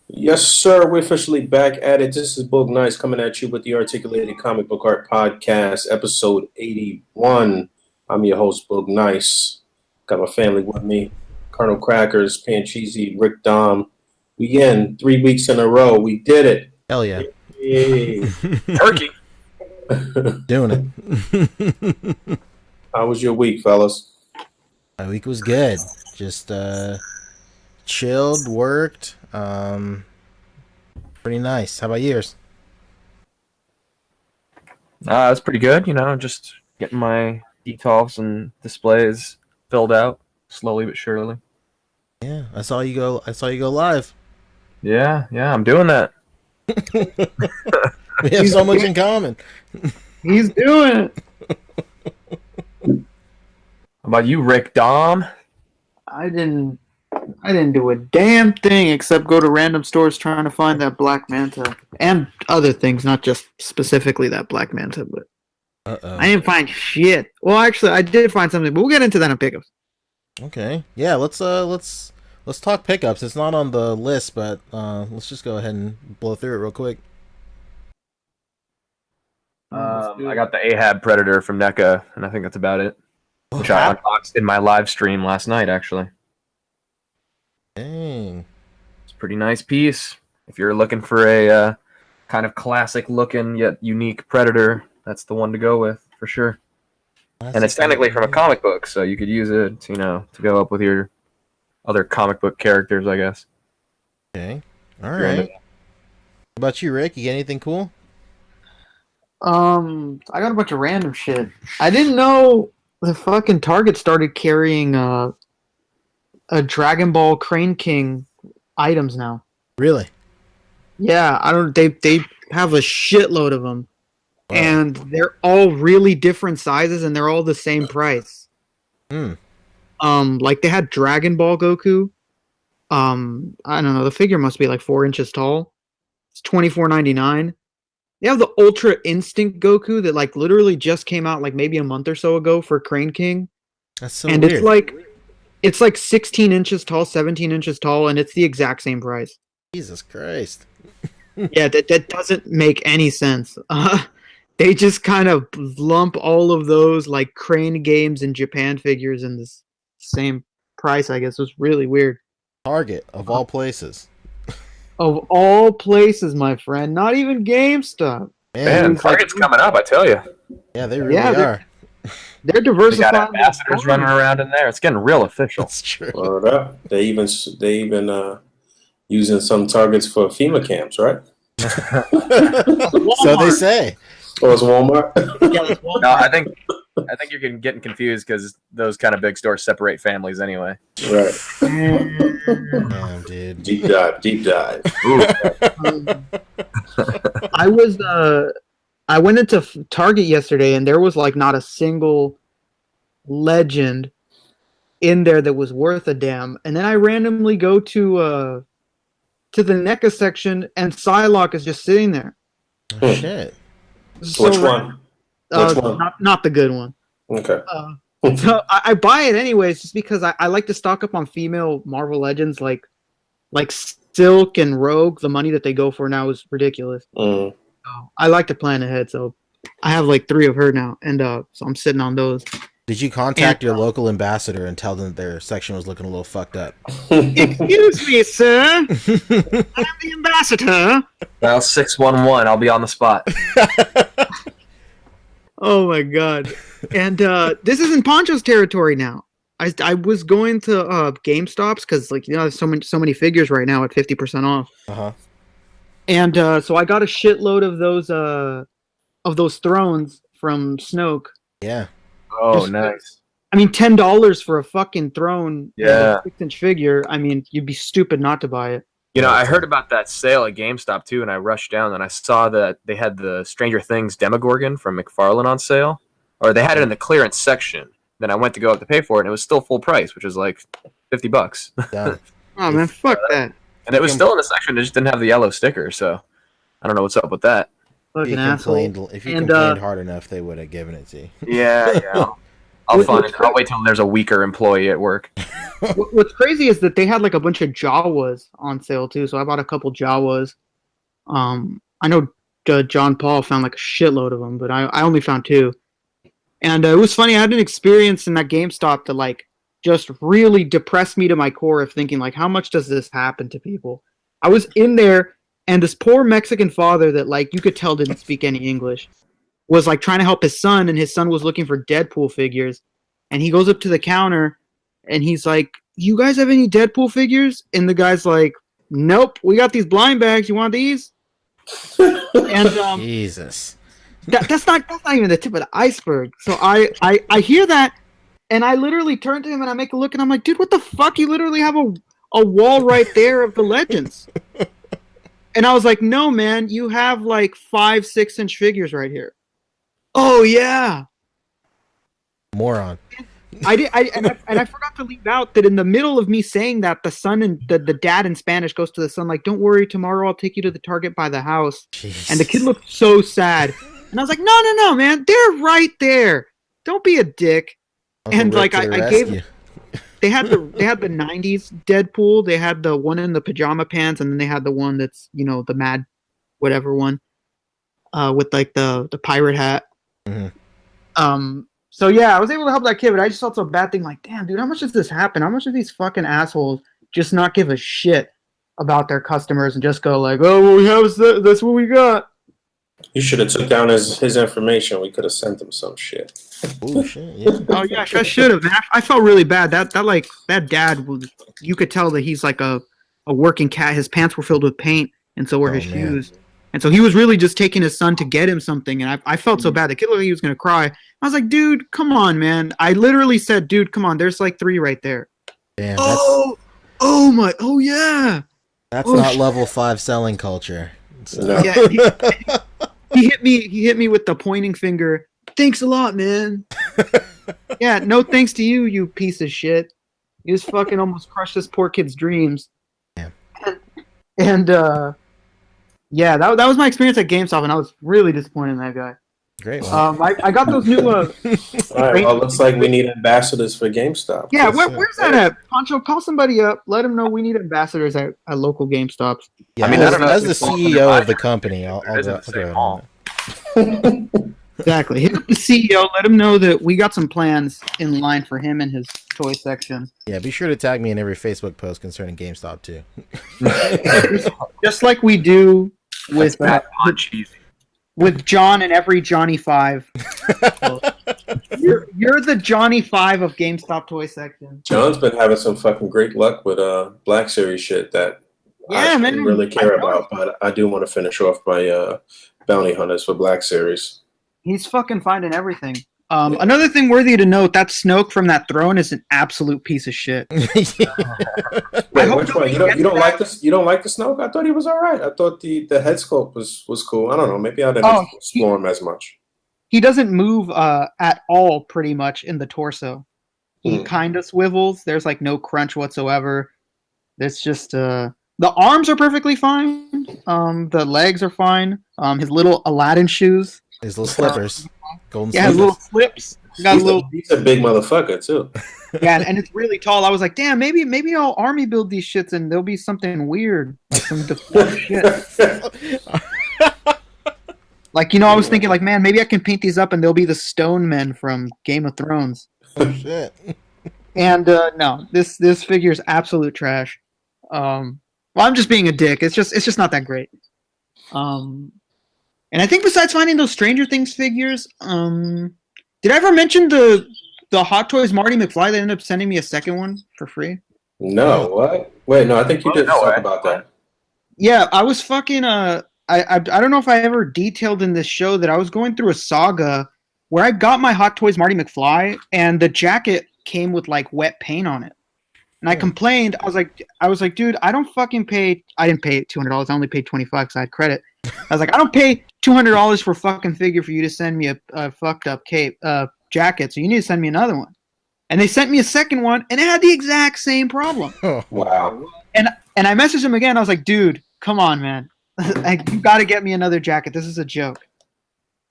Yes, sir. We're officially back at it. This is Book Nice coming at you with the Articulated Comic Book Art Podcast, episode 81. I'm your host, Book Nice. Got my family with me. Colonel Crackers, Pancheesy, Rick Dom. We in 3 weeks in a row. We did it. Hell yeah. Yay. Turkey. Doing it. How was your week, fellas? My week was good. Just chilled, worked. Pretty nice. How about yours? It's pretty good, just getting my details and displays filled out slowly but surely. Yeah, I saw you go live. Yeah, I'm doing that. We have so much in common. He's doing it. How about you, Rick Dom? I didn't do a damn thing except go to random stores trying to find that black manta and other things, not just specifically that black manta. But I didn't find shit. Well, actually, I did find something, but we'll get into that in pickups. Okay. Yeah, let's talk pickups. It's not on the list, but let's just go ahead and blow through it real quick. I got the A.C.B.A. Predator from NECA, and I think that's about it. Which I unboxed in my live stream last night, actually. Dang. It's a pretty nice piece. If you're looking for a kind of classic-looking yet unique Predator, that's the one to go with, for sure. And it's technically from a comic book, so you could use it, to go up with your other comic book characters, I guess. Okay. All right. What about you, Rick? You get anything cool? I got a bunch of random shit. I didn't know the fucking Target started carrying a Dragon Ball Crane King items now. Really? Yeah, I don't. They have a shitload of them, and they're all really different sizes, and they're all the same price. Like they had Dragon Ball Goku. I don't know. The figure must be like 4 inches tall. It's $24.99. They have the Ultra Instinct Goku that like literally just came out like maybe a month or so ago for Crane King. That's so and weird. it's like 16 inches tall, 17 inches tall, and it's the exact same price. Jesus Christ. Yeah, that doesn't make any sense. They just kind of lump all of those like Crane Games and Japan figures in this same price, I guess. It was really weird. Target, of all places. Of all places, my friend. Not even GameStop. Man, Target's coming up, I tell you. Yeah, they really are. They're They diversifying. got ambassadors running around in there. It's getting real official. That's true. Word up. They even using some targets for FEMA camps, right? So they say. Or it's Walmart. Yeah, it's Walmart. No, I think you're getting confused because those kind of big stores separate families anyway. Right. Damn, dude. Deep dive. I went into Target yesterday and there was like not a single legend in there that was worth a damn. And then I randomly go to the NECA section and Psylocke is just sitting there. Oh, shit. So Which one? Not the good one. Okay. So I buy it anyways just because I like to stock up on female Marvel Legends like Silk and Rogue. The money that they go for now is ridiculous. So I like to plan ahead, so I have like 3 of her now, and so I'm sitting on those. Did you contact your local ambassador and tell them their section was looking a little fucked up? Excuse me, sir. I'm the ambassador. Now 611, I'll be on the spot. Oh my god! And this is in Poncho's territory now. I was going to GameStops because there's so many figures right now at 50% off. And so I got a shitload of those thrones from Snoke. Yeah. Oh, nice. I mean, $10 for a fucking throne. Yeah. 6-inch figure. I mean, you'd be stupid not to buy it. I heard about that sale at GameStop too, and I rushed down and I saw that they had the Stranger Things Demogorgon from McFarlane on sale, or they had it in the clearance section. Then I went to go up to pay for it, and it was still full price, which was like $50. Done. Oh man, fuck that. And it was still in the section; it just didn't have the yellow sticker. So I don't know what's up with that. Fucking asshole. If you complained hard enough, they would have given it to you. Yeah. I'll wait till there's a weaker employee at work. What's crazy is that they had like a bunch of Jawas on sale too, so I bought a couple Jawas. I know John Paul found like a shitload of them, but I only found 2. And it was funny. I had an experience in that GameStop that like just really depressed me to my core of thinking like, how much does this happen to people? I was in there, and this poor Mexican father that like you could tell didn't speak any English was like trying to help his son, and his son was looking for Deadpool figures. And he goes up to the counter, and he's like, "You guys have any Deadpool figures?" And the guy's like, "Nope, we got these blind bags. You want these?" And Jesus. That's not even the tip of the iceberg. So I hear that, and I literally turn to him and I make a look, and I'm like, dude, what the fuck? You literally have a wall right there of the Legends. And I was like, no, man, you have like 5-6 inch figures right here. Oh yeah, moron. I forgot to leave out that in the middle of me saying that, the son and the dad in Spanish goes to the son like, "Don't worry, tomorrow I'll take you to the Target by the house." Jesus. And the kid looked so sad, and I was like, "No, man, they're right there. Don't be a dick." Uncle And Rick like to the I gave, rescue. they had the '90s Deadpool. They had the one in the pajama pants, and then they had the one that's the mad whatever one, with like the pirate hat. Mm-hmm. So yeah, I was able to help that kid, but I just felt so bad thinking like, damn, dude, how much does this happen? How much do these fucking assholes just not give a shit about their customers and just go like, oh, what we have is that's what we got. You should have took down his information. We could have sent him some shit. Oh shit! Yeah. Oh yeah, I should have. I felt really bad. That dad was. You could tell that he's like a working cat. His pants were filled with paint, and so were his shoes. And so he was really just taking his son to get him something, and I felt so bad. The kid looked like he was gonna cry. I was like, dude, come on, man. I literally said, dude, come on. There's like 3 right there. Damn. Oh yeah. That's not level 5 selling culture. So. No. Yeah, he hit me with the pointing finger. Thanks a lot, man. Yeah, no thanks to you, you piece of shit. You just fucking almost crushed this poor kid's dreams. Yeah. And yeah, that was my experience at GameStop, and I was really disappointed in that guy. Great one. I got those new. All right, well, looks like we need ambassadors for GameStop. Yeah, where's that at? Poncho, call somebody up. Let them know we need ambassadors at local GameStops. Yeah, I mean, I don't know. As the CEO of the company, I'll go on. Exactly. Hit up the CEO. Let him know that we got some plans in line for him and his toy section. Yeah, be sure to tag me in every Facebook post concerning GameStop too. Just like we do with John and every Johnny 5. You're the Johnny 5 of GameStop toy section. John's been having some fucking great luck with Black Series shit that I don't really care about, but I do want to finish off my bounty hunters for Black Series. He's fucking finding everything. Another thing worthy to note, that Snoke from that throne is an absolute piece of shit. Wait, which one? You don't like this? You don't like the Snoke? I thought he was all right. I thought the head sculpt was cool. I don't know. Maybe I didn't explore him as much. He doesn't move at all, pretty much, in the torso. He kind of swivels. There's like no crunch whatsoever. It's just the arms are perfectly fine. The legs are fine. His little Aladdin shoes. His little slippers. Golden slippers. Little slips. He's a big motherfucker, too. Yeah, and it's really tall. I was like, damn, maybe I'll army build these shits and there'll be something weird. Like some deformed shit. Like, I was thinking, like, man, maybe I can paint these up and they'll be the stone men from Game of Thrones. Oh, shit. And, no, this figure is absolute trash. Well, I'm just being a dick. It's just not that great. And I think besides finding those Stranger Things figures, did I ever mention the Hot Toys Marty McFly? They ended up sending me a second one for free. No, what? Wait, no, I think you did talk about that. Yeah, I was fucking I don't know if I ever detailed in this show that I was going through a saga where I got my Hot Toys Marty McFly and the jacket came with like wet paint on it. And I complained. I was like, dude, I don't fucking pay. I didn't pay $200. I only paid $25 because I had credit. I was like, I don't pay $200 for a fucking figure for you to send me a fucked up jacket. So you need to send me another one. And they sent me a second one, and it had the exact same problem. Oh, wow. And I messaged him again. I was like, dude, come on, man. You got to get me another jacket. This is a joke.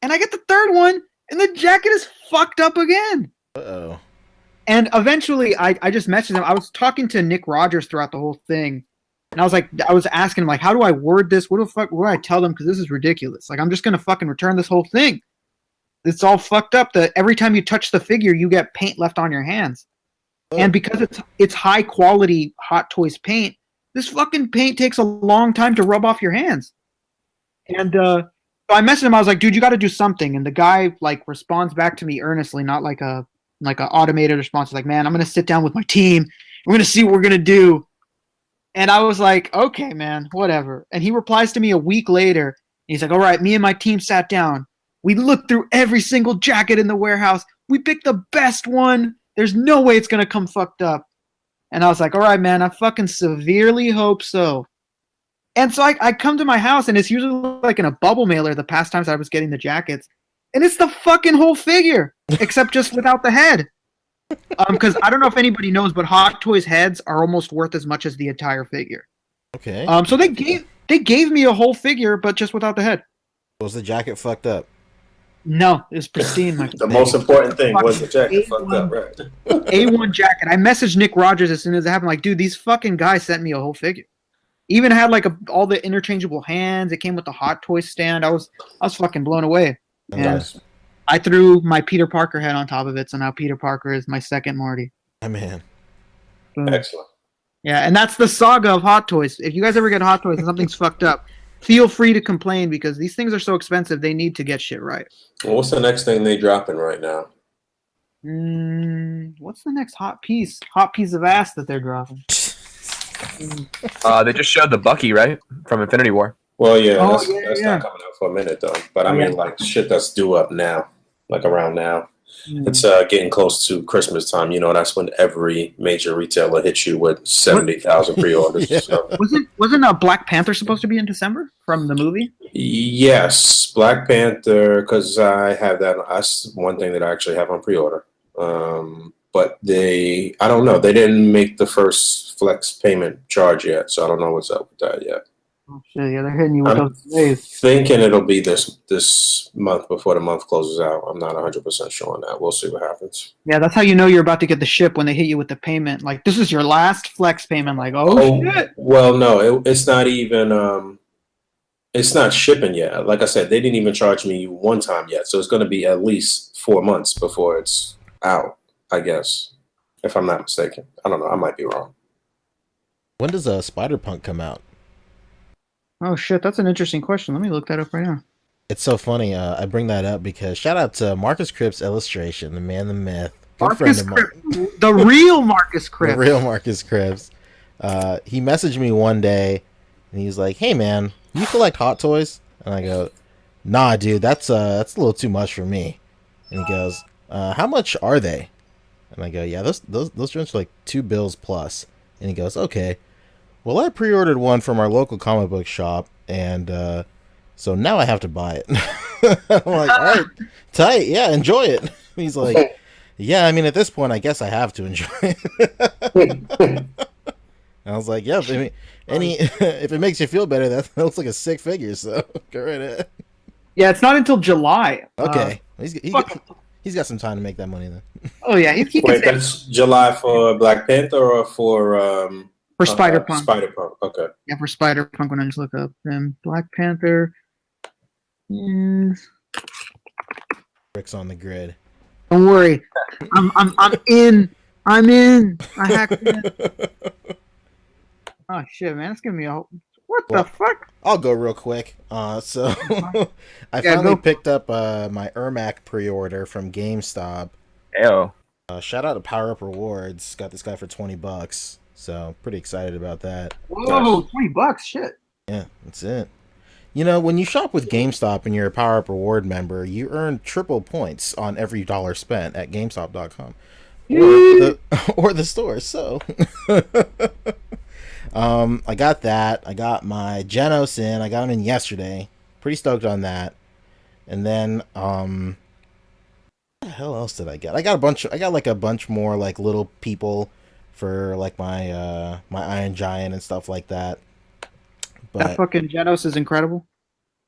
And I get the third one, and the jacket is fucked up again. Uh-oh. And eventually, I just messaged him. I was talking to Nick Rogers throughout the whole thing, and I was asking him, like, how do I word this? What the fuck? What do I tell them? Because this is ridiculous. Like, I'm just gonna fucking return this whole thing. It's all fucked up. That every time you touch the figure, you get paint left on your hands. Oh. And because it's high quality Hot Toys paint, this fucking paint takes a long time to rub off your hands. And so I messaged him. I was like, dude, you got to do something. And the guy like responds back to me earnestly, not like a automated response. He's like, man, I'm gonna sit down with my team. We're gonna see what we're gonna do. And I was like, okay, man, whatever. And he replies to me a week later. And he's like, all right, me and my team sat down. We looked through every single jacket in the warehouse. We picked the best one. There's no way it's gonna come fucked up. And I was like, all right, man, I fucking severely hope so. And so I come to my house, and it's usually like in a bubble mailer the past times I was getting the jackets. And it's the fucking whole figure, except just without the head. Because I don't know if anybody knows, but Hot Toys heads are almost worth as much as the entire figure. Okay. So they gave me a whole figure, but just without the head. Was the jacket fucked up? No, it was pristine. The most important thing was the jacket fucked up, right? A1 jacket. I messaged Nick Rogers as soon as it happened. Like, dude, these fucking guys sent me a whole figure. Even had like all the interchangeable hands. It came with the Hot Toys stand. I was fucking blown away. And Nice. I threw my Peter Parker head on top of it, so now Peter Parker is my second Marty. Oh, man. Excellent. Yeah, and that's the saga of Hot Toys. If you guys ever get Hot Toys and something's fucked up, feel free to complain because these things are so expensive. They need to get shit right. Well, what's the next thing they dropping right now? What's the next hot piece? Hot piece of ass that they're dropping. They just showed the Bucky, right? From Infinity War. Well, yeah, Oh, that's yeah. not coming out for a minute though. But I mean, like shit that's due up now, like around now. It's getting close to Christmas time. You know, that's when every major retailer hits you with 70,000 pre-orders. Yeah. So. Wasn't Black Panther supposed to be in December from the movie? Yes, Black Panther, because I have that. That's one thing that I actually have on pre-order. But I don't know. They didn't make the first flex payment charge yet, so I don't know what's up with that yet. Oh shit! Yeah, they're hitting you with I'm those days. thinking it'll be this month before the month closes out. I'm not 100% sure on that. We'll see what happens. Yeah, that's how you know you're about to get the ship when they hit you with the payment. Like this is your last flex payment. Like shit. Well, no, it's not even. It's not shipping yet. Like I said, they didn't even charge me one time yet, so it's going to be at least 4 months before it's out. I guess, if I'm not mistaken. I don't know. I might be wrong. When does Spider-Punk come out? Oh shit, that's an interesting question. Let me look that up right now. It's so funny. I bring that up because shout out to Marcus Cripps illustration, the man, the myth. Good Marcus friend of mine. Cripps, the real Marcus Cripps. The real Marcus Cripps. He messaged me one day, and he's like, "Hey man, you collect Hot Toys?" And I go, "Nah, dude, that's a little too much for me." And he goes, "How much are they?" And I go, "Yeah, those joints are like $2 plus." And he goes, "Okay. Well, I pre-ordered one from our local comic book shop, and so now I have to buy it." I'm like, "All right, tight, yeah, enjoy it." And he's like, "Yeah, I mean, at this point, I guess I have to enjoy it." And I was like, "Yeah, I mean, if it makes you feel better, that looks like a sick figure, so go right ahead." Yeah, it's not until July. Okay, he's got some time to make that money then. Oh yeah, he Wait, that's July for Black Panther or for Spider-Punk. Spider-Punk. Okay. Yeah, for Spider-Punk when I just look up them. Black Panther. Bricks on the grid. Don't worry. I'm in. I'm in. I hacked in. Oh shit, man. It's giving me a what the fuck? I'll go real quick. So I finally picked up my Ermac pre-order from GameStop. Ew. Shout out to Power Up Rewards. Got this guy for $20. So pretty excited about that. Whoa, $20, shit. Yeah, that's it. You know, when you shop with GameStop and you're a Power Up Reward member, you earn triple points on every dollar spent at GameStop.com or the store. So I got that. I got my Genos in. I got them in yesterday. Pretty stoked on that. And then what the hell else did I get? I got like a bunch more like little people for like my my Iron Giant and stuff like that. But that fucking Genos is incredible.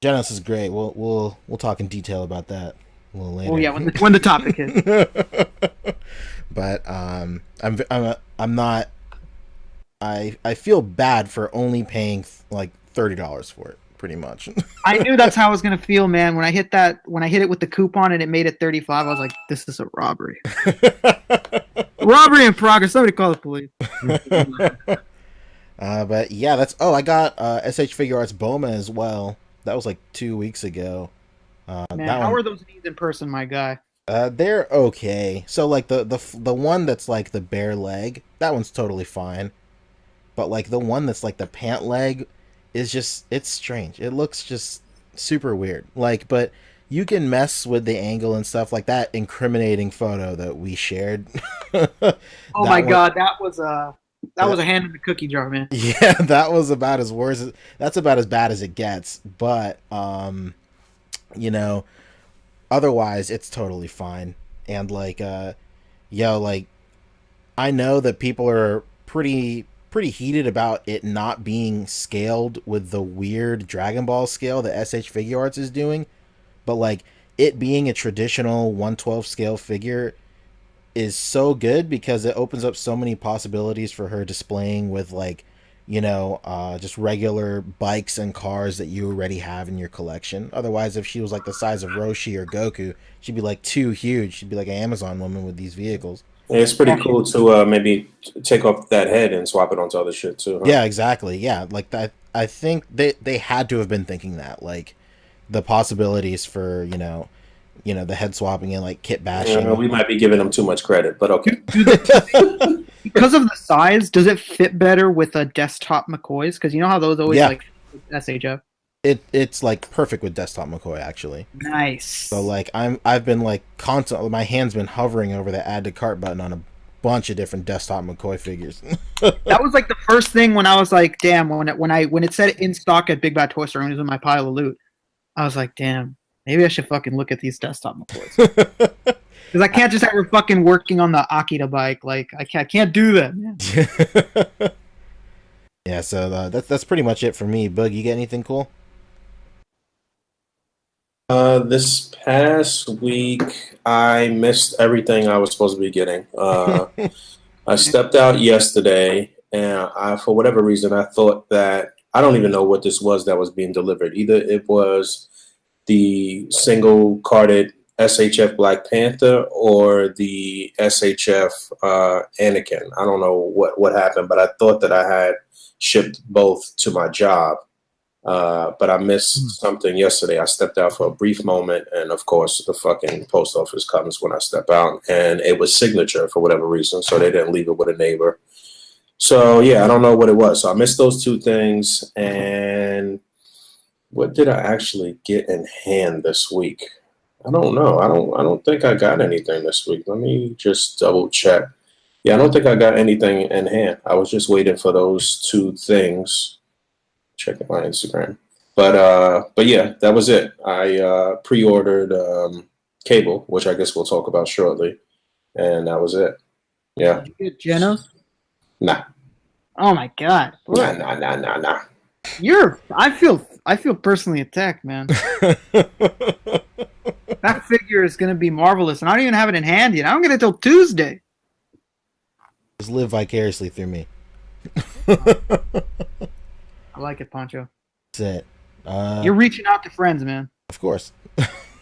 Genos is great. We'll talk in detail about that a little later. Oh yeah, when the topic hits. but I'm not. I feel bad for only paying like $30 for it, pretty much. I knew that's how I was gonna feel, man. When I hit it with the coupon and it made it 35, I was like, "This is a robbery, robbery in progress." Somebody call the police. But yeah, that's. Oh, I got SH Figure Arts Boma as well. That was like 2 weeks ago. Man, how are those knees in person, my guy? They're okay. So like the one that's like the bare leg, that one's totally fine. But like the one that's like the pant leg is just, it's strange. It looks just super weird. Like, but you can mess with the angle and stuff like that incriminating photo that we shared. Oh my god, that was a hand in the cookie jar, man. Yeah, that was about as worse. That's about as bad as it gets. But you know, otherwise it's totally fine. And like like I know that people are pretty heated about it not being scaled with the weird Dragon Ball scale that SH Figure Arts is doing, but like it being a traditional 1/12 scale figure is so good because it opens up so many possibilities for her displaying with like, just regular bikes and cars that you already have in your collection. Otherwise, if she was like the size of Roshi or Goku, she'd be like too huge. She'd be like an Amazon woman with these vehicles. Yeah, it's pretty cool to maybe take off that head and swap it onto other shit too. Huh? Yeah, exactly. Yeah, like that. I think they had to have been thinking that, like the possibilities for the head swapping and like kit bashing. Yeah, we might be giving them too much credit, but okay. Because of the size, does it fit better with a desktop McCoys? Because you know how those always like SHF. It's like perfect with desktop McCoy actually. Nice. So like I've been like constantly, my hand's been hovering over the add to cart button on a bunch of different desktop McCoy figures. That was like the first thing when I was like, damn, when it said in stock at Big Bad Toy Store and it was in my pile of loot, I was like, damn, maybe I should fucking look at these desktop McCoys. Because I can't just have her fucking working on the Akita bike. Like I can't do that, man. Yeah, so that's pretty much it for me. Bug, you get anything cool? This past week, I missed everything I was supposed to be getting. I stepped out yesterday, and for whatever reason, I thought that I don't even know what this was that was being delivered. Either it was the single carded SHF Black Panther or the SHF Anakin. I don't know what happened, but I thought that I had shipped both to my job. But I missed something yesterday. I stepped out for a brief moment, and of course, the fucking post office comes when I step out, and it was signature for whatever reason, so they didn't leave it with a neighbor. So yeah, I don't know what it was. So I missed those two things, and what did I actually get in hand this week? I don't know. I don't think I got anything this week. Let me just double check. Yeah, I don't think I got anything in hand. I was just waiting for those two things. Checking my Instagram, but yeah, that was it. I pre-ordered Cable, which I guess we'll talk about shortly, and that was it. Yeah. Did you get Genos? Nah. Oh my god. Nah. I feel personally attacked, man. That figure is gonna be marvelous, and I don't even have it in hand yet. I don't get it till Tuesday. Just live vicariously through me. I like it, Pancho. That's it. You're reaching out to friends, man. Of course.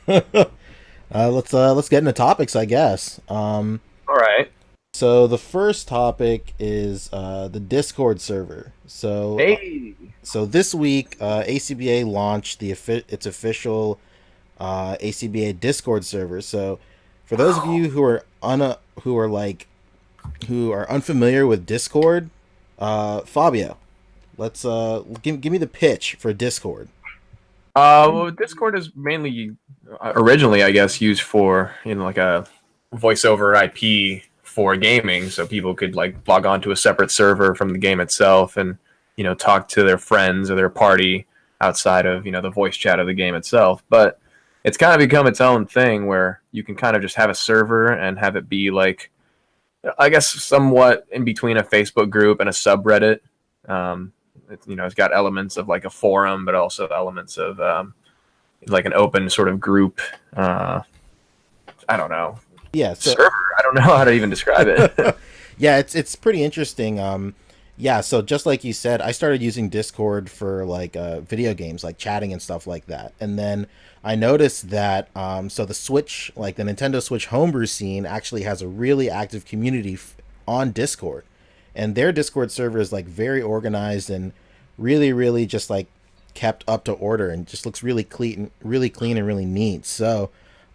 Let's get into topics, I guess. All right. So the first topic is the Discord server. So so this week, A.C.B.A. launched its official A.C.B.A. Discord server. So for those of you who are unfamiliar with Discord, Fabio, let's give me the pitch for Discord. Well, Discord is mainly originally, I guess, used for like a voice over IP for gaming, so people could like log on to a separate server from the game itself and talk to their friends or their party outside of the voice chat of the game itself. But it's kind of become its own thing where you can kind of just have a server and have it be like, I guess, somewhat in between a Facebook group and a subreddit. It's got elements of like a forum, but also elements of like an open sort of group. I don't know. Yeah, so server. I don't know how to even describe it. yeah, it's pretty interesting. Yeah, so just like you said, I started using Discord for like video games, like chatting and stuff like that. And then I noticed that so the Switch, like the Nintendo Switch homebrew scene, actually has a really active community on Discord, and their Discord server is like very organized and really just like kept up to order and just looks really clean and really neat. So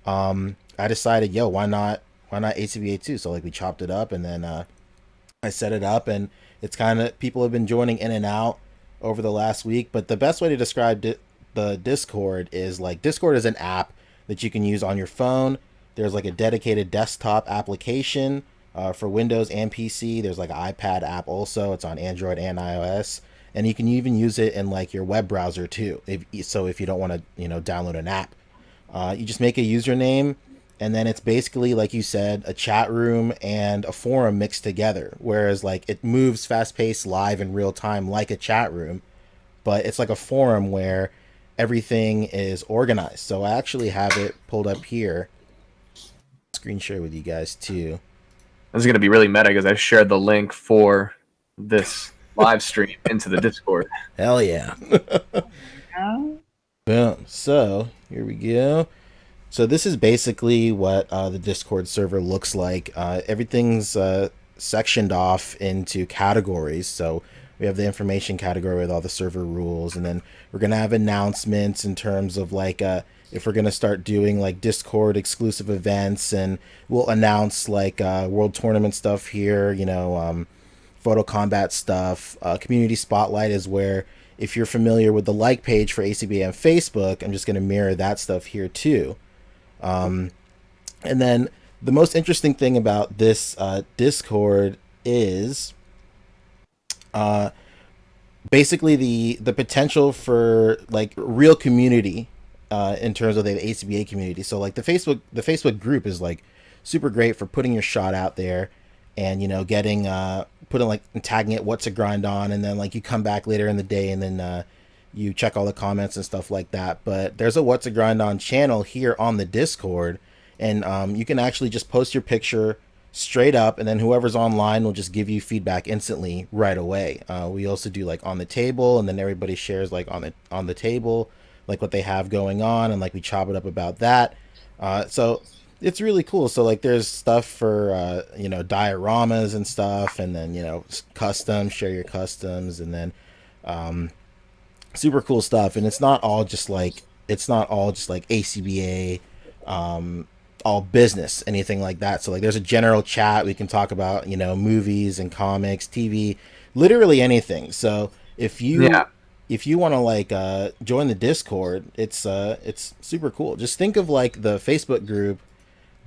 I decided, yo, why not A.C.B.A too? So like we chopped it up, and then I set it up, and it's kind of, people have been joining in and out over the last week. But the best way to describe the Discord is like, Discord is an app that you can use on your phone. There's like a dedicated desktop application for Windows and PC. There's like an iPad app also. It's on Android and iOS, and you can even use it in like your web browser too. If you don't want to download an app, you just make a username, and then it's basically, like you said, a chat room and a forum mixed together. Whereas like it moves fast paced, live in real time like a chat room, but it's like a forum where everything is organized. So I actually have it pulled up here. Screen share with you guys too. This is going to be really meta because I shared the link for this live stream into the Discord. Hell yeah. Boom. So here we go. So this is basically what the Discord server looks like. Everything's sectioned off into categories. So we have the information category with all the server rules, and then we're gonna have announcements in terms of like if we're gonna start doing like Discord exclusive events, and we'll announce like world tournament stuff here. Photo combat stuff. Community spotlight is where, if you're familiar with the like page for A.C.B.A on Facebook, I'm just gonna mirror that stuff here too. And then the most interesting thing about this Discord is basically the potential for like real community in terms of the A.C.B.A community. So like the Facebook group is like super great for putting your shot out there, and getting putting like and tagging it what's a grind on, and then like you come back later in the day, and then you check all the comments and stuff like that. But there's a what's a grind on channel here on the Discord, and you can actually just post your picture straight up, and then whoever's online will just give you feedback instantly right away. We also do like on the table, and then everybody shares like on the table like what they have going on, and like we chop it up about that. So it's really cool. So like there's stuff for dioramas and stuff, and then customs, share your customs, and then super cool stuff. And it's not all just like A.C.B.A all business, anything like that. So like there's a general chat, we can talk about movies and comics, TV, literally anything. So if you want to like join the Discord, it's super cool. Just think of like the Facebook group,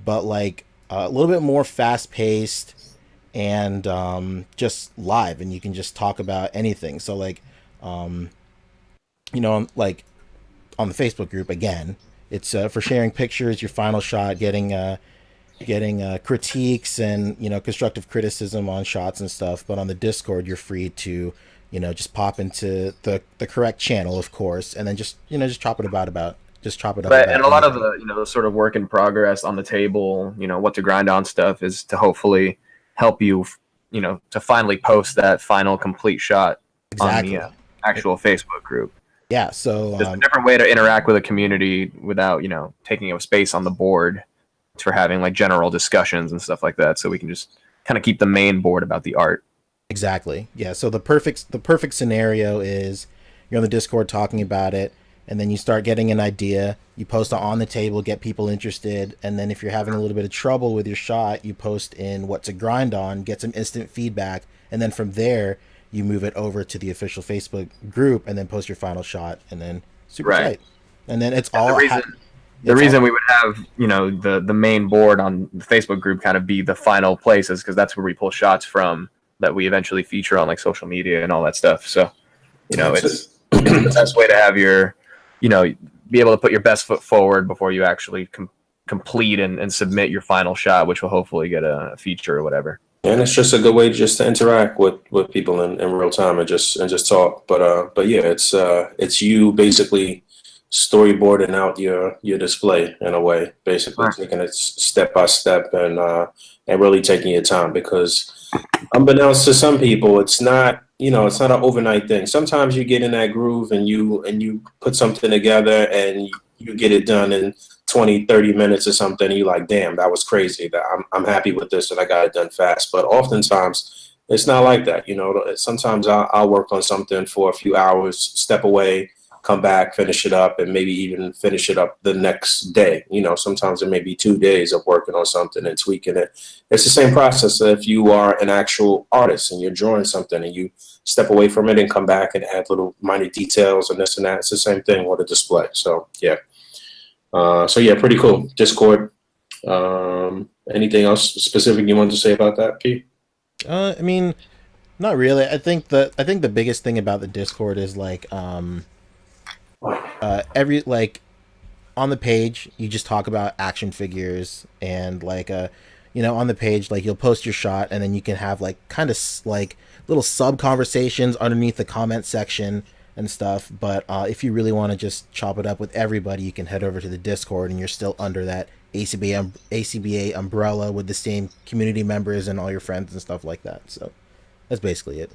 but like a little bit more fast paced, and just live, and you can just talk about anything. So like like on the Facebook group, again, it's for sharing pictures, your final shot, getting critiques and constructive criticism on shots and stuff. But on the Discord, you're free to just pop into the correct channel, of course, and then just chop it up. But and a lot of the sort of work in progress on the table, what to grind on stuff, is to hopefully help you to finally post that final complete shot exactly on the actual Facebook group. Yeah, so just a different way to interact with a community without taking up space on the board for having like general discussions and stuff like that. So we can just kind of keep the main board about the art. Exactly. Yeah. So the perfect scenario is you're on the Discord talking about it, and then you start getting an idea. You post it on the table, get people interested, and then if you're having a little bit of trouble with your shot, you post in what to grind on, get some instant feedback, and then from there you move it over to the official Facebook group, and then post your final shot, and then super tight. And then it's all the reason we would have the main board on the Facebook group kind of be the final places, because that's where we pull shots from that we eventually feature on like social media and all that stuff. So it's the best way to have your be able to put your best foot forward before you actually complete and submit your final shot, which will hopefully get a feature or whatever. And it's just a good way just to interact with people in real time and just talk. But yeah, it's you basically storyboarding out your display in a way, basically Right. taking it step by step and really taking your time, because unbeknownst to some people, it's not, it's not an overnight thing. Sometimes you get in that groove and you put something together and you get it done in 20, 30 minutes or something, and you're like, damn, that was crazy. That I'm happy with this and I got it done fast. But oftentimes it's not like that. Sometimes I'll work on something for a few hours, step away, come back, finish it up, and maybe even finish it up the next day. Sometimes it may be 2 days of working on something and tweaking it. It's the same process if you are an actual artist and you're drawing something and you step away from it and come back and add little minor details and this and that. It's the same thing with a display. So yeah. Pretty cool. Discord. Anything else specific you wanted to say about that, P? I mean, not really. I think the biggest thing about the Discord is like every like on the page you just talk about action figures, and like on the page, like you'll post your shot and then you can have like kind of like little sub conversations underneath the comment section and stuff. But if you really want to just chop it up with everybody, you can head over to the Discord and you're still under that A.C.B.A umbrella with the same community members and all your friends and stuff like that. So that's basically it.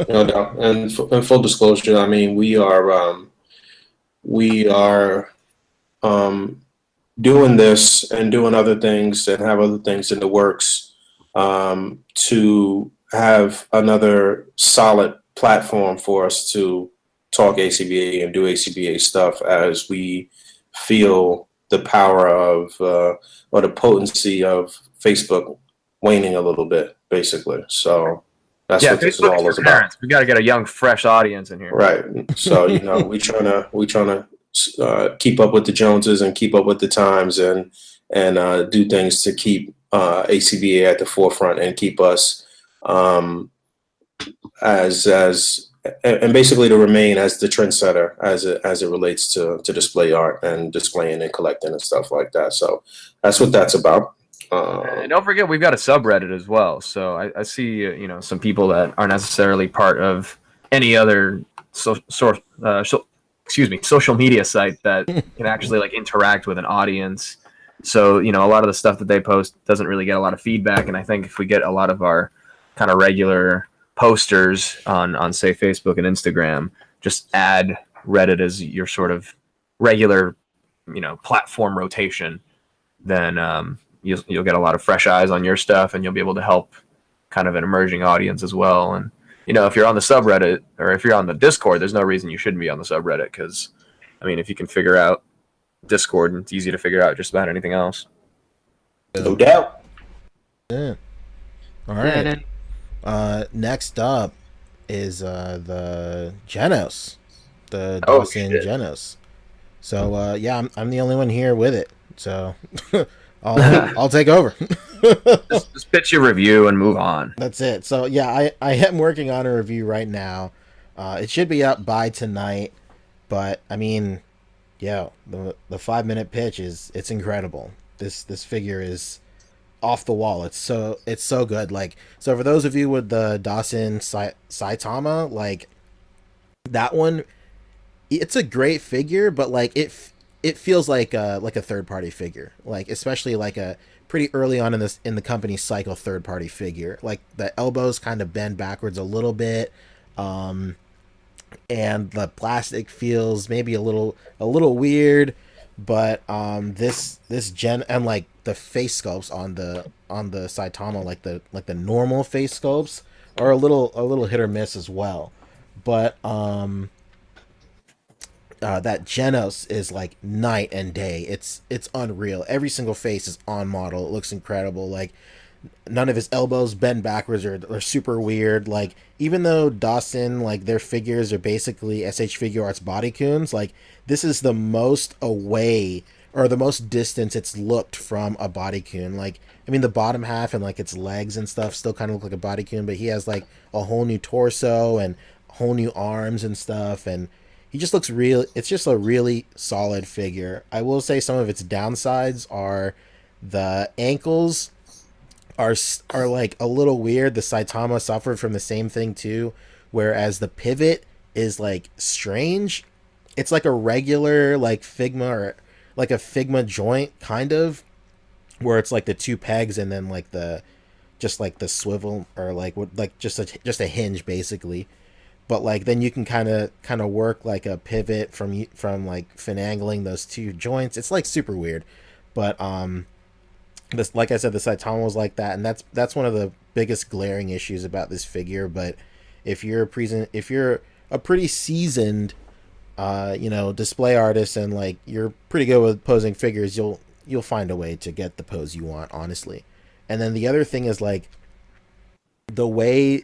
No doubt. And full disclosure, I mean, we are doing this and doing other things and have other things in the works to have another solid platform for us to talk A.C.B.A and do A.C.B.A stuff as we feel the power of or the potency of Facebook waning a little bit, basically. So that's what this is all is about. We got to get a young, fresh audience in here. Right. So we trying to keep up with the Joneses and keep up with the times and do things to keep A.C.B.A at the forefront and keep us as and basically to remain as the trendsetter as it relates to display art and displaying and collecting and stuff like that. So that's what that's about. And don't forget, we've got a subreddit as well. So I see some people that aren't necessarily part of any other social media site that can actually like interact with an audience. So a lot of the stuff that they post doesn't really get a lot of feedback. And I think if we get a lot of our kind of regular posters on say Facebook and Instagram, just add Reddit as your sort of regular platform rotation, then you'll get a lot of fresh eyes on your stuff, and you'll be able to help kind of an emerging audience as well. And if you're on the subreddit or if you're on the Discord, there's no reason you shouldn't be on the subreddit, because I mean, if you can figure out Discord, it's easy to figure out just about anything else. No doubt. Yeah. All right. Next up is the Genos, the Dawson Genos. So I'm the only one here with it. So I'll take over. just pitch your review and move on. That's it. So I am working on a review right now. It should be up by tonight, but I mean, the 5-minute pitch it's incredible. This figure is off the wall. It's so good. Like, so for those of you with the Dawson Saitama, like that one, it's a great figure, but like it feels like a third party figure, like especially like a pretty early on in the company's cycle third party figure. Like the elbows kind of bend backwards a little bit, and the plastic feels maybe a little weird, but this gen and like the face sculpts on the Saitama, like the normal face sculpts are a little hit or miss as well, but that Genos is like night and day. It's unreal. Every single face is on model. It looks incredible. Like none of his elbows bend backwards or super weird. Like even though Dawson, like their figures are basically SH Figure Arts bodycoons, like this is the most away or the most distance it's looked from a bodycoon. Like I mean the bottom half and like its legs and stuff still kind of look like a bodycoon, but he has like a whole new torso and whole new arms and stuff, and he just looks real. It's just a really solid figure. I will say some of its downsides are the ankles are like a little weird. The Saitama suffered from the same thing too, whereas the pivot is like strange. it's like a regular like Figma or like a Figma joint kind of, where it's like the two pegs and then like the just like the swivel or like just a hinge basically. But like then you can kind of work like a pivot from like finagling those two joints. It's like super weird, but this, like I said, the Saitama was like that, and that's one of the biggest glaring issues about this figure. But if you're a pretty seasoned display artist and like you're pretty good with posing figures, you'll find a way to get the pose you want, honestly. And then the other thing is like the way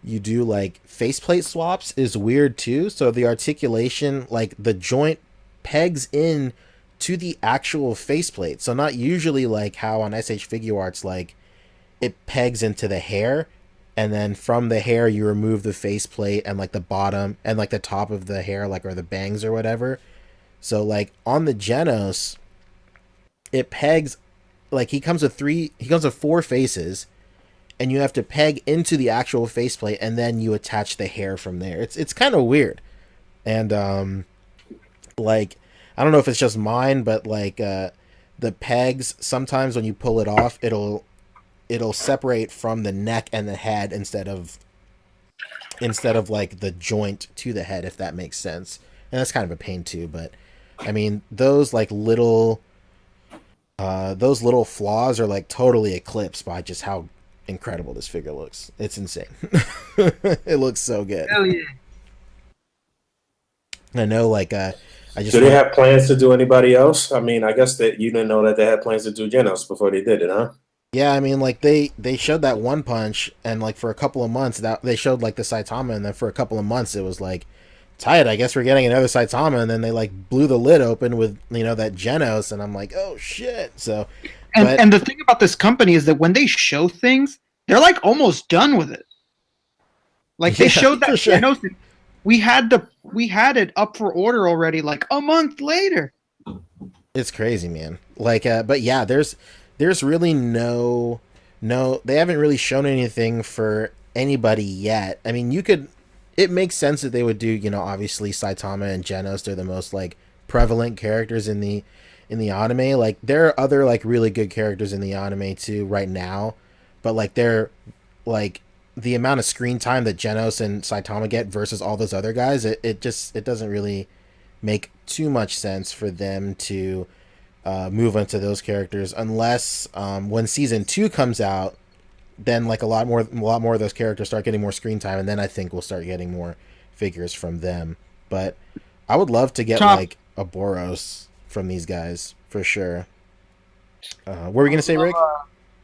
you do like faceplate swaps is weird too. So the articulation, like the joint pegs in to the actual faceplate. So not usually like how on SH Figure Arts, like it pegs into the hair, and then from the hair you remove the faceplate and like the bottom and like the top of the hair, like or the bangs or whatever. So like on the Genos, it pegs like he comes with four faces, and you have to peg into the actual faceplate, and then you attach the hair from there. It's kind of weird, and like I don't know if it's just mine, but like the pegs sometimes when you pull it off, it'll separate from the neck and the head instead of like the joint to the head, if that makes sense. And that's kind of a pain too. But I mean, those little flaws are like totally eclipsed by just how incredible this figure looks. It's insane. It looks so good. Hell yeah. I know, like do they have plans to do anybody else? I mean, I guess that you didn't know that they had plans to do Genos before they did it, huh? Yeah, I mean, like they showed that One Punch, and like for a couple of months that they showed like the Saitama, and then for a couple of months it was like, tight, I guess we're getting another Saitama, and then they like blew the lid open with that Genos, and I'm like, oh shit. So, and the thing about this company is that when they show things, they're like almost done with it. Like they showed that Genos. Sure. We had it up for order already, like a month later. It's crazy, man. Like, but yeah, there's really no, they haven't really shown anything for anybody yet. I mean, it makes sense that they would do, obviously Saitama and Genos. They're the most like prevalent characters in the anime. Like there are other like really good characters in the anime too right now, but like they're like the amount of screen time that Genos and Saitama get versus all those other guys, it doesn't really make too much sense for them to move into those characters unless when season 2 comes out, then like a lot more of those characters start getting more screen time, and then I think we'll start getting more figures from them. But I would love to get like a Boros from these guys for sure. What were we gonna say, Rick?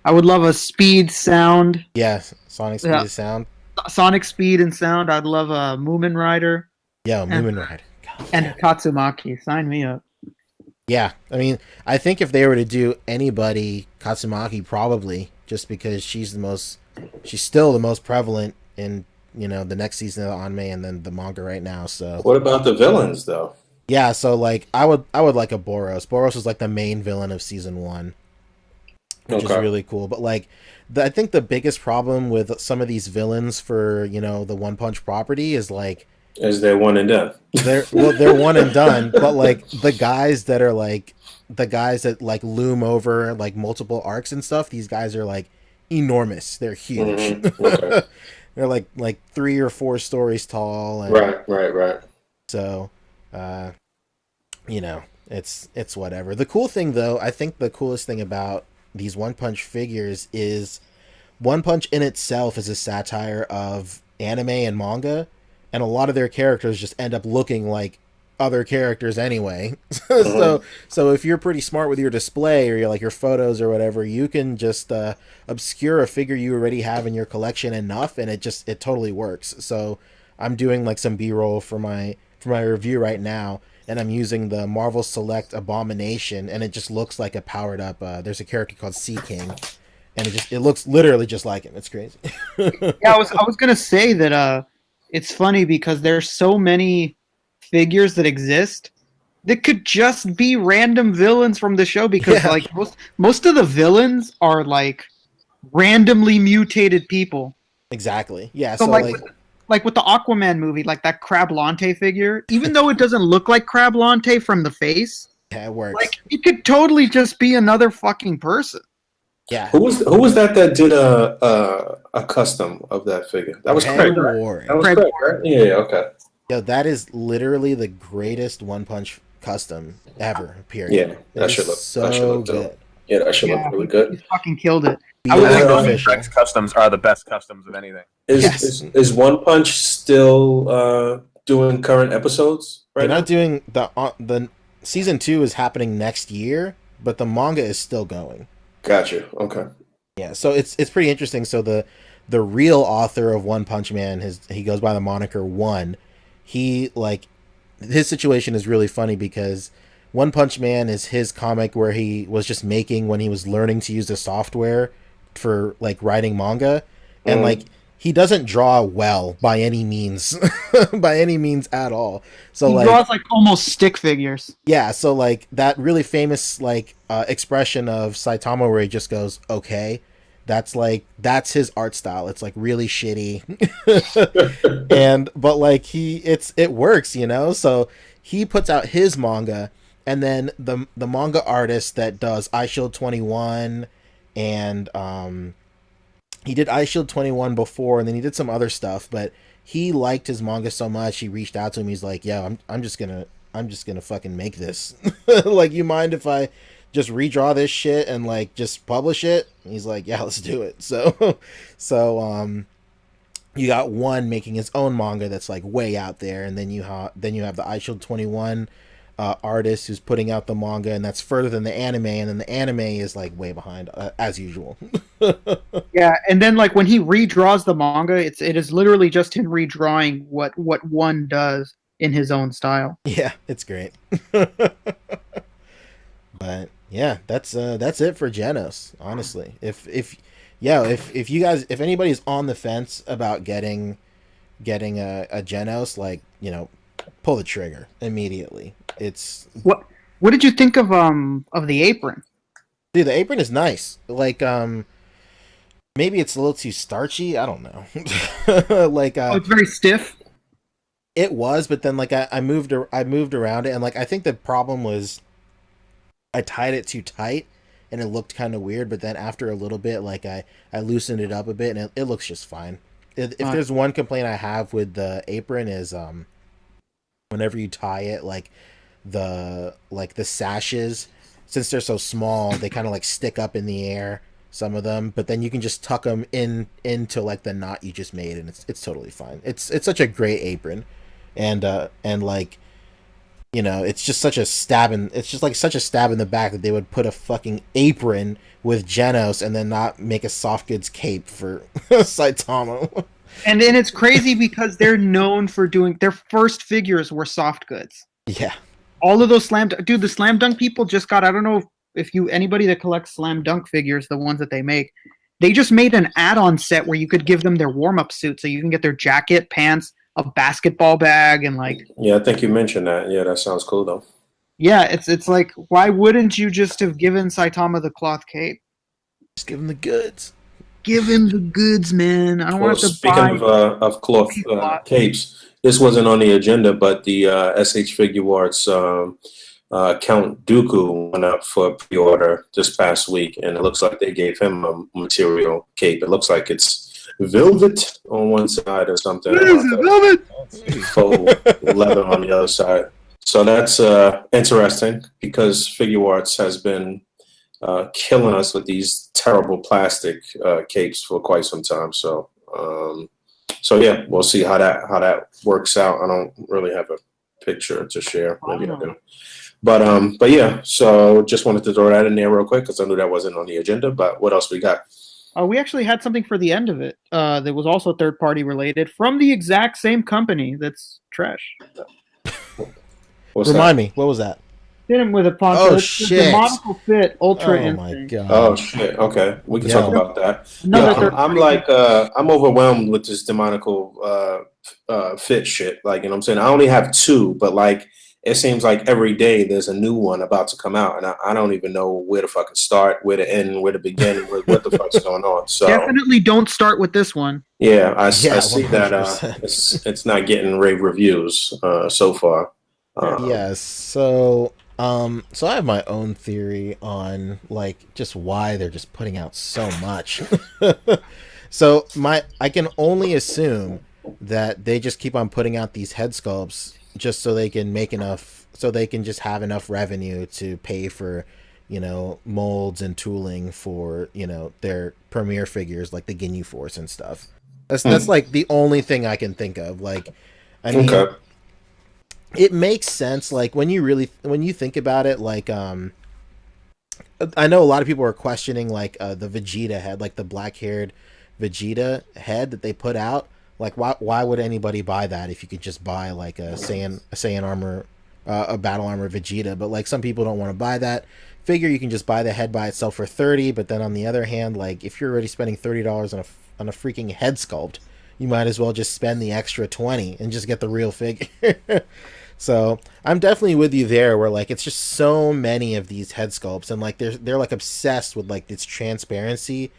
I would love a speed sound. Yeah, Sonic speed and sound. Sonic speed and sound. I'd love a Moomin Rider. Yeah, Moomin Rider. God, and Katsumaki. Sign me up. Yeah, I mean, I think if they were to do anybody, Katsumaki probably, just because she's still the most prevalent in the next season of the anime and then the manga right now. So what about the villains though? Yeah, so like I would like a Boros. Boros was like the main villain of season 1, which is really cool. But like I think the biggest problem with some of these villains for the One Punch property is like they're one and done. They're one and done, but like the guys that like loom over like multiple arcs and stuff, these guys are like enormous. They're huge. Mm-hmm. Okay. They're like 3 or 4 stories tall. And right. So, it's whatever. The cool thing though, I think the coolest thing about these One Punch figures is One Punch in itself is a satire of anime and manga. And a lot of their characters just end up looking like other characters anyway. So if you're pretty smart with your display or your photos or whatever, you can just obscure a figure you already have in your collection enough, and it totally works. So I'm doing like some B-roll for my review right now, and I'm using the Marvel Select Abomination, and it just looks like a powered up. There's a character called Sea King, and it looks literally just like him. It's crazy. Yeah, I was gonna say that. It's funny because there's so many figures that exist that could just be random villains from the show because like most of the villains are like randomly mutated people. Exactly. Yeah. So like like with the Aquaman movie, like that Crab Lante figure, even though it doesn't look like Crab Lante from the face, Yeah, it works. like it could totally just be another fucking person. Yeah. Who was that did a custom of that figure? That was Craig. Warren. That was Craig, right? Yeah, okay. Yo, that is literally the greatest One Punch custom ever. Period. Yeah, that should look so good. good. Yeah, that should look really good. He fucking killed it. I think Craig's customs are the best customs of anything. Is One Punch still doing current episodes right now? They're not doing the season 2 is happening next year, but the manga is still going. Gotcha. Okay. Yeah, so it's pretty interesting. So the real author of One Punch Man, he goes by the moniker One. He his situation is really funny because One Punch Man is his comic where he was just making when he was learning to use the software for like writing manga, and he doesn't draw well by any means, by any means at all. So he draws like almost stick figures. Yeah, so like that really famous expression of Saitama where he just goes, "Okay," that's his art style. It's like really shitty, but it works, you know. So he puts out his manga, and then the manga artist that does iShield 21 and he did iShield 21 before, and then he did some other stuff, but he liked his manga so much, he reached out to him. He's like, "Yeah, I'm just gonna fucking make this. Like, you mind if I just redraw this shit and like just publish it?" And he's like, "Yeah, let's do it." So you got One making his own manga that's like way out there, and then you have the iShield 21 artist who's putting out the manga, and that's further than the anime, and then the anime is like way behind as usual. Yeah, and then like when he redraws the manga, it is literally just him redrawing what One does in his own style. Yeah, it's great. But yeah, that's it for Genos, honestly. If you guys, if anybody's on the fence about getting a Genos, like, you know, pull the trigger immediately. It's what did you think of the apron? Dude, the apron is nice. Like maybe it's a little too starchy, I don't know. It's very stiff. It was, but then like I moved around it, and like I think the problem was I tied it too tight and it looked kind of weird, but then after a little bit, like I loosened it up a bit, and it looks just fine. If there's one complaint I have with the apron is whenever you tie it, like the sashes, since they're so small, they kind of like stick up in the air, some of them, but then you can just tuck them into like the knot you just made, and it's totally fine. It's such a great apron, and like, you know, it's just such a stab in the back that they would put a fucking apron with Genos and then not make a soft goods cape for Saitama. And then it's crazy because they're known for doing their first figures were soft goods. Yeah. All of those the Slam Dunk people just got, I don't know if anybody that collects Slam Dunk figures, the ones that they make, they just made an add-on set where you could give them their warm-up suit, so you can get their jacket, pants, a basketball bag, and like. Yeah, I think you mentioned that. Yeah, that sounds cool though. Yeah, it's like, why wouldn't you just have given Saitama the cloth cape? Just give him the goods. Give him the goods, man. I don't want to buy. Speaking of cloth capes, this wasn't on the agenda, but the SH Figure Arts Count Dooku went up for pre-order this past week, and it looks like they gave him a material cape. It looks like it's velvet on one side or something. Velvet? Faux leather on the other side. So that's interesting because Figure Arts has been killing us with these terrible plastic capes for quite some time. So yeah, we'll see how that works out. I don't really have a picture to share. Maybe I do. But yeah, so just wanted to throw that in there real quick because I knew that wasn't on the agenda. But what else we got? We actually had something for the end of it that was also third party related from the exact same company that's trash. Remind me, what was that? Hit him with a punch. Oh, shit. The Monocle Fit Ultra Instinct. My God. Oh shit. Okay, we can talk about that. No, I'm overwhelmed with this demonical fit shit. Like, you know what I'm saying? I only have two, but like it seems like every day there's a new one about to come out, and I don't even know where to fucking start, where to end, where to begin, what the fuck's going on. So definitely don't start with this one. yeah, I Yeah, see that 100%. it's not getting rave reviews so far. Yes. So I have my own theory on like just why they're just putting out so much. So I can only assume that they just keep on putting out these head sculpts just so they can make enough, so they can just have enough revenue to pay for, molds and tooling for, their premiere figures like the Ginyu Force and stuff. That's like the only thing I can think of. Like, I mean, Okay. it makes sense. Like when you think about it, like I know a lot of people are questioning like the Vegeta head, like the black-haired Vegeta head that they put out. Like why would anybody buy that if you could just buy like a Saiyan armor, a battle armor Vegeta? But like some people don't want to buy that figure. You can just buy the head by itself for $30. But then on the other hand, like if you're already spending $30 on a freaking head sculpt, you might as well just spend the extra $20 and just get the real figure. So I'm definitely with you there, where like it's just so many of these head sculpts, and like they're like obsessed with like this transparency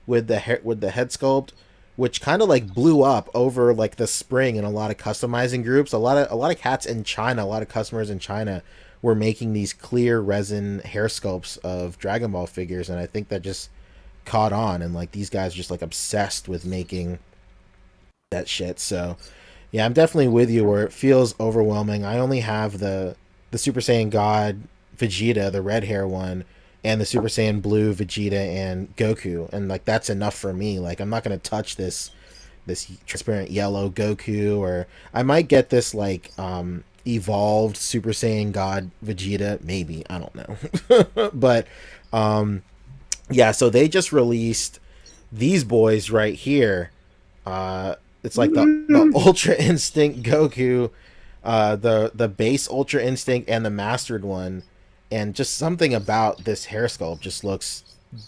with the head sculpt, which kind of like blew up over like the spring in a lot of customizing groups. A lot of cats in China, a lot of customers in China were making these clear resin hair sculpts of Dragon Ball figures, and I think that just caught on, and like these guys are just like obsessed with making that shit. So yeah, I'm definitely with you where it feels overwhelming. I only have the Super Saiyan God Vegeta, the red hair one, and the Super Saiyan Blue Vegeta and Goku, and like that's enough for me. Like I'm not gonna touch this transparent yellow Goku, or I might get this like evolved Super Saiyan God Vegeta, maybe, I don't know. But yeah, so they just released these boys right here. It's like the Ultra Instinct Goku, the base Ultra Instinct, and the mastered one, and just something about this hair sculpt just looks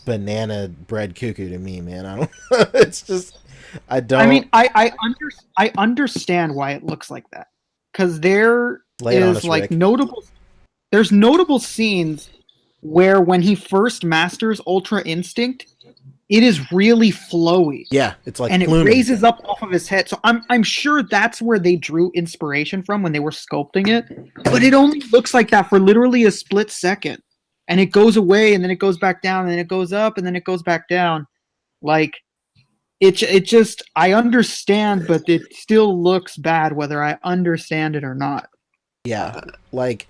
banana bread cuckoo to me, man. I don't. It's just I don't. I mean, I understand why it looks like that, because there is like notable. There's notable scenes where when he first masters Ultra Instinct, it is really flowy. Yeah, it's like, and pluming. It raises up off of his head. So I'm sure that's where they drew inspiration from when they were sculpting it. But it only looks like that for literally a split second, and it goes away, and then it goes back down, and then it goes up, and then it goes back down. Like it just, I understand, but it still looks bad whether I understand it or not. Yeah, like.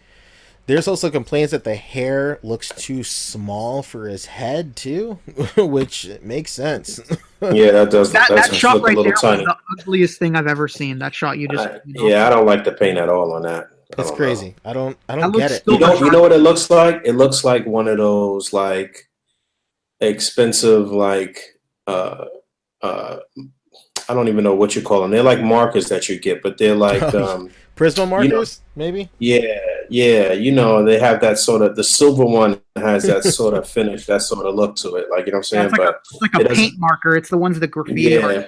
There's also complaints that the hair looks too small for his head too, which makes sense. Yeah, that does. That shot right there tiny. was the ugliest thing I've ever seen. That shot you just. Yeah, I don't like the paint at all on that. It's crazy. Know. I don't get it. You know what it looks like? It looks like one of those like expensive like I don't even know what you call them. They're like markers that you get, but they're like Prisma markers, maybe. Yeah. They have that sort of, the silver one has that sort of finish, that sort of look to it. Like, you know what I'm saying? It's like a paint marker. It's the ones that graffiti. Yeah.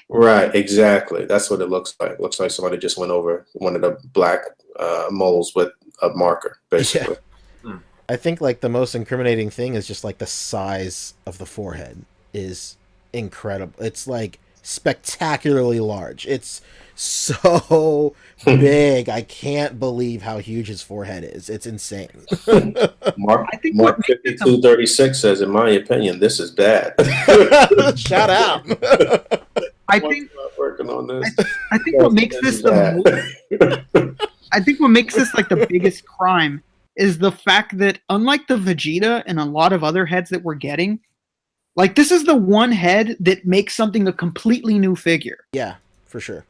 Right, exactly. That's what it looks like. It looks like somebody just went over one of the black moles with a marker, basically. Yeah. I think like the most incriminating thing is just like the size of the forehead is incredible. It's like spectacularly large. It's so big. I can't believe how huge his forehead is. It's insane. Mark 5236 says, in my opinion, this is bad. Shout out. I think working on this. I think what makes this I think what makes this like the biggest crime is the fact that, unlike the Vegeta and a lot of other heads that we're getting, like this is the one head that makes something a completely new figure. Yeah, for sure.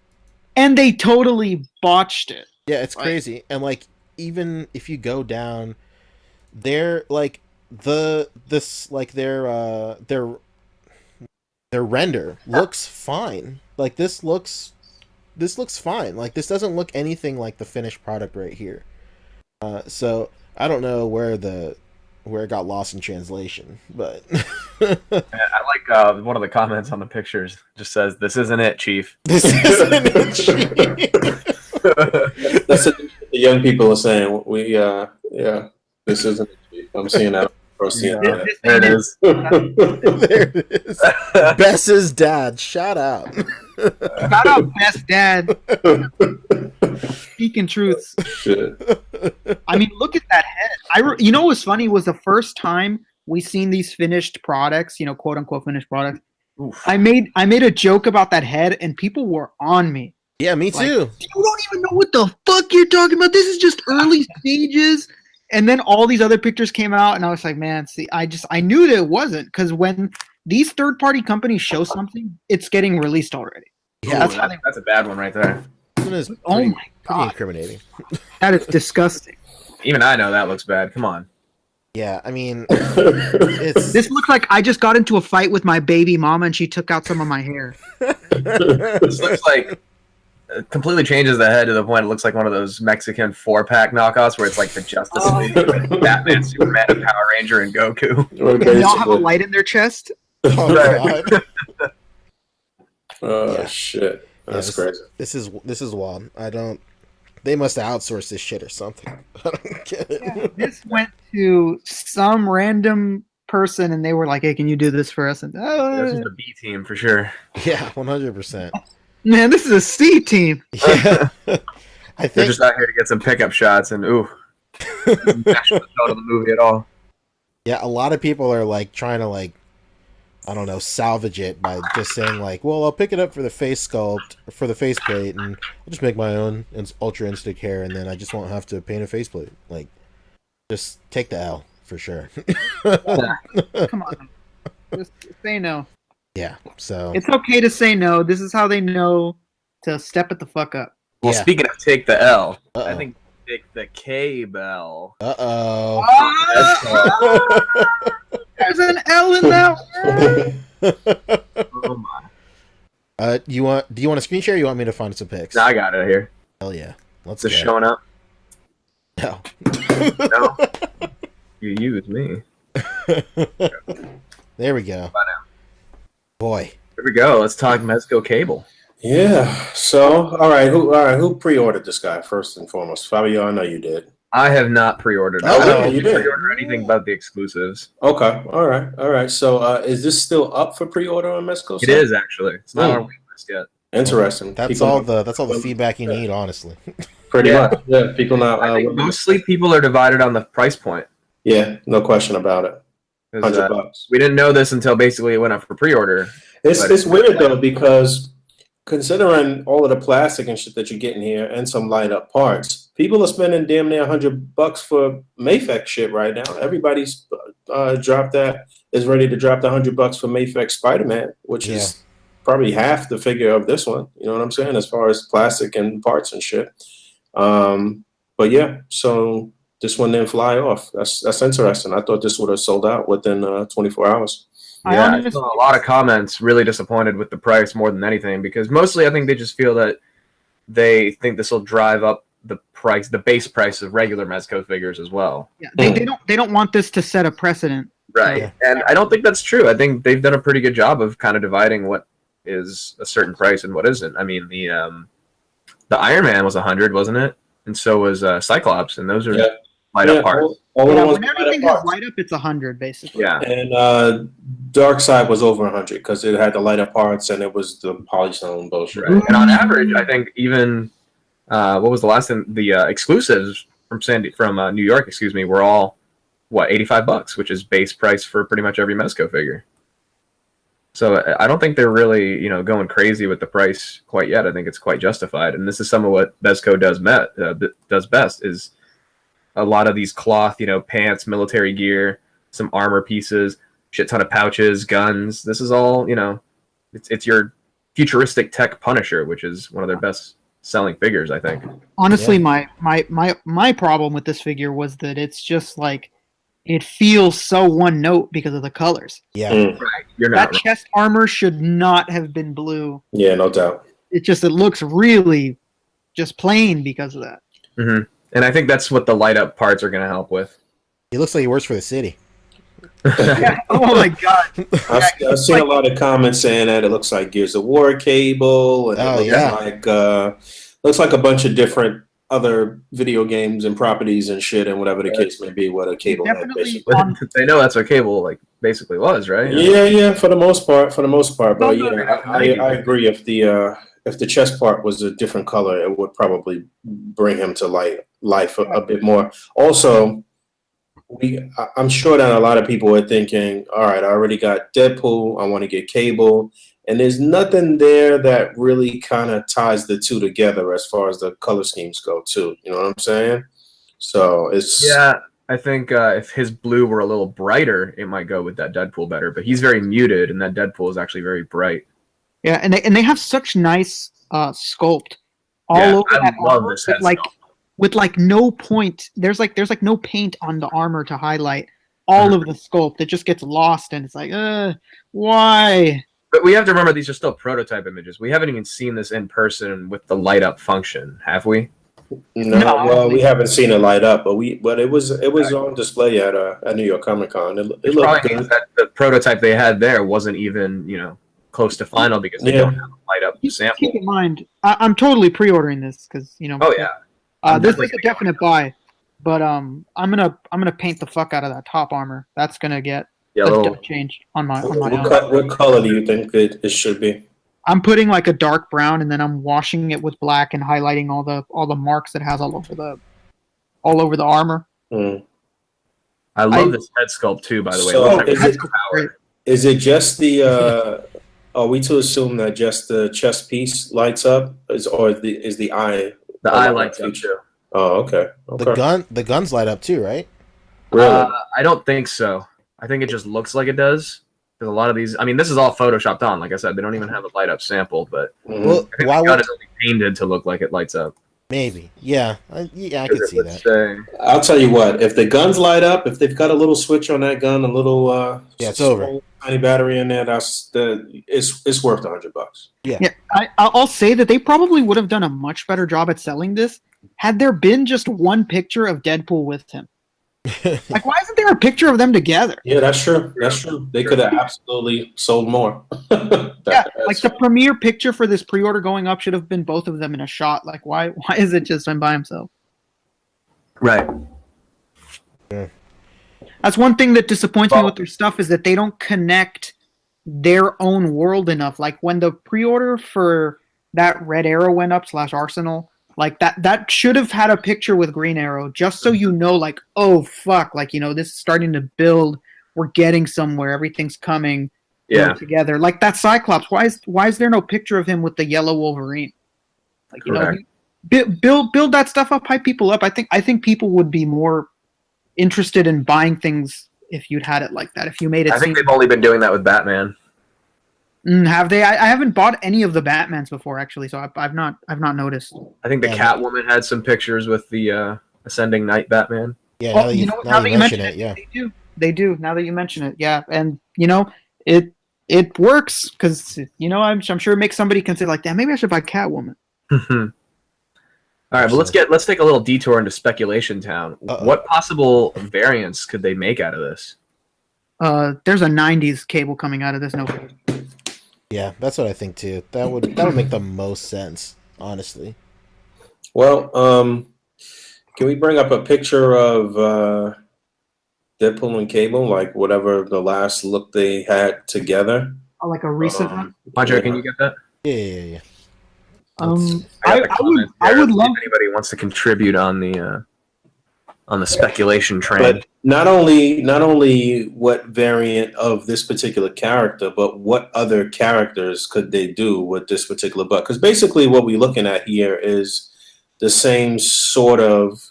And they totally botched it. Yeah, it's crazy. And like, even if you go down, they're like their render looks fine. Like this looks fine. Like this doesn't look anything like the finished product right here. So I don't know where it got lost in translation, but I like one of the comments on the pictures just says, "This isn't it, Chief." This isn't it, Chief. That's a The young people are saying this isn't. I'm seeing that across the internet. There it is. There it is. Bess's dad. Shout out. Shout out Best Dad. Speaking truths. Shit. I mean, look at that head. You know what's funny was the first time we seen these finished products, quote unquote finished products. Oof. I made a joke about that head, and people were on me. Yeah, me too. You don't even know what the fuck you're talking about. This is just early stages. And then all these other pictures came out, and I was like, man, see, I knew that it wasn't, because when these third-party companies show something, it's getting released already. Yeah, that's a bad one right there. Oh my god, pretty incriminating. That is disgusting. Even I know that looks bad. Come on. Yeah, I mean, this looks like I just got into a fight with my baby mama, and she took out some of my hair. This looks like it completely changes the head to the point it looks like one of those Mexican 4-pack knockoffs where it's like the Justice League, Batman, Superman, and Power Ranger, and Goku. And they all have a light in their chest. Oh god. Oh shit. That's crazy. This is wild. They must have outsourced this shit or something. I don't get it. Yeah, this went to some random person, and they were like, "Hey, can you do this for us?" And this is the B team for sure. Yeah, 100%. Man, this is a C team. Yeah. I think they're just out here to get some pickup shots, and actually the tone of the movie at all. Yeah, a lot of people are like trying to I don't know, salvage it by just saying well, I'll pick it up for the face sculpt, for the faceplate, and I'll just make my own Ultra Instinct hair, and then I just won't have to paint a faceplate. Just take the L for sure. Come on, just say no. Yeah, so it's okay to say no. This is how they know to step it the fuck up. Well, speaking of take the L, I think take the K-Bell. Uh-oh. There's an L in that word. Oh my. Do you want a screen share or you want me to find some pics? No, I got it here. Hell yeah. Let's Is it showing up? No. No? You use me. There we go. Bye now. Boy. Here we go. Let's talk Mezco cable. Yeah. So, all right. Who pre-ordered this guy first and foremost? Fabio, I know you did. I have not pre-ordered. Oh, you did. Pre-order anything but the exclusives. Okay. All right. So, is this still up for pre-order on Mezco? It is actually. It's not on our wait list yet. Interesting. That's all the feedback you need, honestly. Pretty much. Yeah. People not. I think mostly people are divided on the price point. Yeah. No question about it. $100. We didn't know this until basically it went up for pre-order. It's weird though, because considering all of the plastic and shit that you're getting here and some light up parts, people are spending damn near $100 for Mayfec shit right now. Everybody's is ready to drop the $100 for Mayfec Spider-Man, which is probably half the figure of this one. You know what I'm saying? As far as plastic and parts and shit. But yeah, so this one didn't fly off. That's interesting. I thought this would have sold out within 24 hours. Yeah, I saw a lot of comments really disappointed with the price more than anything, because mostly I think they just feel that they think this will drive up the base price of regular Mezco figures as well. Yeah, they don't want this to set a precedent. Right. Yeah. And I don't think that's true. I think they've done a pretty good job of kind of dividing what is a certain price and what isn't. I mean, the Iron Man was 100, wasn't it? And so was Cyclops, and those are light up parts. When everything has light up, it's 100 basically. Yeah. And Darkseid was over 100 because it had the light up parts and it was the polystone bullshit. Right. And on average, I think even what was the last thing? The exclusives from New York, were all $85, which is base price for pretty much every Mezco figure. So I don't think they're really going crazy with the price quite yet. I think it's quite justified, and this is some of what Mezco does best is a lot of these cloth, pants, military gear, some armor pieces, shit ton of pouches, guns. This is all, it's your futuristic tech Punisher, which is one of their best selling figures, I think. Honestly, my problem with this figure was that it's just it feels so one note because of the colors. Yeah. Right. You're not that chest armor should not have been blue. Yeah, no doubt. It looks really just plain because of that. Mm-hmm. And I think that's what the light up parts are going to help with. He looks like he works for the city. Yeah. Oh my god! I've seen a lot of comments saying that it looks like Gears of War cable, and it looks like a bunch of different other video games and properties and shit and whatever the case may be. What a Cable had Definitely basically. They know that's what Cable like basically was, right? Yeah, for the most part. But No, yeah, I agree. If the chest part was a different color, it would probably bring him to life a bit more. Also, I'm sure that a lot of people are thinking, all right, I already got Deadpool. I want to get Cable. And there's nothing there that really kind of ties the two together as far as the color schemes go, too. You know what I'm saying? So it's... Yeah, I think if his blue were a little brighter, it might go with that Deadpool better. But he's very muted, and that Deadpool is actually very bright. Yeah, and they have such nice sculpt all Yeah, over I that love armor, this head like sculpt. with like no point. There's like no paint on the armor to highlight all of the sculpt. It just gets lost, and it's like, why? But we have to remember these are still prototype images. We haven't even seen this in person with the light up function, have we? No, No, I don't well, we think- haven't seen it light up, but it was on display at New York Comic Con. It Which looked probably means good. that the prototype they had there wasn't even, close to final because they don't have a light up sample. Keep in mind, I'm totally pre-ordering this because Oh yeah, I'm this is definitely a definite buy. But I'm gonna paint the fuck out of that top armor. That's gonna get yeah, a little step change on my own. What color do you think it should be? I'm putting like a dark brown, and then I'm washing it with black and highlighting all the marks it has all over the armor. Mm. I love this head sculpt too, by the way. So It looks like Great. is it just the? Are we to assume that just the chest piece lights up, or is the eye? the eye lights up too. Oh, okay. The guns light up too, right? Really? I don't think so. I think it just looks like it does. Because a lot of these, I mean, this is all photoshopped on. Like I said, they don't even have a light up sample, but Mhm. Well, I think why the gun would is only painted to look like it lights up. maybe? Yeah, yeah, I can see that. I'll tell you what. If the guns light up, if they've got a little switch on that gun, a little Yeah, it's over. tiny battery in there, it's worth $100. Yeah, I'll say that they probably would have done a much better job at selling this had there been just one picture of Deadpool with him. Like, why isn't there a picture of them together? Yeah, that's true. That's true. They could have absolutely sold more. Yeah, like the premiere picture for this pre-order going up should have been both of them in a shot. Like, why is it just him by himself? Right. That's one thing that disappoints me with their stuff is that they don't connect their own world enough. Like when the pre-order for that Red Arrow went up / Arsenal, like that should have had a picture with Green Arrow just so you know, like, oh fuck, like, this is starting to build. We're getting somewhere. Everything's coming together. Like that Cyclops. Why is there no picture of him with the yellow Wolverine? Like, build that stuff up, hype people up. I think people would be more interested in buying things if you'd had it like that. If you made it, I think they've only been doing that with Batman. Have they? I haven't bought any of the Batmans before, actually, so I've not noticed. I think the Catwoman had some pictures with the Ascending Night Batman. Yeah, Well, now that you mention it, yeah. They do. Now that you mention it, yeah, and it works because I'm sure it makes somebody consider like, damn, maybe I should buy Catwoman. All right, but let's take a little detour into Speculation Town. What possible variants could they make out of this? There's a '90s Cable coming out of this. No. Yeah, that's what I think too. That would make the most sense, honestly. Well, can we bring up a picture of Deadpool and Cable, like whatever the last look they had together? Oh, like a recent one. Roger, can you get that? Yeah. I would love if anybody wants to contribute on the speculation train. But not only what variant of this particular character, but what other characters could they do with this particular book? Because basically what we're looking at here is the same sort of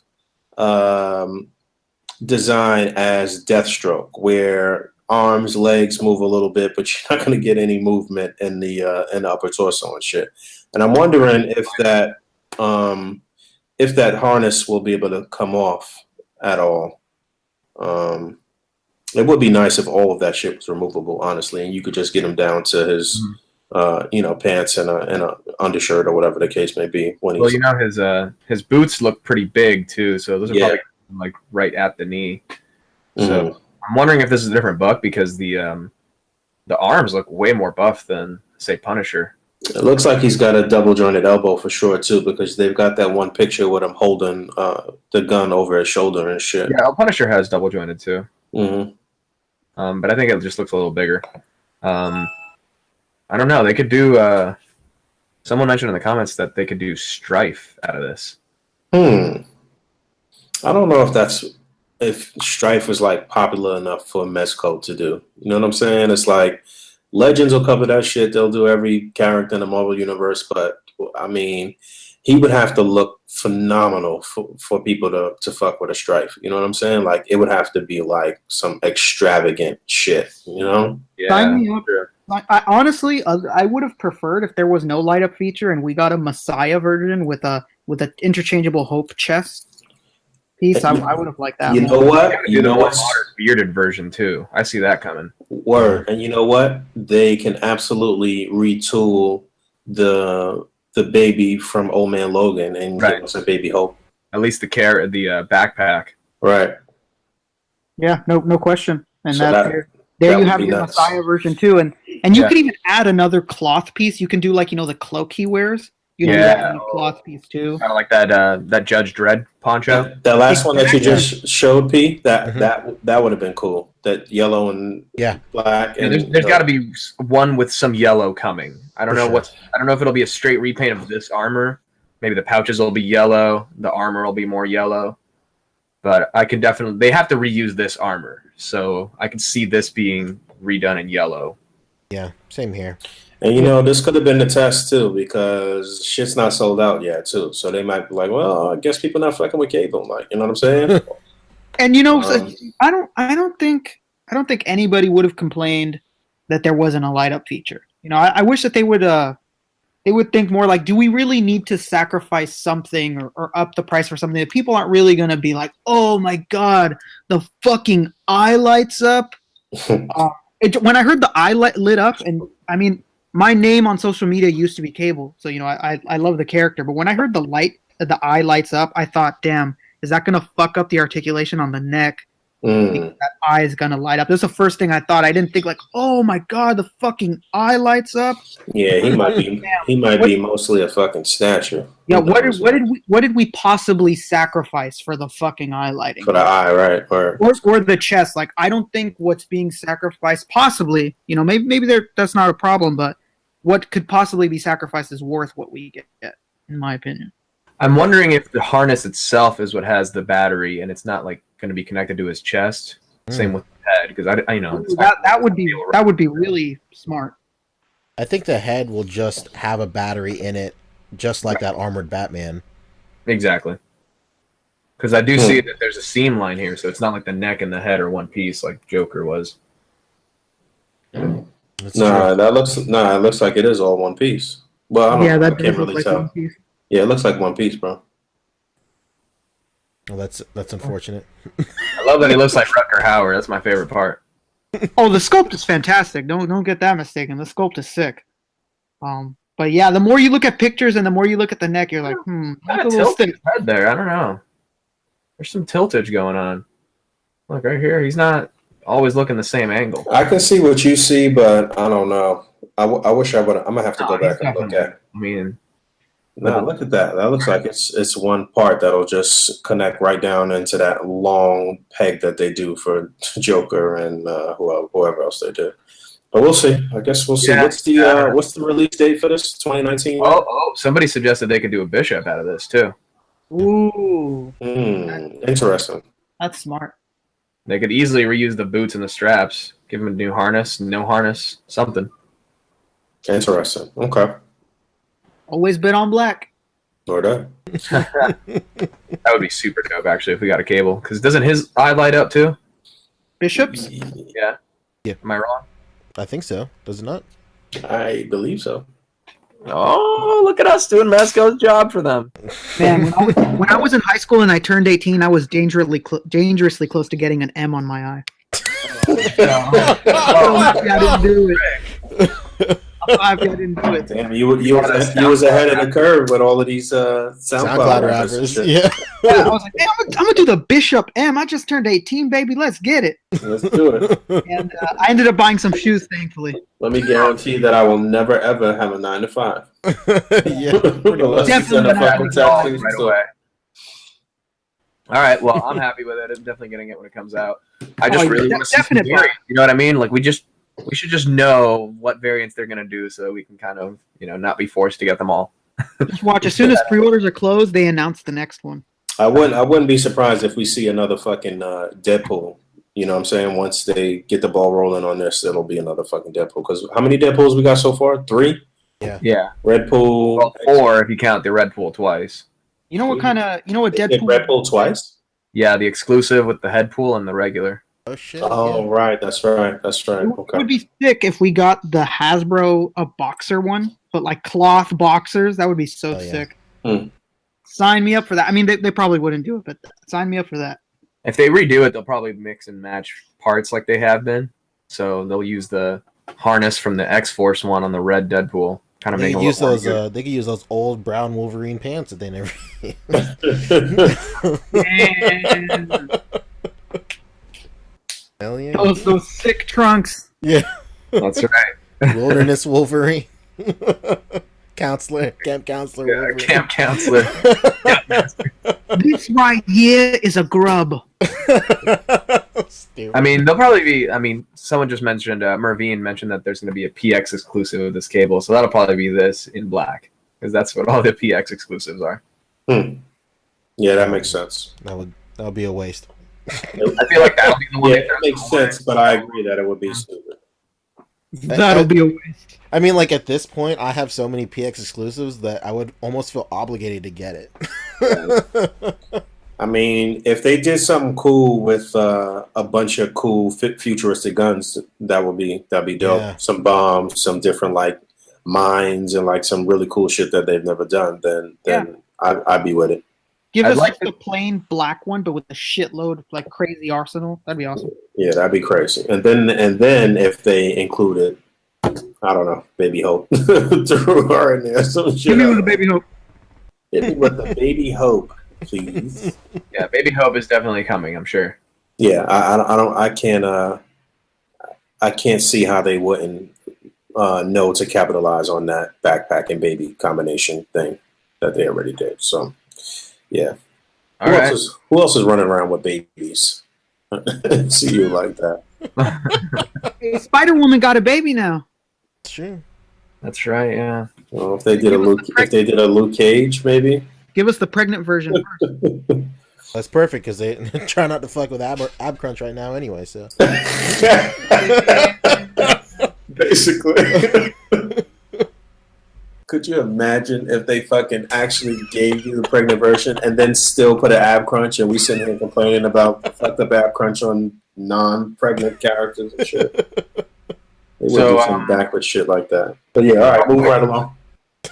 design as Deathstroke, where arms, legs move a little bit, but you're not going to get any movement in the upper torso and shit. And I'm wondering if that harness will be able to come off at all. It would be nice if all of that shit was removable, honestly, and you could just get him down to his, pants and a undershirt or whatever the case may be. His boots look pretty big too, so those are probably like right at the knee. So I'm wondering if this is a different buck because the arms look way more buff than say Punisher. It looks like he's got a double jointed elbow for sure too, because they've got that one picture with him holding the gun over his shoulder and shit. Yeah, Punisher has double jointed too. Mm-hmm. But I think it just looks a little bigger. I don't know. They could do. Someone mentioned in the comments that they could do Strife out of this. I don't know if Strife was like popular enough for Mezco to do. You know what I'm saying? It's like Legends will cover that shit. They'll do every character in the Marvel universe, but I mean, he would have to look phenomenal for people to fuck with a Strife. You know what I'm saying? Like it would have to be like some extravagant shit. You know? Yeah. Sign me up. I honestly, I would have preferred if there was no light up feature and we got a Messiah version with an interchangeable Hope chest piece. I would have liked that. You know what? You know what? Bearded version too. I see that coming. Word. And you know what? They can absolutely retool the baby from Old Man Logan and give us a Baby Hope. At least the backpack. Right. Yeah. No question. And So there you have your Messiah version too, and you could even add another cloth piece. You can do like the cloak he wears. You can do that in a cloth piece too. Kind of like that Judge Dredd poncho. That last one that you just showed, P. That would have been cool. That yellow and black. And there's got to be one with some yellow coming. I don't know I don't know if it'll be a straight repaint of this armor. Maybe the pouches will be yellow. The armor will be more yellow. But I could definitely. They have to reuse this armor, so I could see this being redone in yellow. Yeah, same here. And this could have been the test too, because shit's not sold out yet too. So they might be like, well, I guess people not fucking with Cable, like, you know what I'm saying? And I don't think anybody would have complained that there wasn't a light up feature. I wish that they would think more like, do we really need to sacrifice something or up the price for something that people aren't really going to be like, oh my god, the fucking eye lights up. When I heard the eye lit up, and I mean, my name on social media used to be Cable, so I love the character. But when I heard the eye lights up, I thought, damn, is that gonna fuck up the articulation on the neck? That eye is gonna light up. That's the first thing I thought. I didn't think like, oh my god, the fucking eye lights up. Yeah, he might be. He might be mostly a fucking statue. Yeah, what did we possibly sacrifice for the fucking eye lighting? For the eye, right? Or the chest. Like, I don't think what's being sacrificed, possibly, maybe that's not a problem, but what could possibly be sacrificed is worth what we get, in my opinion. I'm wondering if the harness itself is what has the battery, and it's not like going to be connected to his chest. Same with the head, because that would be really smart. I think the head will just have a battery in it, just like that armored Batman. Exactly. Because I do see that there's a seam line here, so it's not like the neck and the head are one piece like Joker was. It looks like it is all one piece. Well, I can't really tell. Yeah, it looks like one piece, bro. Well, that's unfortunate. I love that he looks like Rutger Hauer. That's my favorite part. Oh, the sculpt is fantastic. Don't get that mistaken. The sculpt is sick. But yeah, the more you look at pictures and the more you look at the neck, you're like, that's a little stiff head there. I don't know. There's some tiltage going on. Look right here. He's not always looking the same angle. I can see what you see, but I don't know. I wish I would. I'm gonna have to go back and look at it. I mean, no, look at that. That looks like it's one part that'll just connect right down into that long peg that they do for Joker and whoever else they do. But we'll see. I guess we'll see. Yeah, what's the release date for this? 2019? Oh, somebody suggested they could do a Bishop out of this too. Ooh. Interesting. That's smart. They could easily reuse the boots and the straps. Give him a new harness, no harness, something. Interesting. Okay. Always been on black. Or that. That would be super dope, actually, if we got a Cable. Because doesn't his eye light up too? Bishop's? Yeah. Am I wrong? I think so. Does it not? I believe so. Oh, look at us doing Mezco's job for them. Man, when I was in high school and I turned 18, I was dangerously close to getting an M on my eye. I didn't do it. I didn't do it. Damn, you was ahead of the curve with all of these SoundCloud rappers. And shit. Yeah. Yeah, I was like, hey, I'm gonna do the Bishop M. I just turned 18, baby. Let's get it. Let's do it. And I ended up buying some shoes, thankfully. Let me guarantee that I will never ever have a 9 to 5. Yeah. Unless you send a fucking text right away. All right, well, I'm happy with it. I'm definitely getting it when it comes out. I just really want to see some variants, you know what I mean? Like we should just know what variants they're gonna do so that we can kind of, not be forced to get them all. Just watch. As soon as pre-orders are closed, they announce the next one. I wouldn't be surprised if we see another fucking Deadpool. You know what I'm saying? Once they get the ball rolling on this, it'll be another fucking Deadpool. Because how many Deadpools we got so far? 3? Yeah. Red Pool. Well, 4 if you count the Red Pool twice. You know what Deadpool? Red Pool twice? Yeah, the exclusive with the head pool and the regular. Oh shit. Oh, yeah. Right. That's right. It would be sick if we got the Hasbro boxer one, but like cloth boxers. That would be so sick. Sign me up for that. I mean, they probably wouldn't do it, but sign me up for that. If they redo it, they'll probably mix and match parts like they have been. So they'll use the harness from the X-Force one on the red Deadpool. Kind of they make could it use those. good. They could use those old brown Wolverine pants that they never. Hell yeah! Those sick trunks. Yeah, that's right. Wilderness Wolverine. Camp counselor. Yeah, camp counselor. This right here is a grub. I mean, they'll probably be. I mean, someone just mentioned, Mervine mentioned that there's going to be a PX exclusive of this cable, so that'll probably be this in black because that's what all the PX exclusives are. Yeah, that makes sense. That would be a waste. I feel like that'll be the one. Yeah, that makes sense, but I agree that it would be stupid. That'll be a waste. I mean, like at this point, I have so many PX exclusives that I would almost feel obligated to get it. I mean, if they did something cool with a bunch of cool futuristic guns, that'd be dope. Yeah. Some bombs, some different like mines, and like some really cool shit that they've never done. Then I'd be with it. Give us like the plain black one, but with a shitload of like crazy arsenal. That'd be awesome. Yeah, that'd be crazy. And then if they included, I don't know, Baby Hope threw her in there. Some shit. Hit me with the Baby Hope. Hit me with the Baby Hope, please. Yeah, Baby Hope is definitely coming. I'm sure. Yeah, I can't see how they wouldn't know to capitalize on that backpack and baby combination thing that they already did. So, yeah. Who else is running around with babies? See you like that. Hey, Spider-Woman got a baby now. That's true. That's right. Yeah. Well, if they did a Luke Cage, maybe. Give us the pregnant version first. That's perfect because they try not to fuck with ab crunch right now anyway. So basically. Could you imagine if they fucking actually gave you the pregnant version and then still put an ab crunch and we sitting here complaining about fucked up ab crunch on non-pregnant characters and shit? They would do some backward shit like that. But yeah, all right, move right along.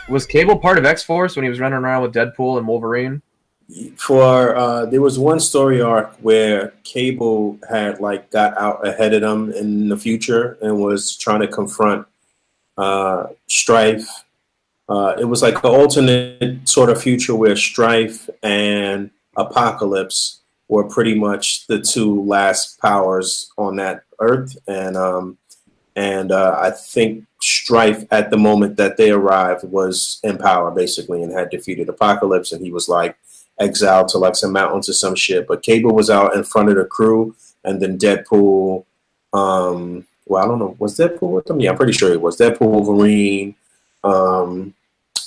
Was Cable part of X-Force when he was running around with Deadpool and Wolverine? There was one story arc where Cable had like got out ahead of them in the future and was trying to confront Strife. It was like an alternate sort of future where Strife and Apocalypse were pretty much the two last powers on that Earth, and I think Strife at the moment that they arrived was in power basically and had defeated Apocalypse, and he was like exiled to like some mountains or some shit. But Cable was out in front of the crew, and then Deadpool. Well, I don't know. Was Deadpool with them? Yeah, I'm pretty sure it was Deadpool, Wolverine.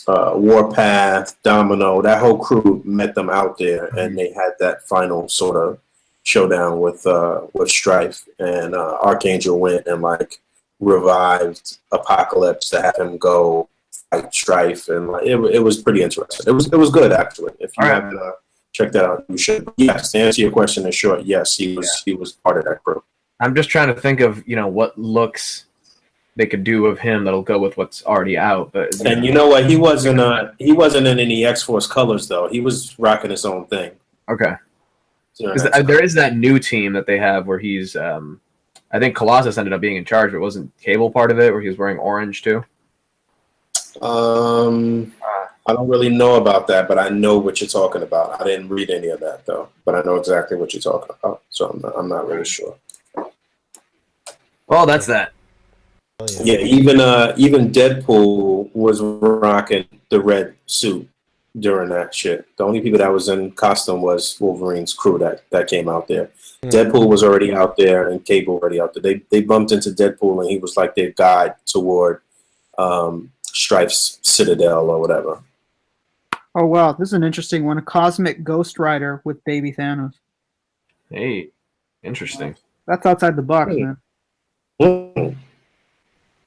Warpath, Domino, that whole crew met them out there, and they had that final sort of showdown with Strife, and Archangel went and like revived Apocalypse to have him go fight Strife, and like it was pretty interesting. It was good actually. If you haven't checked that out, you should. Yes, to answer your question in short, yes, he was part of that crew. I'm just trying to think of what looks they could do of him that'll go with what's already out. But you know what? He wasn't in any X-Force colors though. He was rocking his own thing. Okay. There is that new team that they have where he's I think Colossus ended up being in charge, but wasn't Cable part of it where he was wearing orange too? I don't really know about that, but I know what you're talking about. I didn't read any of that though, but I know exactly what you're talking about. So I'm not really sure. Well, that's that. Yeah, even Deadpool was rocking the red suit during that shit. The only people that was in costume was Wolverine's crew that came out there. Deadpool was already out there and Cable already out there. They bumped into Deadpool and he was like their guide toward Strife's Citadel or whatever. Oh wow, this is an interesting one. A cosmic Ghost Rider with baby Thanos. Hey, interesting. That's outside the box, man.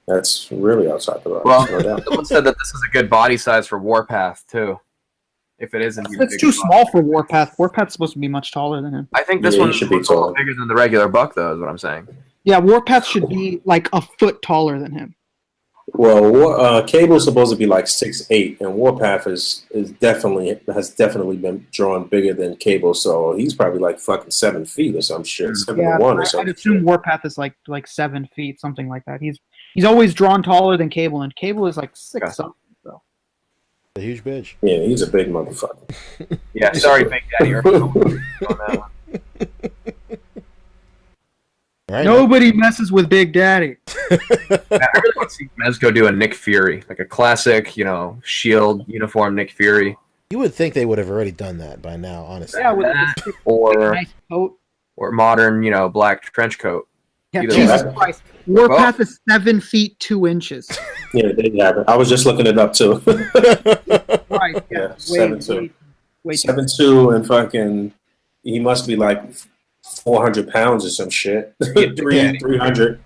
That's really outside the box. Well, someone said that this is a good body size for Warpath too. If it isn't, it's too small for Warpath. Warpath's supposed to be much taller than him. I think this one should be taller, bigger than the regular Buck, though. Is what I'm saying. Yeah, Warpath should be like a foot taller than him. Well, Cable's supposed to be like 6'8", and Warpath has definitely been drawn bigger than Cable, so he's probably like fucking 7 feet or some shit, 7'1" or something. I'd assume Warpath is like 7 feet, something like that. He's always drawn taller than Cable, and Cable is like 6 something. So. A huge bitch. Yeah, he's a big motherfucker. Yeah, sorry, Big Daddy. Right, nobody messes with Big Daddy. I really want to see Mezco do a Nick Fury, like a classic, Shield uniform Nick Fury. You would think they would have already done that by now, honestly. Yeah, with or nice coat. Or modern, black trench coat. Yeah, Jesus Christ. Warpath is 7 feet 2 inches. Yeah, they have it. I was just looking it up too. Right. Yeah, 7'2". 7'2", and fucking, he must be like 400 pounds or some shit. 300.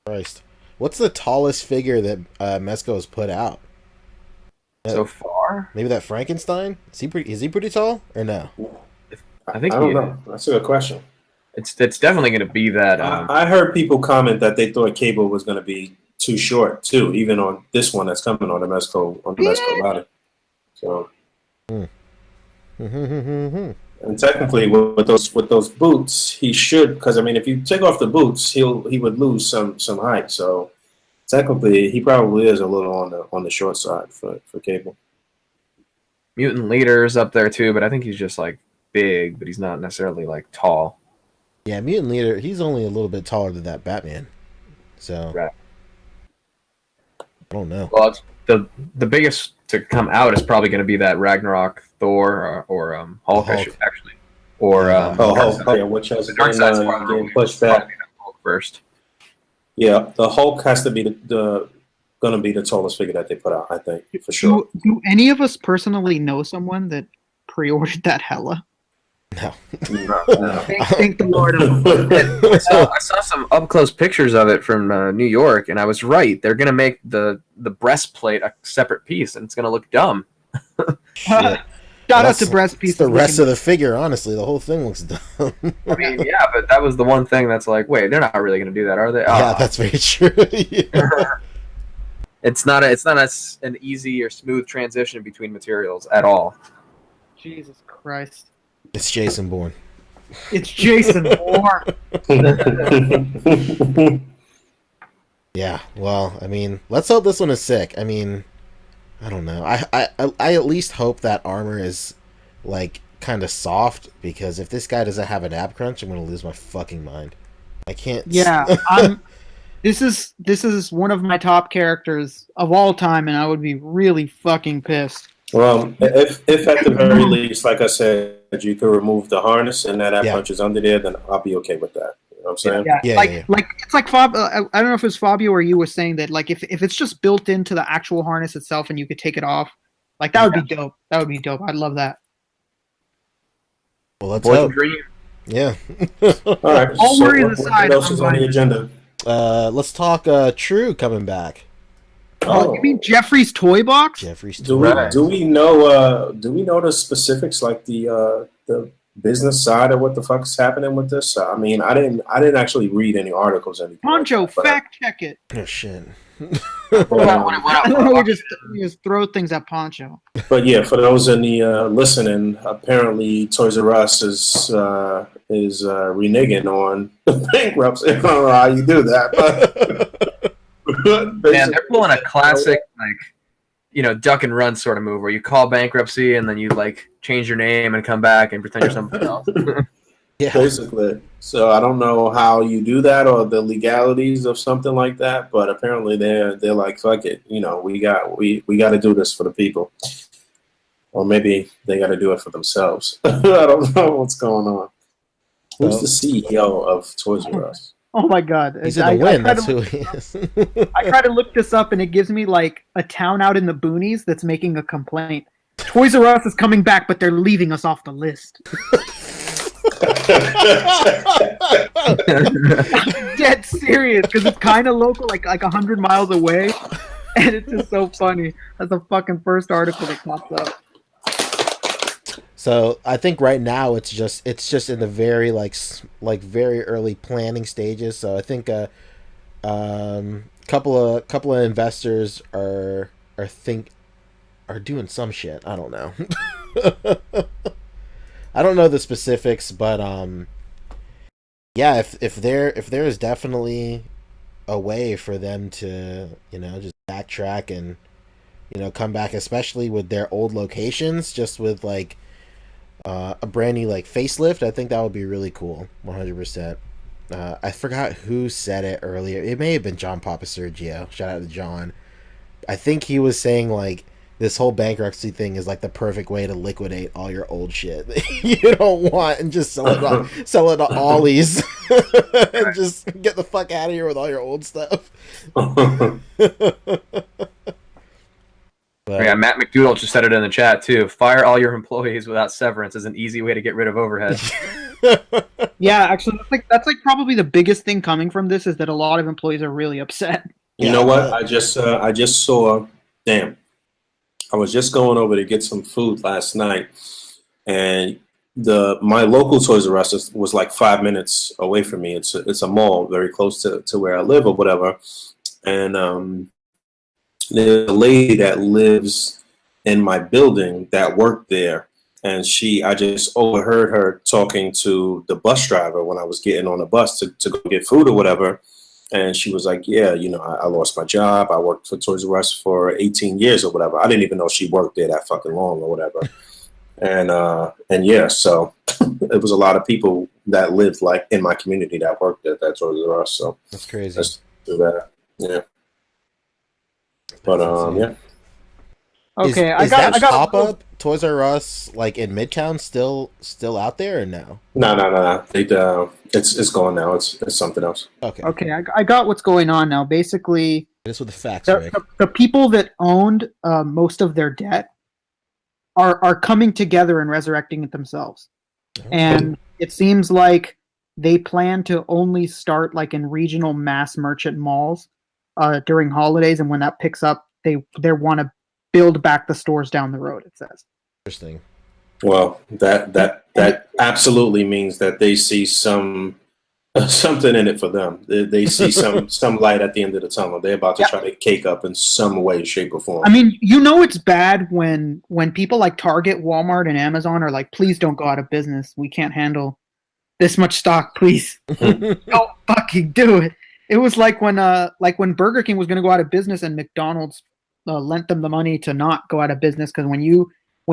Christ. What's the tallest figure that Mezco has put out? So far? Maybe that Frankenstein? Is he pretty tall or no? I don't know. That's a good question. It's definitely going to be that. I heard people comment that they thought Cable was going to be too short too, even on this one that's coming on the Mezco body. So. And technically, with those boots, he should, because I mean, if you take off the boots, he would lose some height. So technically, he probably is a little on the short side for Cable. Mutant Leader's up there too, but I think he's just like big, but he's not necessarily like tall. Yeah, Mutant Leader, he's only a little bit taller than that Batman. So right. I don't know. Well, it's the biggest to come out is probably going to be that Ragnarok Thor or Hulk. Actually, or Hulk, which has been getting pushed back. Hulk first. Yeah, the Hulk has to be going to be the tallest figure that they put out, I think, for sure. Do any of us personally know someone that pre-ordered that Hela? No. Thank the Lord. I saw some up-close pictures of it from New York, and I was right. They're going to make the breastplate a separate piece, and it's going to look dumb. Shout out to breastpiece. The rest of the figure, honestly, the whole thing looks dumb. I mean, yeah, but that was the one thing that's like, wait, they're not really going to do that, are they? Yeah, that's very true. Yeah. It's not an easy or smooth transition between materials at all. Jesus Christ. It's Jason Bourne. It's Jason Bourne. Yeah, well, I mean, let's hope this one is sick. I mean, I don't know. I at least hope that armor is, like, kind of soft, because if this guy doesn't have an ab crunch, I'm going to lose my fucking mind. I can't... Yeah, This is one of my top characters of all time, and I would be really fucking pissed. Well, if at the very least, like I said, you could remove the harness and that punch is under there, then I'll be okay with that. You know what I'm saying? Yeah. Like it's like I don't know if it was Fabio or you were saying that, like, if it's just built into the actual harness itself and you could take it off, like, that would be dope. That would be dope. I'd love that. Well, let's hope. Dream. Yeah. All right. All worries aside, what else is on the agenda? Let's talk True coming back. Oh, you mean Jeffrey's toy box? Jeffrey's toy box. Do we know the specifics, like the business side of what the fuck is happening with this? I mean, I didn't actually read any articles. Poncho, fact check it. Oh shit. We just throw things at Poncho. But yeah, for those in the listening, apparently Toys R Us is reneging on bankruptcy. I don't know how you do that, but Man, they're pulling a classic duck and run sort of move where you call bankruptcy and then you change your name and come back and pretend you're something else. Yeah. Basically. So I don't know how you do that or the legalities of something like that, but apparently they're like, fuck it, we got to do this for the people, or maybe they got to do it for themselves. I don't know what's going on. Who's the CEO of Toys R Us? Oh my God, he's in the win. That's who he is. I try to look this up, and it gives me a town out in the boonies that's making a complaint. Toys R Us is coming back, but they're leaving us off the list. I'm dead serious because it's kind of local, like 100 miles away, and it's just so funny. That's the fucking first article that pops up. So I think right now it's just in the very very early planning stages. So I think couple of investors are doing some shit. I don't know. I don't know the specifics, but yeah, if there is definitely a way for them to just backtrack and come back, especially with their old locations, just with a brand new facelift, I think that would be really cool. 100%. I forgot who said it earlier. It may have been John Papa Sergio. Shout out to John. I think he was saying this whole bankruptcy thing is the perfect way to liquidate all your old shit that you don't want and just sell it to Ollies and just get the fuck out of here with all your old stuff. Yeah, Matt McDoodle just said it in the chat too. Fire all your employees without severance is an easy way to get rid of overhead. Yeah, actually, that's probably the biggest thing coming from this is that a lot of employees are really upset. You know what? I just saw. Damn. I was just going over to get some food last night, and my local Toys R Us was 5 minutes away from me. It's a mall very close to where I live or whatever, and there's a lady that lives in my building that worked there, and I just overheard her talking to the bus driver when I was getting on the bus to go get food or whatever. And she was like, yeah, I lost my job. I worked for Toys R Us for 18 years or whatever. I didn't even know she worked there that fucking long or whatever. And yeah, so it was a lot of people that lived in my community that worked at that Toys R Us. So that's crazy. Let's do that. Yeah. But yeah. Okay, is that pop-up Toys R Us in Midtown still out there or no? No. It's gone now. It's something else. Okay. I got what's going on now. Basically, this with the facts, Rick. The people that owned most of their debt are coming together and resurrecting it themselves, and it seems like they plan to only start in regional mass merchant malls during holidays, and when that picks up, they want to build back the stores down the road, it says. Interesting. Well, that absolutely means that they see something in it for them. They see some light at the end of the tunnel. They're about to try to cake up in some way, shape, or form. I mean, it's bad when people like Target, Walmart, and Amazon are like, please don't go out of business. We can't handle this much stock, please. Don't fucking do it. It was like when Burger King was going to go out of business and McDonald's lent them the money to not go out of business, because when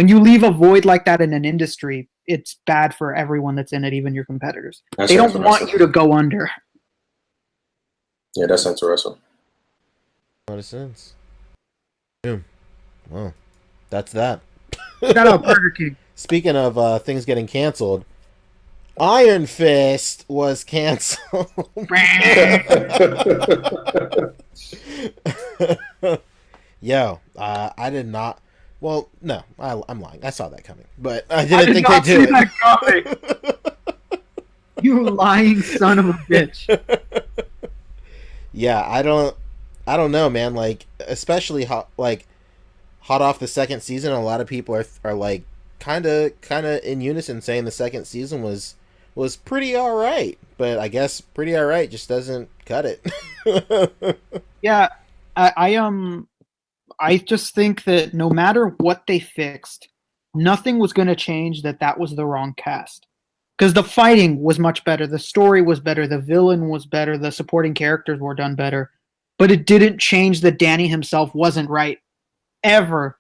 you leave a void like that in an industry, it's bad for everyone that's in it, even your competitors. They don't want you to go under. Yeah, that's interesting. A lot of sense. Boom. Well, that's that. Shout out Burger King. Speaking of things getting canceled, Iron Fist was canceled. Yo, I did not. Well, no, I'm lying. I saw that coming, but I didn't think they'd do it. You lying son of a bitch. Yeah, I don't know, man. Especially hot off the second season, a lot of people are kind of in unison saying the second season was pretty all right, but I guess pretty all right just doesn't cut it. Yeah, I just think that no matter what they fixed, nothing was going to change that was the wrong cast. Because the fighting was much better, the story was better, the villain was better, the supporting characters were done better. but it didn't change that Danny himself wasn't right ever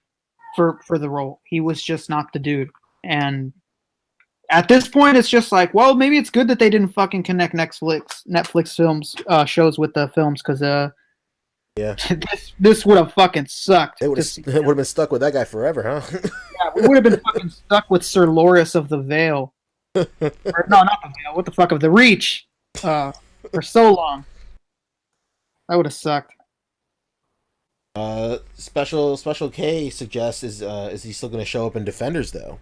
for the role. He was just not the dude. And at this point, it's just like, well, maybe it's good that they didn't fucking connect Netflix films shows with the films, because Yeah. this would have fucking sucked. They would have been stuck with that guy forever, huh? Yeah, we would have been fucking stuck with Sir Loris of the Vale. Or, no, not the Vale. What the fuck, of the Reach for so long. That would have sucked. Special K suggests is he still going to show up in Defenders though?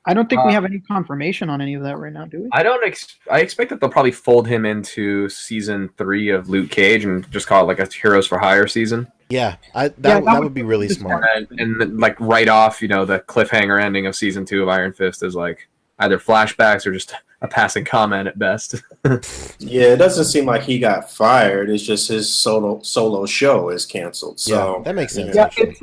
I don't think we have any confirmation on any of that right now, do we? I expect that they'll probably fold him into season 3 of Luke Cage and just call it like a Heroes for Hire season. Yeah, that would be really smart. And like right off, the cliffhanger ending of season 2 of Iron Fist is like either flashbacks or just a passing comment at best. Yeah, it doesn't seem like he got fired. It's just his solo show is canceled. So yeah, that makes sense. Yeah, it's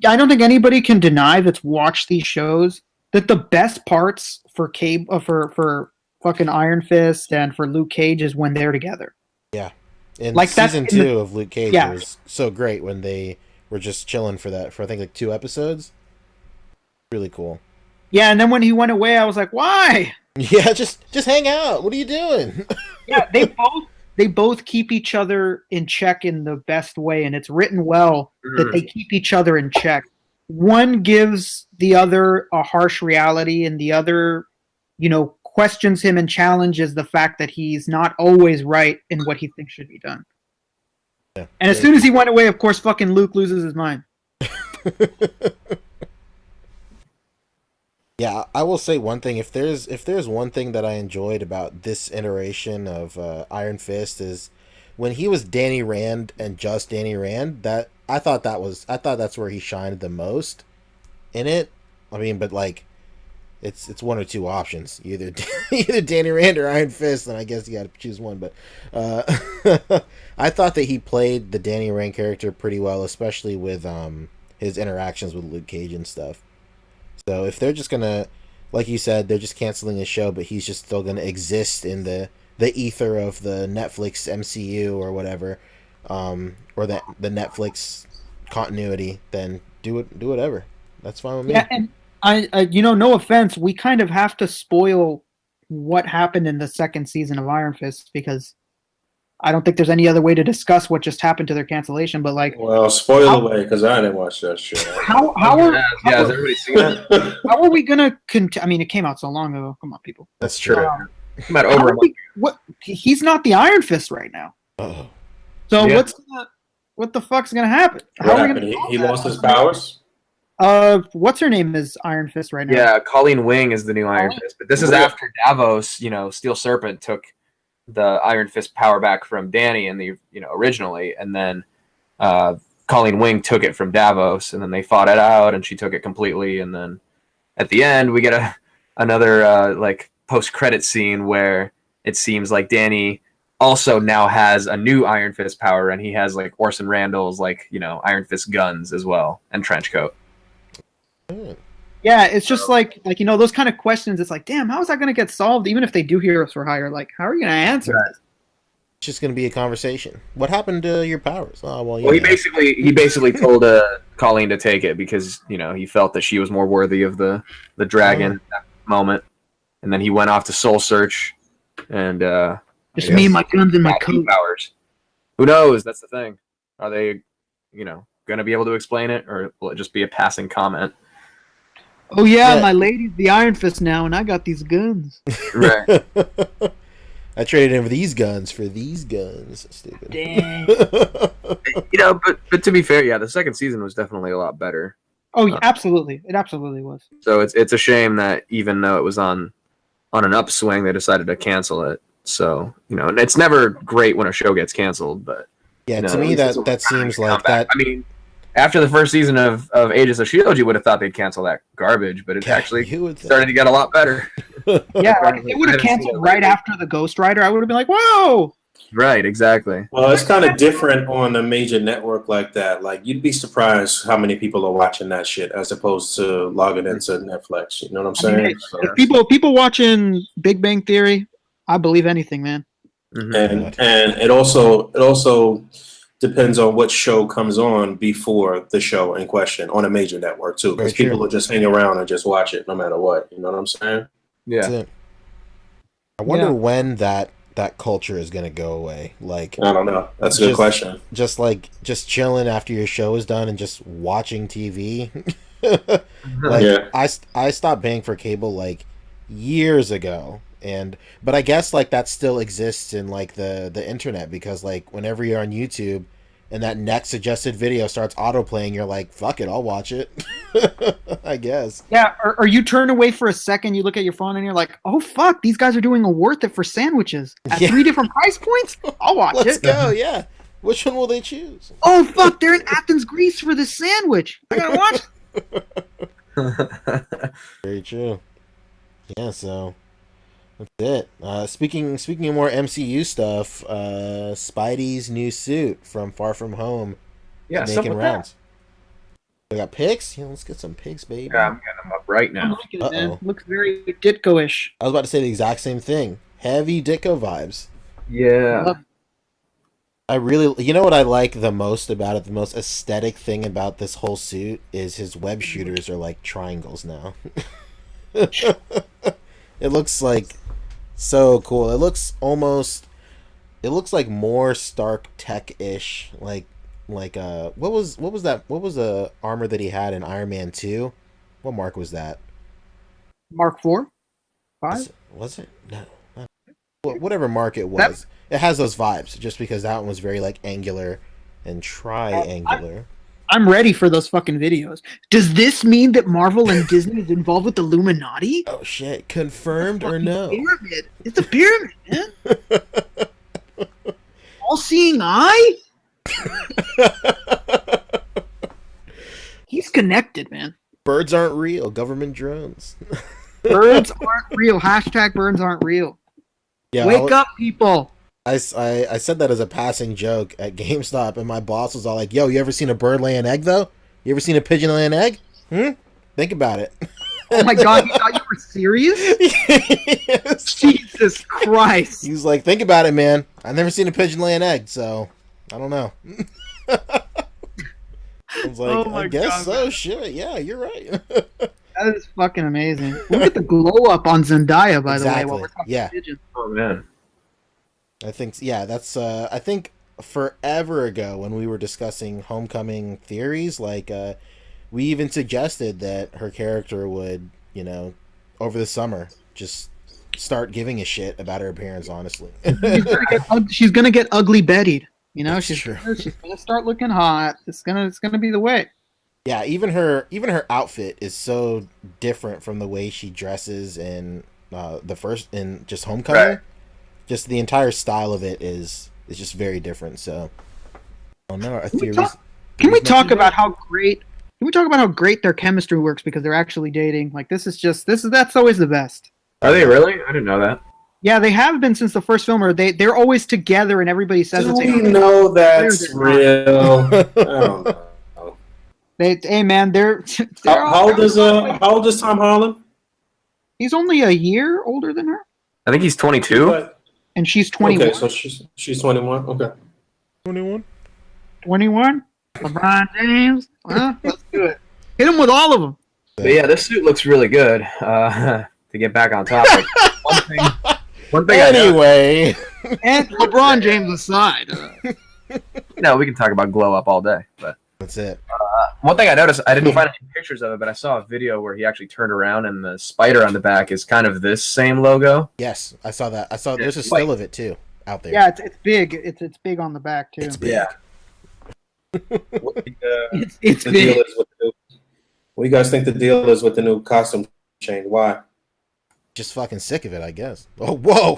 I don't think anybody can deny that's watched these shows that the best parts for for fucking Iron Fist and for Luke Cage is when they're together. Yeah, and like season 2 of Luke Cage was so great when they were just chilling for I think like 2 episodes. Really cool. Yeah, and then when he went away, I was like, why? Yeah, just hang out. What are you doing? Yeah, they both keep each other in check in the best way, and it's written well that they keep each other in check. One gives the other a harsh reality, and the other, questions him and challenges the fact that he's not always right in what he thinks should be done. Yeah, and as soon as he went away, of course, fucking Luke loses his mind. Yeah, I will say one thing. If there's one thing that I enjoyed about this iteration of Iron Fist is when he was Danny Rand and just Danny Rand. That I thought that's where he shined the most in it. I mean, but like, it's one or two options: either Danny Rand or Iron Fist, and I guess you got to choose one. But I thought that he played the Danny Rand character pretty well, especially with his interactions with Luke Cage and stuff. So if they're just gonna, like you said, they're just canceling the show, but he's just still gonna exist in the ether of the Netflix MCU or whatever, or the Netflix continuity, then do whatever. That's fine with me. Yeah, and I no offense, we kind of have to spoil what happened in the second season of Iron Fist because I don't think there's any other way to discuss what just happened to their cancellation. But like, well, spoil away because I didn't watch that show. Has everybody seen that? How are we gonna I mean, it came out so long ago. Come on, people. That's true. Came out over. What? He's not the Iron Fist right now. Oh. So what the fuck's gonna happen? What happened? He lost his powers. What's her name is Iron Fist right now? Yeah, Colleen Wing is the new Iron Fist, but this is after Davos. Steel Serpent took the Iron Fist power back from Danny in the originally, and then Colleen Wing took it from Davos, and then they fought it out, and she took it completely, and then at the end we get another like post-credit scene where it seems like Danny also now has a new Iron Fist power, and he has like Orson Randall's like Iron Fist guns as well and trench coat. Yeah, it's just like those kind of questions. It's like, damn, how is that going to get solved? Even if they do Heroes for Hire, like, how are you going to answer this? It's just going to be a conversation. What happened to your powers? Oh, well, he basically told Colleen to take it because he felt that she was more worthy of the dragon at that moment, and then he went off to Soul Search, and just me and my guns and my coat. Powers. Who knows? That's the thing. Are they, going to be able to explain it, or will it just be a passing comment? Oh yeah, my lady's the Iron Fist now, and I got these guns. Right. I traded in for these guns for these guns. Stupid. Dang. But to be fair, yeah, the second season was definitely a lot better. Oh, yeah, absolutely, it absolutely was. So it's a shame that even though it was on an upswing, they decided to cancel it. So and it's never great when a show gets canceled, but yeah, to me that seems like that. I mean, after the first season of Agents of S.H.I.E.L.D., you would have thought they'd cancel that garbage, but it actually started to get a lot better. Yeah, like if they would have canceled right after the Ghost Rider, I would have been like, whoa! Right, exactly. Well, it's kind of different on a major network like that. Like, you'd be surprised how many people are watching that shit as opposed to logging into Netflix. You know what I'm saying? If people watching Big Bang Theory, I believe anything, man. and it also depends on what show comes on before the show in question on a major network too, because people will just hang around and just watch it no matter what. You know what I'm saying? Yeah. I wonder when that culture is gonna go away. Like, I don't know. That's a good question. Just chilling after your show is done and just watching TV. Like, I stopped paying for cable like years ago, but I guess like that still exists in like the internet, because like whenever you're on YouTube and that next suggested video starts autoplaying, you're like, fuck it, I'll watch it. I guess. Yeah, or you turn away for a second, you look at your phone, and you're like, oh, fuck, these guys are doing a worth it for sandwiches at 3 different price points? I'll watch it. Let's go, yeah. Which one will they choose? Oh, fuck, they're in Athens, Greece for this sandwich. I gotta watch. Very true. Yeah, so that's it. Speaking of more MCU stuff, Spidey's new suit from Far From Home is making rounds. We got pics? Yeah, let's get some pics, baby. Yeah, I'm getting them up right now. Looks very Ditko-ish. I was about to say the exact same thing. Heavy Ditko vibes. Yeah. I really, you know what I like the most about it? The most aesthetic thing about this whole suit is his web shooters are like triangles now. It looks like so cool. It looks like more Stark Tech-ish, like what was the armor that he had in Iron Man 2? What mark was that? Mark 4? 5? Was it? No. Whatever mark it was. It has those vibes, just because that one was very like angular and triangular. I'm ready for those fucking videos. Does this mean that Marvel and Disney is involved with the Illuminati? Oh shit, confirmed or no? Pyramid. It's a pyramid, man. All-seeing eye? He's connected, man. Birds aren't real. Government drones. Birds aren't real. Hashtag birds aren't real. Yeah, Wake up, people. I said that as a passing joke at GameStop, and my boss was all like, yo, you ever seen a bird lay an egg, though? You ever seen a pigeon lay an egg? Think about it. Oh my god, you thought you were serious? Yes. Jesus Christ. He was like, think about it, man. I've never seen a pigeon lay an egg, so I don't know. I was like, I guess so. Shit, yeah, you're right. That is fucking amazing. Look at the glow up on Zendaya, by the way, while we're talking pigeons. Oh, man. I think, yeah, that's, I think forever ago when we were discussing Homecoming theories, like, we even suggested that her character would, over the summer, just start giving a shit about her appearance, honestly. She's gonna get ugly Bettied. She's true. She's gonna start looking hot. It's gonna be the way. Yeah, even her outfit is so different from the way she dresses in just Homecoming. Right. Just the entire style of it is just very different. So, oh no, can we talk about how great their chemistry works, because they're actually dating? Like, that's always the best. Are they really? I didn't know that. Yeah, they have been since the first film. Or they're always together, and everybody says it's. Do we know that's real? I don't know. Hey man, how old is Tom Holland? He's only a year older than her. I think he's 22, and she's 21. Okay, so she's 21. Okay, 21. LeBron James. Let's do it. Hit him with all of them. But yeah, this suit looks really good. To get back on topic, one thing. Anyway, and LeBron James aside, we can talk about glow up all day, but. That's it. One thing I noticed, I didn't find any pictures of it, but I saw a video where he actually turned around and the spider on the back is kind of this same logo. Yes, I saw that. There's a still of it too out there. Yeah, it's big. It's big on the back too. It's big. Yeah. It's big. What do you guys think the deal is with the new costume change? Why? Just fucking sick of it, I guess. Oh, whoa!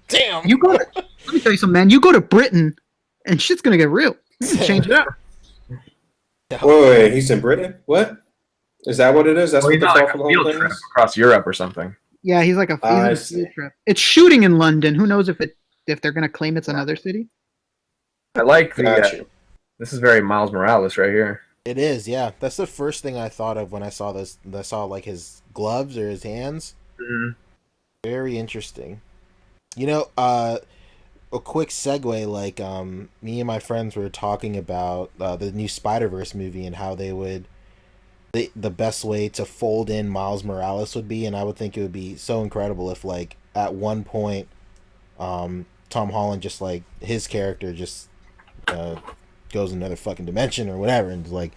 Damn. Let me tell you something, man. You go to Britain, and shit's gonna get real. Change it up. Wait, he's in Britain? What? Is that what it is? That's what the like a field trip across Europe or something. Yeah, he's like a field trip. It's shooting in London. Who knows if they're gonna claim it's another city? I like this is very Miles Morales right here. It is, yeah. That's the first thing I thought of when I saw this. I saw like his gloves or his hands. Mm-hmm. Very interesting. a quick segue, like me and my friends were talking about the new Spider-Verse movie and how the best way to fold in Miles Morales would be, and I would think it would be so incredible if, like, at one point, Tom Holland just, like, his character just goes another fucking dimension or whatever, and like,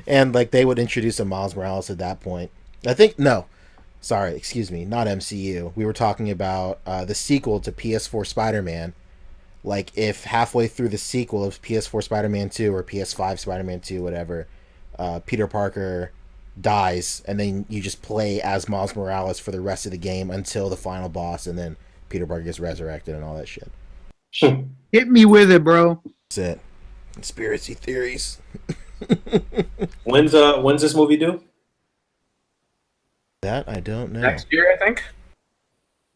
and like they would introduce a Miles Morales at that point. I think no, sorry, excuse me, not MCU. We were talking about the sequel to PS4 Spider-Man. Like, if halfway through the sequel of PS4 Spider-Man 2 or PS5 Spider-Man 2, whatever, Peter Parker dies, and then you just play as Miles Morales for the rest of the game until the final boss, and then Peter Parker gets resurrected and all that shit. Hit me with it, bro. That's it. Conspiracy theories. When's this movie due? That I don't know. Next year, I think.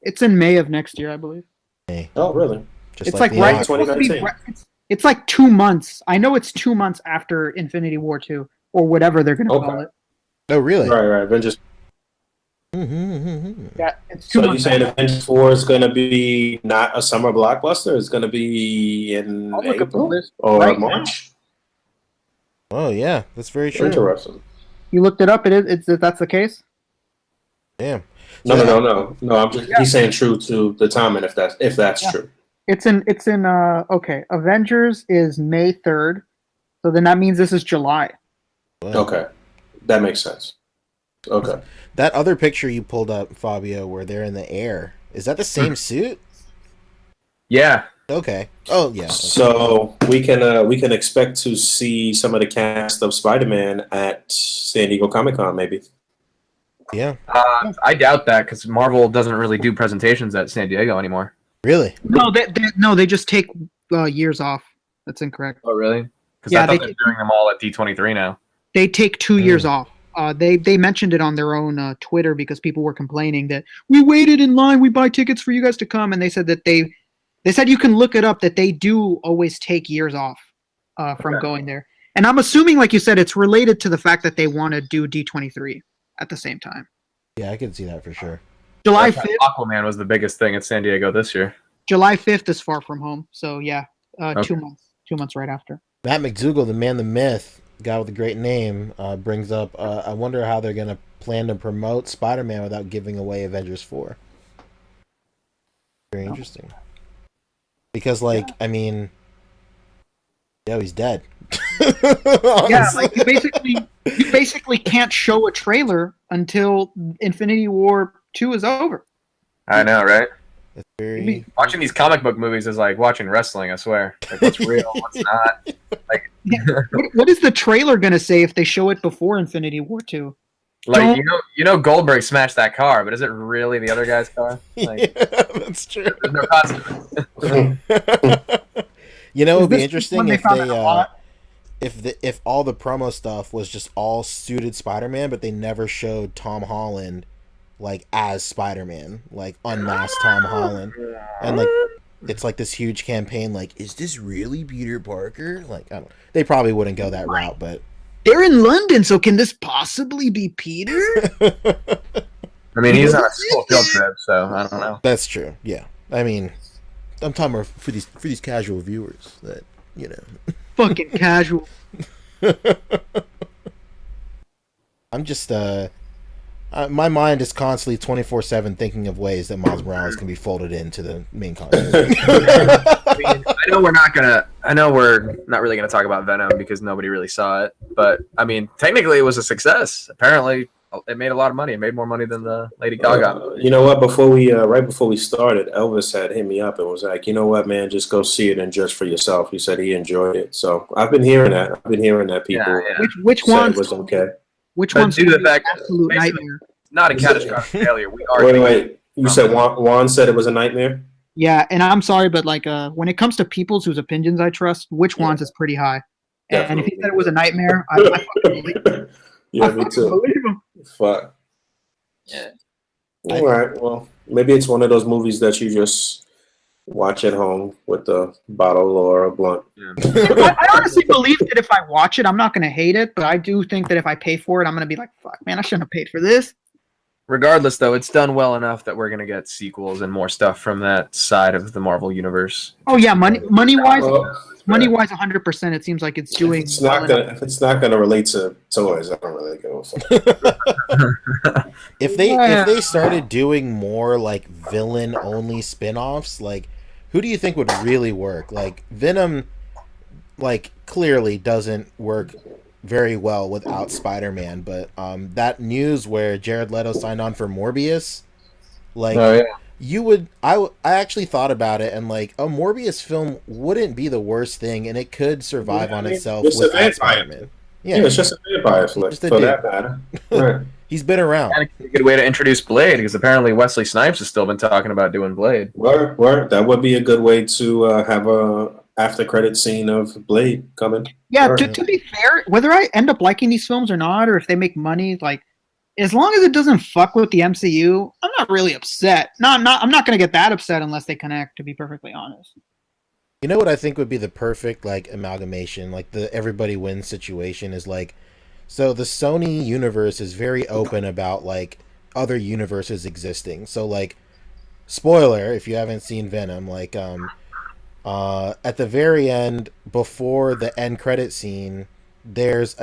It's in May of next year, I believe. Hey, Oh, really? just It's like the right. Oscars. It's, supposed to be 2019. right- it's like 2 months. I know it's 2 months after Infinity War 2 or whatever they're gonna call Okay. it. Oh, really? Right. Avengers. Yeah, it's 2 So you months. saying Avengers 4 is going to be not a summer blockbuster? It's going to be in I'll look up the April list or right March? Oh, yeah, that's very true. Interesting. You looked it up. It is. It's that's the case. Damn. No, So- no. I'm just he's saying true to the timing if that's Yeah. true. It's in. Okay. Avengers is May 3rd, so then that means this is July. Wow. Okay, that makes sense. Okay. That other picture you pulled up, Fabio, where they're in the air, is that the same suit? Yeah. Okay. Oh, yeah. Okay. So we can expect to see some of the cast of Spider-Man at San Diego Comic-Con, maybe. Yeah. I doubt that because Marvel doesn't really do presentations at San Diego anymore. Really? No, they just take years off. That's incorrect. Oh, really? Because Yeah, I thought they they're doing them all at D23 now. They take 2 years off. They mentioned it on their own Twitter because people were complaining that we waited in line, we buy tickets for you guys to come, and they said that they said you can look it up that they do always take years off from going there. And I'm assuming, like you said, it's related to the fact that they want to do D23 at the same time. Yeah, I can see that for sure. July That's 5th. why Aquaman was the biggest thing at San Diego this year. July 5th is Far From Home. So yeah, Okay. 2 months. 2 months right after. Matt McDougall, the man, the myth, guy with a great name, brings up, I wonder how they're going to plan to promote Spider-Man without giving away Avengers 4. Very interesting. Because, like, I mean, yeah, he's dead. Yeah, like you basically can't show a trailer until Infinity War 2 is over. I know, right? It's very... Watching these comic book movies is like watching wrestling, I swear. Like, what's real, what's not. What is the trailer gonna say if they show it before Infinity War 2? Like, you know Goldberg smashed that car, but is it really the other guy's car? Like, yeah, that's true. there's no consequence. You know, it would be Is this interesting one they if found they in a lot? if all the promo stuff was just all suited Spider-Man, but they never showed Tom Holland like as Spider-Man, like unmasked Tom Holland, and like it's like this huge campaign. Like, is this really Peter Parker? Like, I don't. They probably wouldn't go that route, but They're in London, so can this possibly be Peter? I mean, he's on a school field trip, so I don't know. that's true. Yeah, I mean, I'm talking about for these casual viewers that you know. Fucking casual. I'm just my mind is constantly 24/7 thinking of ways that Miles Morales can be folded into the main content. I mean, I know we're not really gonna talk about Venom because nobody really saw it, but I mean, technically it was a success. Apparently, it made a lot of money. It made more money than the Lady Gaga. You know what? Before we right before we started, Elvis had hit me up and was like, "You know what, man? Just go see it and judge for yourself." He said he enjoyed it. So I've been hearing that. I've been hearing that people Yeah. Which said one? it was okay. Which But one's due to the an fact- absolute basically- nightmare? Not a catastrophic failure. We are. Wait. You said Juan said it was a nightmare. Yeah, and I'm sorry, but like when it comes to people's whose opinions I trust, which one's is pretty high. And if he said it was a nightmare, I fucking believe him. Yeah, I me fucking too. believe him. Fuck. Yeah. All right. Well, maybe it's one of those movies that you just watch at home with a bottle or a blunt. I honestly believe that if I watch it, I'm not going to hate it, but I do think that if I pay for it, I'm going to be like, fuck, man, I shouldn't have paid for this. Regardless, though, it's done well enough that we're gonna get sequels and more stuff from that side of the Marvel universe. Oh yeah, money wise, Well, 100%. It seems like it's doing. if it's not gonna relate to toys, I don't really give a fuck. If they started doing more like villain only spin-offs, like who do you think would really work? Like Venom, like clearly doesn't work very well without Spider-Man, but that news where Jared Leto signed on for Morbius, like I actually thought about it, and like a Morbius film wouldn't be the worst thing, and it could survive on itself without Spider-Man. Yeah, it's just a vampire flick for that matter. Right. He's been around. And a good way to introduce Blade, because apparently Wesley Snipes has still been talking about doing Blade. Word. That would be a good way to have a after credit scene of Blade coming. Yeah, to be fair, whether I end up liking these films or not, or if they make money, like as long as it doesn't fuck with the MCU, I'm not really upset. I'm not gonna get that upset unless they connect, to be perfectly honest. You know what I think would be the perfect like amalgamation, like the everybody wins situation is like, so the Sony universe is very open about like other universes existing. So like, spoiler if you haven't seen Venom, like at the very end before the end credit scene, there's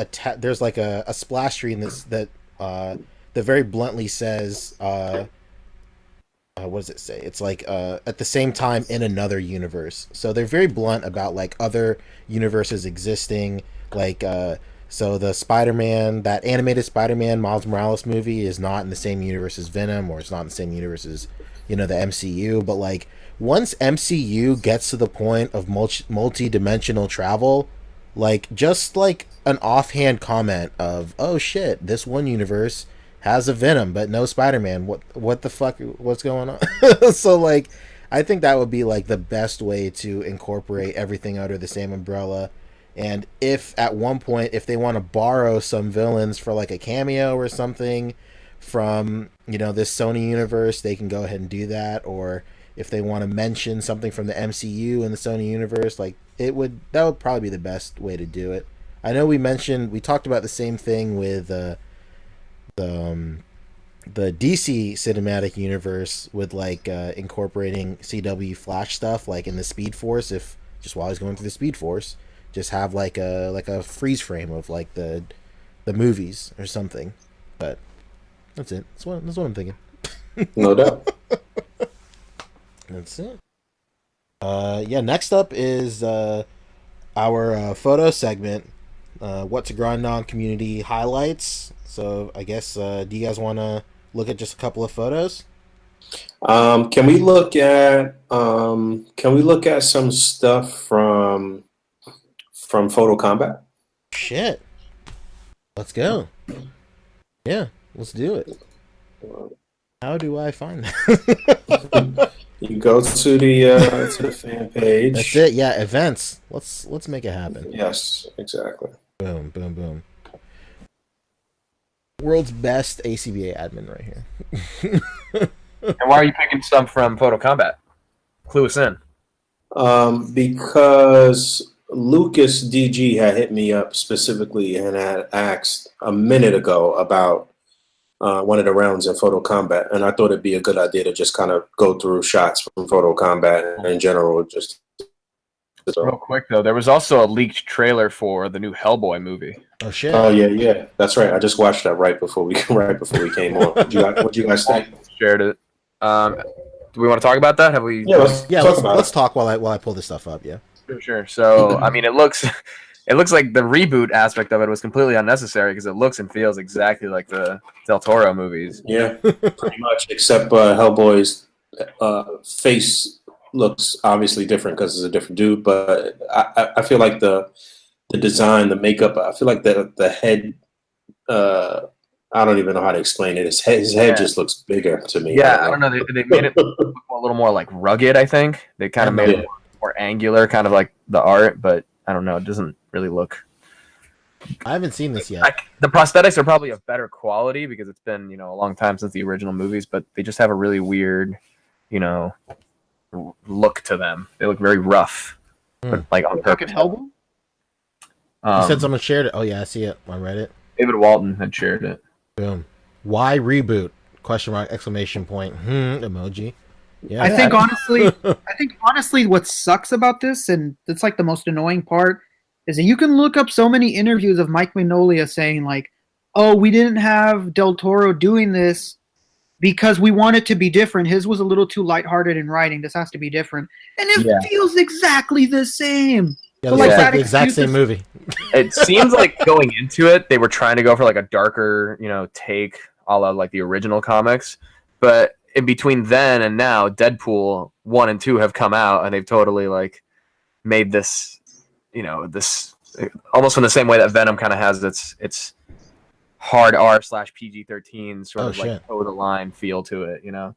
like a splash screen that very bluntly says what does it say? It's like at the same time in another universe. So they're very blunt about like other universes existing. Like so the Spider-Man, that animated Spider-Man Miles Morales movie is not in the same universe as Venom, or it's not in the same universe as, you know, the MCU. But like once MCU gets to the point of multi-dimensional travel, like just like an offhand comment of, oh shit, this one universe has a Venom but no Spider-Man, what the fuck, what's going on? So like I think that would be like the best way to incorporate everything under the same umbrella. And if at one point, if they want to borrow some villains for like a cameo or something from, you know, this Sony universe, they can go ahead and do that. Or if they want to mention something from the MCU and the Sony universe, like that would probably be the best way to do it. I know we talked about the same thing with the DC cinematic universe with like incorporating CW Flash stuff like in the Speed Force. If just while he's going through the Speed Force, just have like a freeze frame of like the movies or something. But that's it. That's what I'm thinking. No doubt. That's it. Yeah. Next up is our photo segment. What to grind on community highlights. So I guess do you guys want to look at just a couple of photos? Can we look at some stuff from Photo Combat? Shit. Let's go. Yeah, let's do it. How do I find that? You go to the fan page. That's it. Yeah, events. Let's make it happen. Yes, exactly. Boom, boom, boom. World's best A.C.B.A. admin right here. And why are you picking some from Photo Combat? Clue us in. Because Lucas DG had hit me up specifically and had asked a minute ago about one of the rounds in Photo Combat, and I thought it'd be a good idea to just kind of go through shots from Photo Combat in general. Just real quick though, there was also a leaked trailer for the new Hellboy movie. Oh shit! Oh yeah, that's right. I just watched that right before we came on. What you guys think? Shared it. Do we want to talk about that? Have we? Yeah, let's talk while I pull this stuff up. Yeah. Sure. So I mean, it looks like the reboot aspect of it was completely unnecessary because it looks and feels exactly like the Del Toro movies. Yeah, pretty much. Except Hellboy's face looks obviously different because it's a different dude. But I feel like the design, the makeup, I feel like the head. I don't even know how to explain it. His head just looks bigger to me. Yeah, I don't know. They made it look a little more like rugged. I think they kind of made it more angular, kind of like the art. But I don't know. It doesn't really look. I haven't seen this yet. The prosthetics are probably of better quality because it's been, a long time since the original movies. But they just have a really weird, look to them. They look very rough, but like on purpose. Hellboy? You said someone shared it. Oh yeah, I see it on Reddit. David Walton had shared it. Boom. Why reboot? question mark, exclamation point, emoji. Yeah. I think honestly, what sucks about this, and it's like the most annoying part, is that you can look up so many interviews of Mike Mignola saying like, "Oh, we didn't have Del Toro doing this because we want it to be different. His was a little too lighthearted in writing. This has to be different," and it feels exactly the same. Yeah, this looks like the exact same movie. It seems like going into it, they were trying to go for like a darker, take a la like the original comics, but in between then and now, Deadpool 1 and 2 have come out, and they've totally like made this, this almost in the same way that Venom kind of has its hard R/PG-13 sort of like toe the line feel to it, Yeah,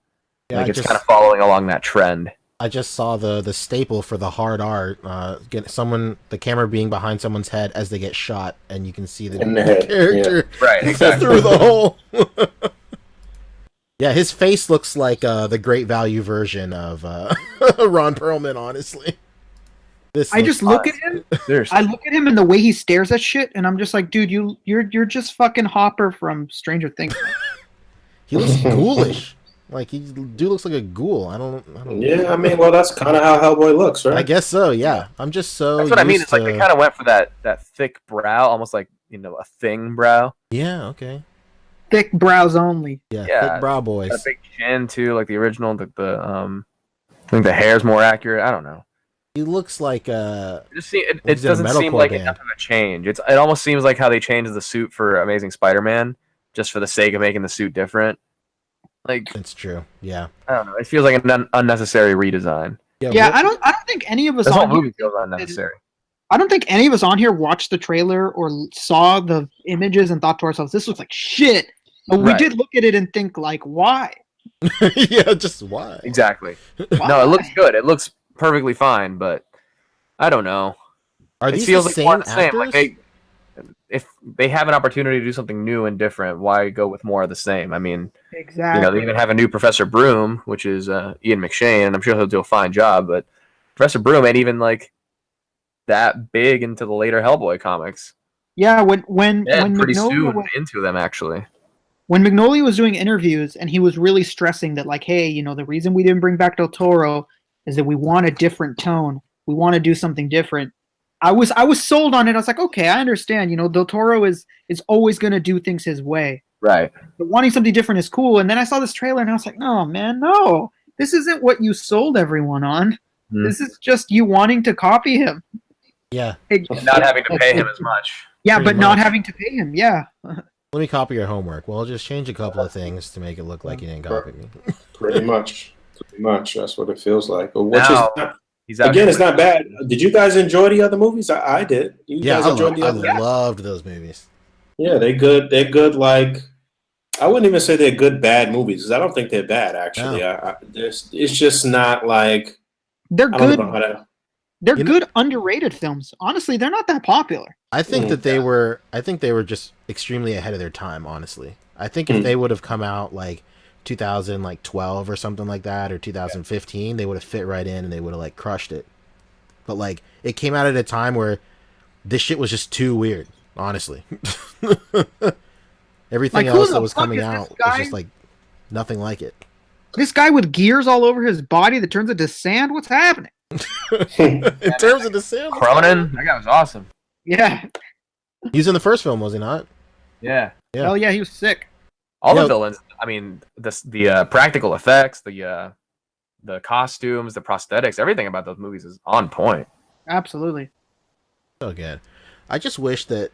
like it's kind of following along that trend. I just saw the staple for the hard R, the camera being behind someone's head as they get shot, and you can see the character right exactly through the hole. Yeah, his face looks like the Great Value version of Ron Perlman. Honestly, I just look at him. I look at him and the way he stares at shit, and I'm just like, dude, you're just fucking Hopper from Stranger Things. He looks ghoulish. Like dude looks like a ghoul. I don't. Yeah, I mean, well, that's kind of how Hellboy looks, right? I guess so. Yeah, I'm just so. That's what I mean. It's like they kind of went for that thick brow, almost like a thing brow. Yeah. Okay. Thick brows only. Yeah. Thick brow boys. A big chin too, like the original. I think the hair's more accurate. I don't know. He looks like it doesn't seem like enough of a change. It almost seems like how they changed the suit for Amazing Spider-Man, just for the sake of making the suit different. Like it's true. Yeah. I don't know. It feels like an unnecessary redesign. Yeah. I don't think any of us this on whole movie feels unnecessary. I don't think any of us on here watched the trailer or saw the images and thought to ourselves, "This looks like shit." But we did look at it and think, like, why? Yeah, just why? Exactly. Why? No, it looks good. It looks perfectly fine, but I don't know. Are these the same actors? Like if they have an opportunity to do something new and different, why go with more of the same? I mean, exactly. They even have a new Professor Broom, which is Ian McShane, and I'm sure he'll do a fine job. But Professor Broom ain't even like that big into the later Hellboy comics. Yeah, when pretty soon into them actually. When Mignola was doing interviews and he was really stressing that, like, hey, the reason we didn't bring back Del Toro is that we want a different tone. We want to do something different. I was sold on it. I was like, okay, I understand. Del Toro is always going to do things his way. Right. But wanting something different is cool. And then I saw this trailer and I was like, no, man, no. This isn't what you sold everyone on. Mm. This is just you wanting to copy him. Yeah. Not having to pay him as much. Yeah, but not having to pay him. Yeah. Let me copy your homework. Well, I'll just change a couple of things to make it look like you didn't copy me. Pretty much. That's what it feels like. Again, it's not bad. Did you guys enjoy the other movies? I did. You guys enjoyed the other? I loved those movies. Yeah, they're good. They're good. Like, I wouldn't even say they're good bad movies because I don't think they're bad. Actually, no. It's just not like they're good. They're good underrated films. Honestly, they're not that popular. I think that they were. I think they were just extremely ahead of their time. Honestly, I think if they would have come out like 2012 or something like that, or 2015, they would have fit right in and they would have like crushed it. But like it came out at a time where this shit was just too weird. Honestly, everything else that was coming out was just like nothing like it. This guy with gears all over his body that turns into sand. What's happening? In terms of the sand, Cronin, that guy was awesome. Yeah, he was in the first film, was he not? Yeah. Oh yeah, he was sick. All the villains. I mean, the practical effects, the costumes, the prosthetics, everything about those movies is on point. Absolutely. So good. I just wish that.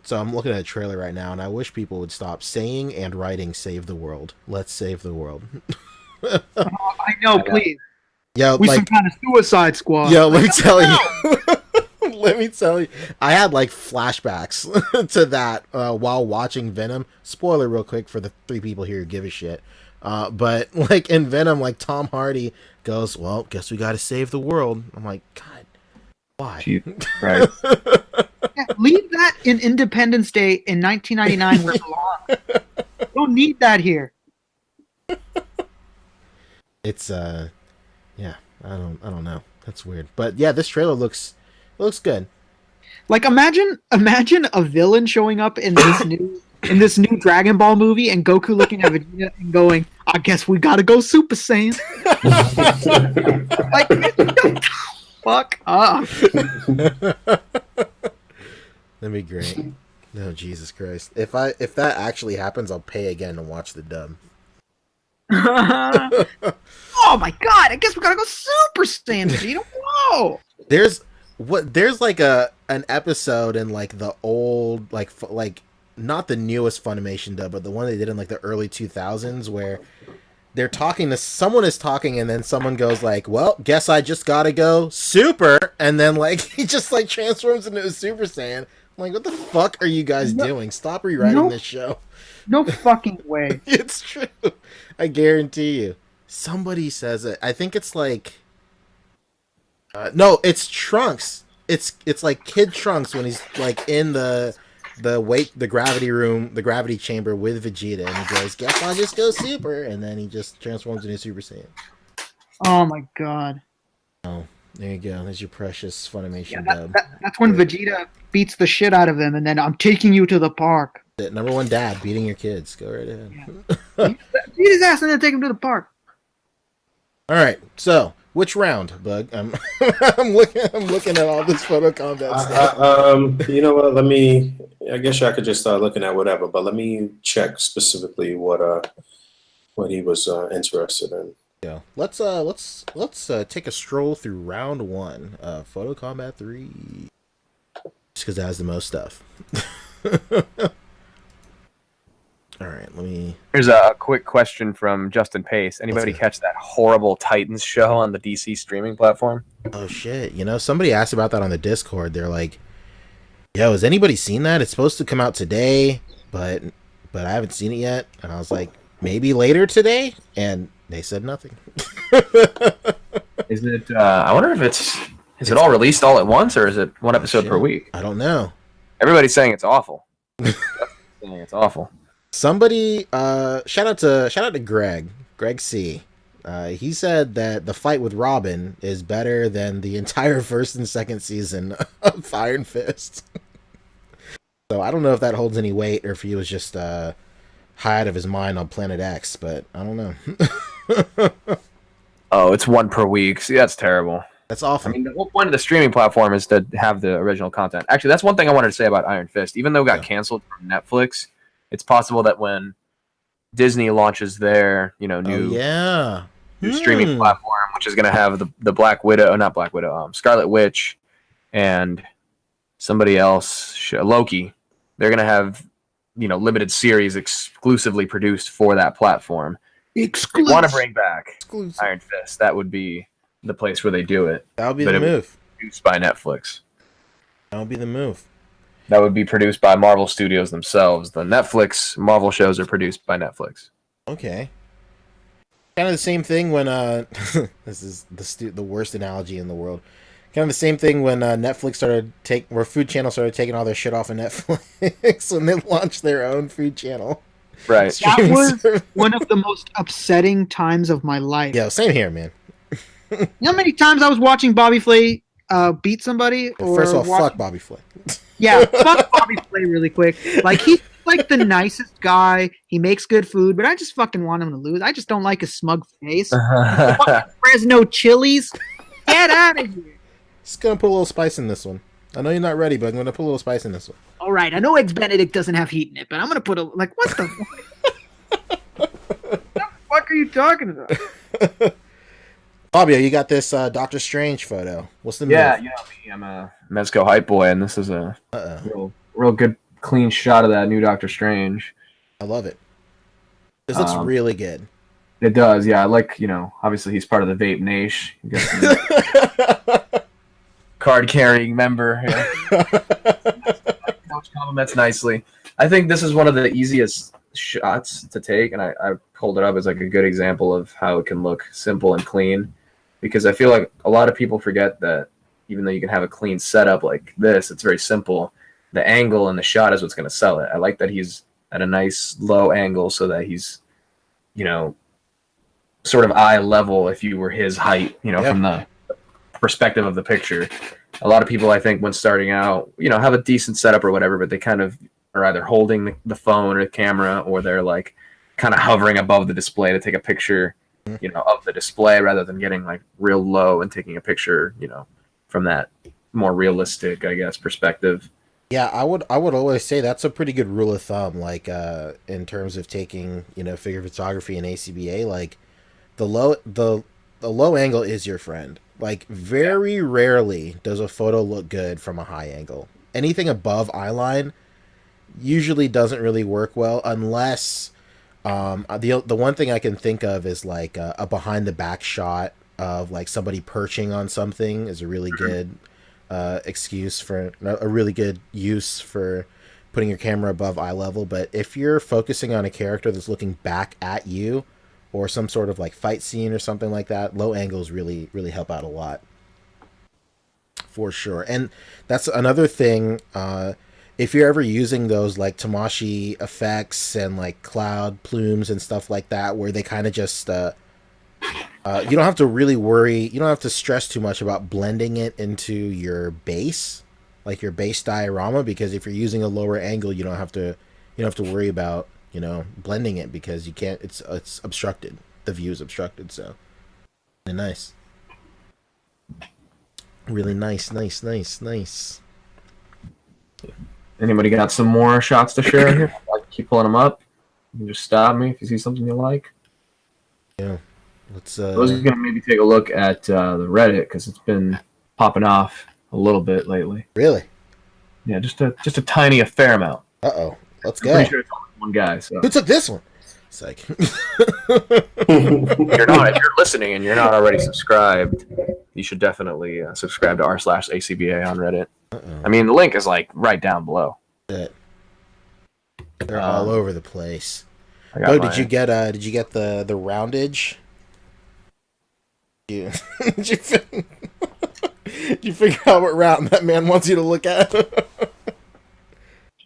So I'm looking at a trailer right now, and I wish people would stop saying and writing "Save the world." Let's save the world. I know, please. Yeah, we some kind of Suicide Squad. Yo, let me tell you. Let me tell you, I had like flashbacks to that while watching Venom. Spoiler real quick for the 3 people here who give a shit. But like in Venom, like Tom Hardy goes, "Well, guess we got to save the world." I'm like, God, why? Right. Yeah, leave that in Independence Day in 1999 where it belongs. You don't need that here. It's yeah, I don't know. That's weird. But yeah, this trailer looks good. Like imagine a villain showing up in this new in this new Dragon Ball movie, and Goku looking at Vegeta and going, "I guess we gotta go Super Saiyan." Like, fuck up. That'd be great. No, Jesus Christ! If that actually happens, I'll pay again and watch the dub. Oh my god! I guess we gotta go Super Saiyan, Vegeta. Whoa! There's like an episode in like the old like not the newest Funimation dub, but the one they did in like the early 2000s where they're talking to someone is talking and then someone goes like, "Well, guess I just gotta go Super," and then like he just like transforms into a Super Saiyan. I'm like, what the fuck are you guys doing? Stop rewriting this show. No fucking way. It's true. I guarantee you. Somebody says it. I think it's like no, it's Trunks. It's like Kid Trunks when he's like in the gravity room, the gravity chamber with Vegeta, and he goes, "Guess I'll just go Super," and then he just transforms into Super Saiyan. Oh my god. Oh, there you go. There's your precious Funimation dub. That's when Vegeta beats the shit out of him, and then I'm taking you to the park. Number one dad beating your kids. Go right ahead. Yeah. Beat his ass and then take him to the park. All right, so which round, Bug? I'm looking at all this photo combat stuff. You know what? I guess I could just start looking at whatever, but let me check specifically what he was interested in. Yeah, let's take a stroll through round 1 of Photo Combat 3, just because it has the most stuff. All right, let me. Here's a quick question from Justin Pace. Anybody catch that horrible Titans show on the DC streaming platform? Oh shit! You know, somebody asked about that on the Discord. They're like, "Yo, has anybody seen that? It's supposed to come out today, but I haven't seen it yet." And I was like, "Maybe later today," and they said nothing. Is it? I wonder if is it all released all at once, or is it one episode per week? I don't know. Everybody's saying it's awful. Saying it's awful. Somebody shout out to Greg C. He said that the fight with Robin is better than the entire first and second season of Iron Fist. So I don't know if that holds any weight or if he was just high out of his mind on Planet X, but I don't know. Oh, it's one per week. See, that's terrible. That's awful. I mean, the whole point of the streaming platform is to have the original content. Actually, that's one thing I wanted to say about Iron Fist. Even though it got canceled from Netflix, it's possible that when Disney launches their, new streaming platform, which is going to have the Scarlet Witch and somebody else, Loki, they're going to have, limited series exclusively produced for that platform. If they want to bring back Iron Fist, that would be the place where they do it. That would be the move. Produced by Netflix. That would be the move. That would be produced by Marvel Studios themselves. The Netflix Marvel shows are produced by Netflix. Okay. Kind of the same thing when this is the worst analogy in the world. Kind of the same thing when Netflix where Food Channel started taking all their shit off of Netflix when they launched their own food channel. Right. That was one of the most upsetting times of my life. Yeah, same here, man. You know how many times I was watching Bobby Flay beat somebody? First of all, fuck Bobby Flay. Yeah, fuck Bobby Flay really quick. Like, he's like the nicest guy. He makes good food, but I just fucking want him to lose. I just don't like his smug face. Fucking Fresno chilies. Get out of here. Just gonna put a little spice in this one. I know you're not ready, but I'm gonna put a little spice in this one. All right, I know Eggs Benedict doesn't have heat in it, but I'm gonna put what the what the fuck are you talking about? Fabio, you got this Doctor Strange photo. What's the move? Yeah, you know me. I'm a Mezco hype boy, and this is a real good, clean shot of that new Doctor Strange. I love it. This looks really good. It does, yeah. I like, obviously he's part of the Vape Nation. Card-carrying member. Yeah. Coach compliments nicely. I think this is one of the easiest shots to take, and I pulled it up as like a good example of how it can look simple and clean. Because I feel like a lot of people forget that even though you can have a clean setup like this, it's very simple. The angle and the shot is what's going to sell it. I like that he's at a nice low angle so that he's, sort of eye level if you were his height, from the perspective of the picture. A lot of people, I think, when starting out, have a decent setup or whatever, but they kind of are either holding the phone or the camera, or they're like kind of hovering above the display to take a picture, of the display rather than getting like real low and taking a picture, from that more realistic, I guess, perspective. Yeah, I would always say that's a pretty good rule of thumb. Like in terms of taking figure photography in A.C.B.A, like the low angle is your friend. Like very rarely does a photo look good from a high angle. Anything above eye line usually doesn't really work well unless the one thing I can think of is like a behind the back shot of like somebody perching on something is a really good excuse for a really good use for putting your camera above eye level. But if you're focusing on a character that's looking back at you or some sort of like fight scene or something like that, low angles really help out a lot for sure. And that's another thing. If you're ever using those like Tamashi effects and like cloud plumes and stuff like that, where they kind of just you don't have to really worry. You don't have to stress too much about blending it into your base, like your base diorama, because if you're using a lower angle, you don't have to worry about blending it because you can't. It's obstructed. The view is obstructed. So really nice, really nice. Anybody got some more shots to share here? I keep pulling them up. You can just stop me if you see something you like. Yeah. Let's I was going to maybe take a look at the Reddit because it's been popping off a little bit lately. Really? Yeah, just a a fair amount. Uh-oh. Let's go. I'm pretty sure it's only one guy. So. Who took this one? It's like if you're listening and you're not already subscribed, you should definitely subscribe to r/A.C.B.A on Reddit. Uh-oh. I mean, the link is like right down below. They're all over the place. Did you get the roundage? Did you figure out what round that man wants you to look at?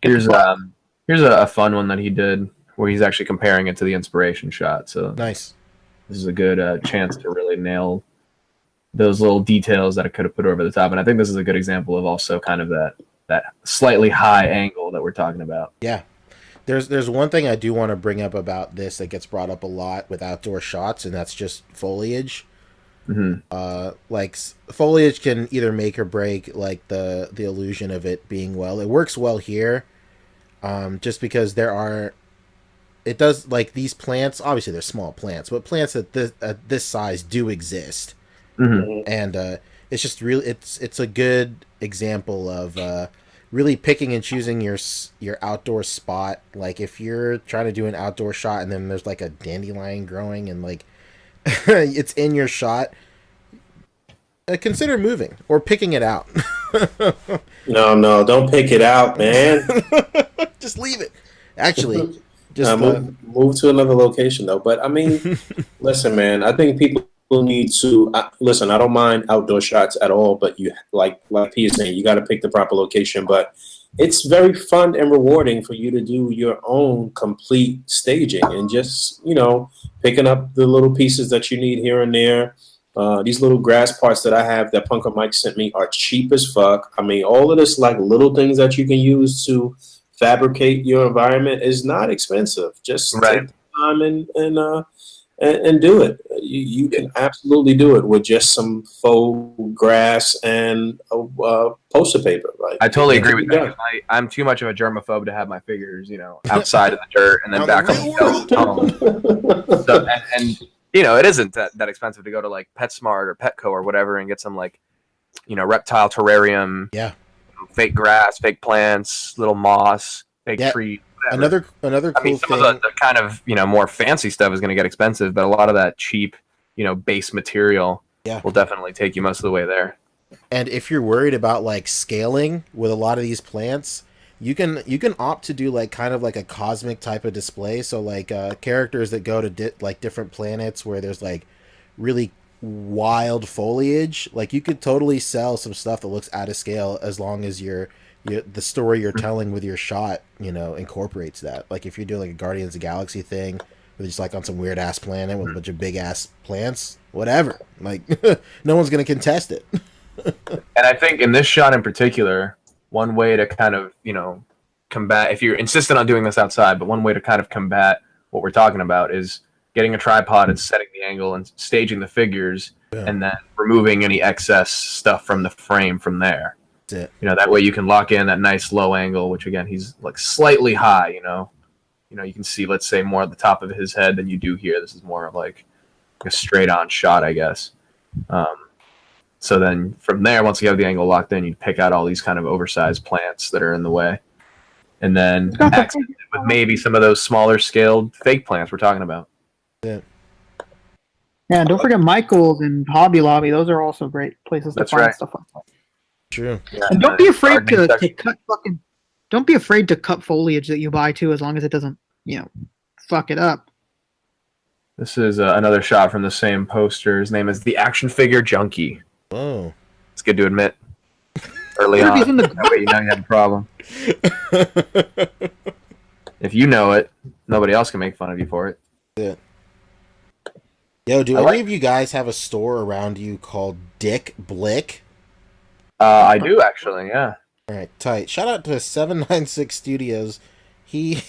Here's a fun one that he did where he's actually comparing it to the inspiration shot. So nice. This is a good chance to really nail those little details that I could have put over the top. And I think this is a good example of also kind of that slightly high angle that we're talking about. Yeah. There's one thing I do want to bring up about this that gets brought up a lot with outdoor shots, and that's just foliage. Mm-hmm. Like foliage can either make or break like the illusion of it being well. It works well here, just because it does like these plants. Obviously, they're small plants, but plants at this size do exist, and it's just really it's a good example of really picking and choosing your outdoor spot. Like if you're trying to do an outdoor shot and then there's like a dandelion growing and like it's in your shot, consider moving or picking it out. No, don't pick it out, man. Just leave it. Actually, just move to another location, though. But I mean, listen, man. I think people need to listen. I don't mind outdoor shots at all, but you like P is saying, you got to pick the proper location. But it's very fun and rewarding for you to do your own complete staging and just picking up the little pieces that you need here and there. These little grass parts that I have that Punker Mike sent me are cheap as fuck. I mean, all of this like little things that you can use to fabricate your environment is not expensive. Just take the time and do it. You can absolutely do it with just some faux grass and poster paper. Like, I totally agree with that. I'm too much of a germaphobe to have my figures, outside of the dirt and then back on the shelf. So, and it isn't that expensive to go to like PetSmart or Petco or whatever and get some like, reptile terrarium. Yeah. Fake grass, fake plants, little moss, fake tree. Whatever. Another cool some thing. Of the kind of more fancy stuff is going to get expensive, but a lot of that cheap, base material will definitely take you most of the way there. And if you're worried about like scaling with a lot of these plants, you can opt to do like kind of like a cosmic type of display. So like characters that go to like different planets where there's like really wild foliage, like you could totally sell some stuff that looks out of scale as long as the story you're telling with your shot incorporates that. Like if you're doing like a Guardians of the Galaxy thing where just like on some weird ass planet with a bunch of big ass plants, whatever, like no one's gonna contest it. And I think in this shot in particular, one way to kind of combat, if you're insistent on doing this outside, but one way to kind of combat what we're talking about is getting a tripod and setting the angle and staging the figures, and then removing any excess stuff from the frame from there. That's it. You know, that way you can lock in that nice low angle, which again, he's like slightly high, you know, you can see, let's say, more at the top of his head than you do here. This is more of like a straight on shot, I guess. So then from there, once you have the angle locked in, you pick out all these kind of oversized plants that are in the way, and then accent it with maybe some of those smaller scaled fake plants we're talking about. Yeah. Yeah, and don't forget Michael's and Hobby Lobby. Those are also great places to find stuff like that. True. Yeah, and don't be afraid to cut fucking. Don't be afraid to cut foliage that you buy too, as long as it doesn't, fuck it up. This is another shot from the same poster. His name is the Action Figure Junkie. Oh, it's good to admit. Early on, that way you know you have a problem. If you know it, nobody else can make fun of you for it. Yeah. Yo, do any of you guys have a store around you called Dick Blick? I do actually, yeah. All right, tight. Shout out to 796 Studios. He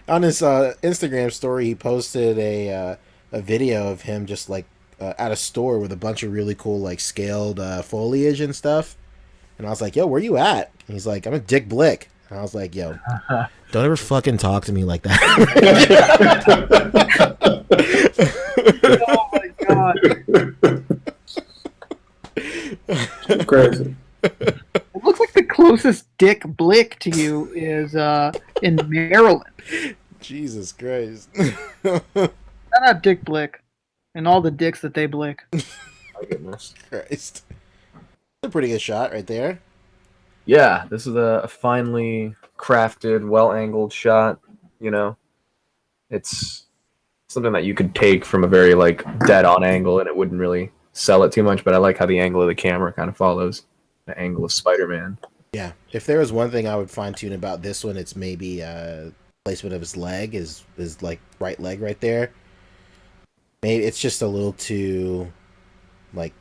on his Instagram story, he posted a video of him just like at a store with a bunch of really cool like scaled foliage and stuff. And I was like, "Yo, where you at?" And he's like, "I'm at Dick Blick." And I was like, "Yo, don't ever fucking talk to me like that." Oh my god. Crazy. It looks like the closest Dick Blick to you is in Maryland. Jesus Christ. Shout out Dick Blick and all the dicks that they blick. My goodness. Christ. That's a pretty good shot right there. Yeah, this is a finely crafted, well-angled shot, It's something that you could take from a very like dead-on angle and it wouldn't really sell it too much, but I like how the angle of the camera kind of follows the angle of Spider-Man. Yeah. If there was one thing I would fine-tune about this one, it's maybe placement of his leg, his like right leg right there. Maybe it's just a little too like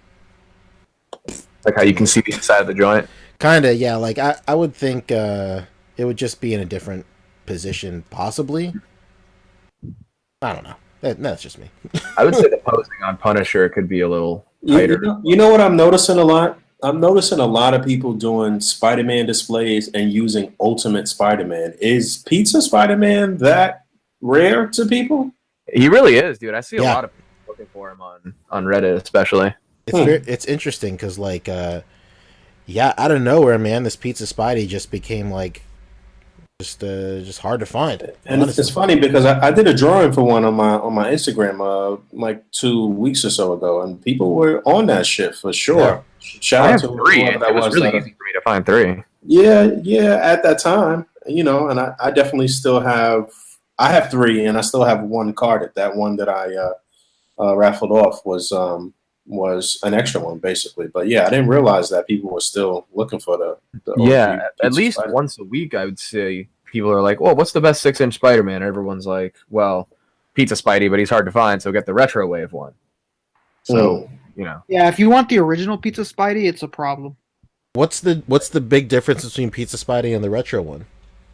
how you can see the inside of the joint. Kinda, yeah. Like I would think it would just be in a different position, possibly. I don't know. That's just me. I would say the posing on Punisher could be a little tighter. You know what I'm noticing a lot? I'm noticing a lot of people doing Spider-Man displays and using Ultimate Spider-Man. Is Pizza Spider-Man that rare to people? He really is, dude. I see a lot of people looking for him on Reddit, especially. It's interesting because, like, out of nowhere, man, this Pizza Spidey just became like just hard to find. And it's funny because I did a drawing for one on my Instagram like 2 weeks or so ago, and people were on that shit for sure. Yeah. Shout out to 3. It was really easy for me to find 3. Yeah, at that time, and I definitely still have. I have 3, and I still have 1 carded. That one that I raffled off was an extra one, basically. But yeah, I didn't realize that people were still looking for the at least Spider-Man. Once a week, I would say people are like, well, what's the best 6-inch Spider-Man? Everyone's like, well, Pizza Spidey, but he's hard to find, so get the Retro Wave one. So, Yeah, if you want the original Pizza Spidey, it's a problem. What's the big difference between Pizza Spidey and the retro one?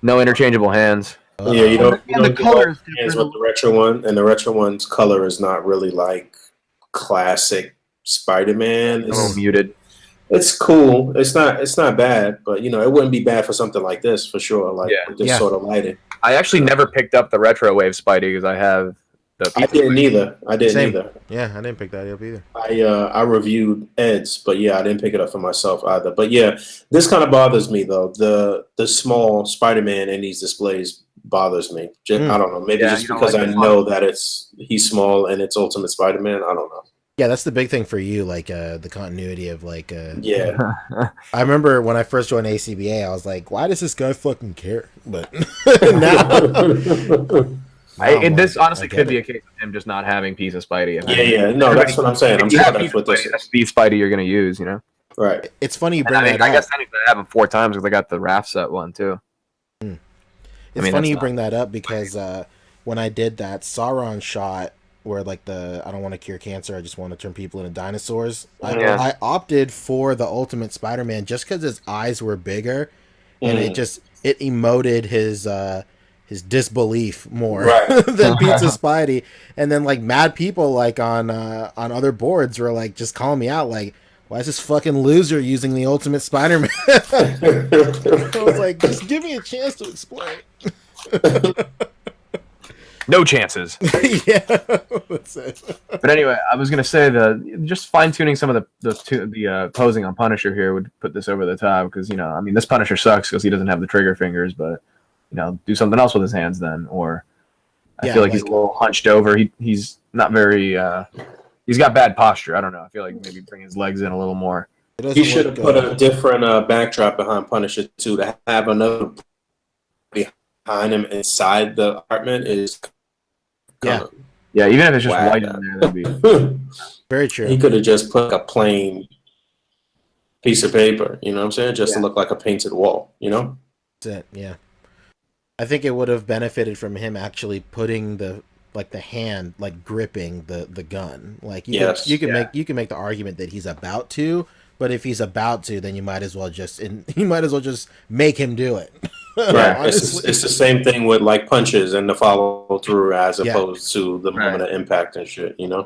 No interchangeable hands. Yeah, you don't the color is hands with the retro one, and the retro one's color is not really like classic Spider-Man. It's a little muted. It's cool. It's not bad, but it wouldn't be bad for something like this for sure. Like with this sort of lighting. I actually never picked up the Retro Wave Spidey because I have the. I didn't either. Yeah, I didn't pick that up either. I reviewed Ed's, but I didn't pick it up for myself either. But yeah, this kind of bothers me though. The small Spider-Man in these displays bothers me. I don't know. Maybe just because I know that he's small and it's Ultimate Spider-Man. I don't know. Yeah, that's the big thing for you, like the continuity of like. Yeah. I remember when I first joined A.C.B.A, I was like, "Why does this guy fucking care?" But now, this honestly could be a case of him just not having Pizza Spidey. Yeah. No, that's what I'm saying. I'm sure that's what this is. Speed Spidey you're gonna use, Right. It's funny you bring that up. I guess I need to have him 4 times because I got the RAF set one too. It's funny you bring that up because when I did that Sauron shot where like I don't want to cure cancer, I just want to turn people into dinosaurs. I opted for the Ultimate Spider-Man just because his eyes were bigger, and it just it emoted his disbelief more Right. than Pizza Spidey. And then like mad people like on other boards were like just calling me out like, why is this fucking loser using the Ultimate Spider-Man? I was like, just give me a chance to explain. No chances. Yeah, that's it. But anyway, I was gonna say just fine tuning some of the posing on Punisher here would put this over the top because I mean this Punisher sucks because he doesn't have the trigger fingers, but do something else with his hands then. Or I feel like he's a little hunched over. He's not very. He's got bad posture. I don't know. I feel like maybe bring his legs in a little more. He should have put a different backdrop behind Punisher too. To have another behind him inside the apartment is yeah. Even if it's just white in there, that'd be very true. He could have just put a plain piece of paper. You know what I'm saying? Just to look like a painted wall. That's it. Yeah. I think it would have benefited from him actually putting the hand like gripping the gun. Like you can make the argument that he's about to, but if he's about to, then you might as well just make him do it. Right. It's the same thing with like punches and the follow through as opposed to the moment of impact and shit. Yeah.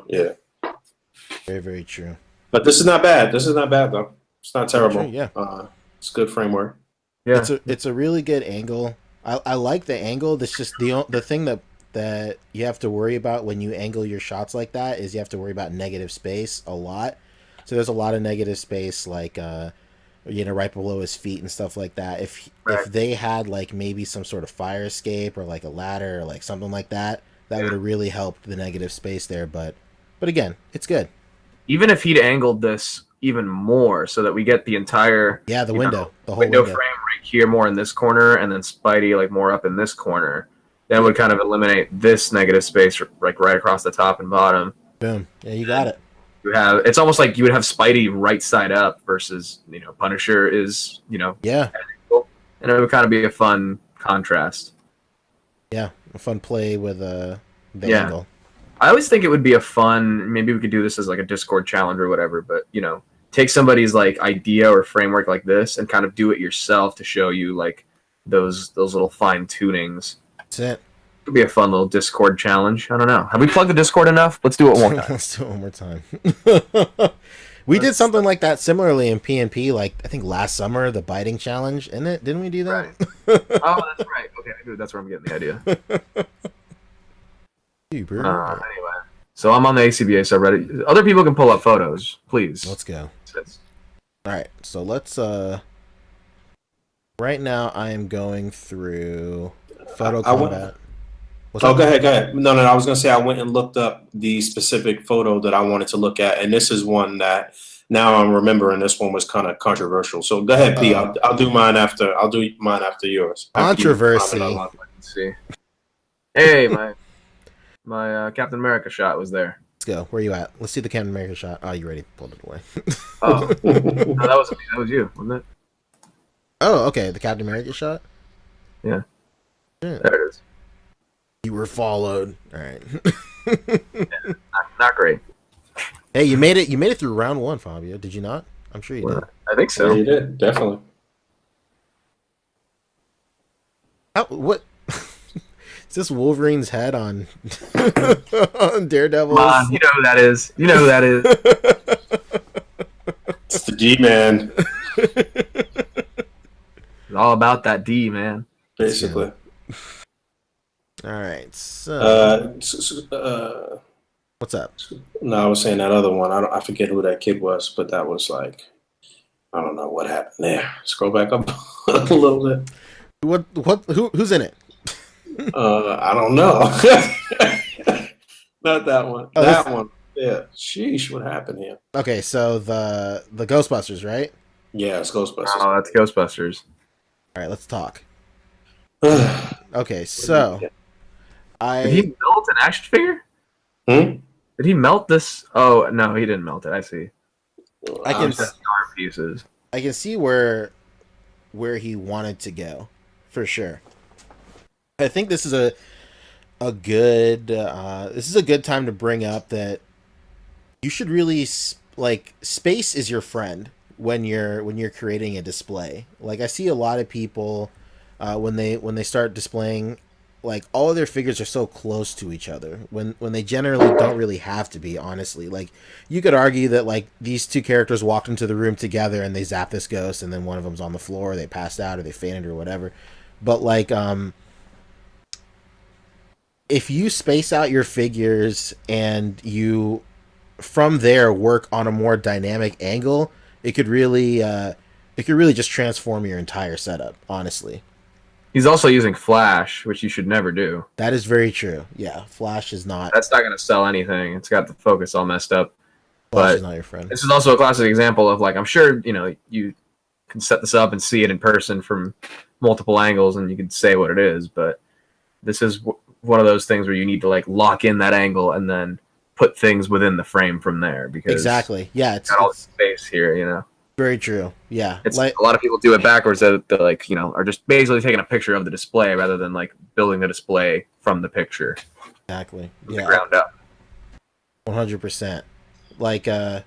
Very, very true. But this is not bad. This is not bad though. It's not terrible. True, yeah. It's good framework. Yeah. It's a really good angle. I like the angle. That's just the thing that you have to worry about when you angle your shots like that is you have to worry about negative space a lot. So there's a lot of negative space like right below his feet and stuff like that. If they had like maybe some sort of fire escape or like a ladder or like something like that would have really helped the negative space there. But again, it's good. Even if he'd angled this even more so that we get the entire the whole window frame right here more in this corner and then Spidey like more up in this corner, then would kind of eliminate this negative space like right across the top and bottom. Boom. Yeah, you got it. It's almost like you would have Spidey right side up versus Punisher is and it would kind of be a fun contrast. Yeah, a fun play with the angle. I always think it would be a fun. Maybe we could do this as like a Discord challenge or whatever. But take somebody's like idea or framework like this and kind of do it yourself to show you like those little fine tunings. That's it. It would be a fun little Discord challenge. I don't know. Have we plugged the Discord enough? Let's do it one time. Let's do it one more time. We did something like that similarly in PNP, like I think last summer, the biting challenge, didn't we do that? Right. Oh, that's right. Okay, that's where I'm getting the idea. Anyway, so I'm on the A.C.B.A. subreddit. Other people can pull up photos, please. Let's go. All right, so let's. Right now, I am going through photo combat. Go ahead. No, I was gonna say I went and looked up the specific photo that I wanted to look at, and this is one that now I'm remembering. This one was kind of controversial. So go ahead, P. I'll do mine after. I'll do mine after yours. Controversy. Let's see. Hey, my Captain America shot was there. Let's go. Where are you at? Let's see the Captain America shot. Oh, you already pulled it away. Oh, no, that was you, wasn't it? Oh, okay. The Captain America shot. Yeah. There it is. You were followed. All right. Not great. Hey, you made it through round 1, Fabio. Did you not? I'm sure you did. I think so. Yeah, you did, definitely. What? Is this Wolverine's head on Daredevil? Come on, you know who that is. It's the G-Man. It's all about that D, man. Basically. All right. So, what's up? No, I was saying that other one. I forget who that kid was, but that was like, I don't know what happened there. Scroll back up a little bit. Who's in it? I don't know. Not that one. That one. Yeah. Sheesh, what happened here? Okay, so the Ghostbusters, right? Yeah, it's Ghostbusters. Oh, that's Ghostbusters. All right, let's talk. Okay, so Did he melt an action figure? Did he melt this? Oh no, he didn't melt it. I see. I can arm pieces. I can see where he wanted to go, for sure. I think this is a good time to bring up that you should really space is your friend when you're creating a display. Like I see a lot of people when they start displaying, like, all of their figures are so close to each other when they generally don't really have to be. Honestly, like, you could argue that, like, these two characters walked into the room together and they zap this ghost, and then one of them's on the floor, or they passed out, or they fainted, or whatever. But, like, if you space out your figures and you from there work on a more dynamic angle, it could really just transform your entire setup, honestly. He's also using Flash, which you should never do. That is very true. Yeah, Flash is not. That's not going to sell anything. It's got the focus all messed up. Flash But is not your friend. this is also a classic example of, like, I'm sure, you can set this up and see it in person from multiple angles and you can say what it is, but this is one of those things where you need to, like, lock in that angle and then put things within the frame from there, because Exactly. Yeah, it's got all the space here. Very true. Yeah. It's like, a lot of people do it backwards. That like, are just basically taking a picture of the display rather than, like, building the display from the picture. Exactly. From the ground up. 100%. Like, yeah.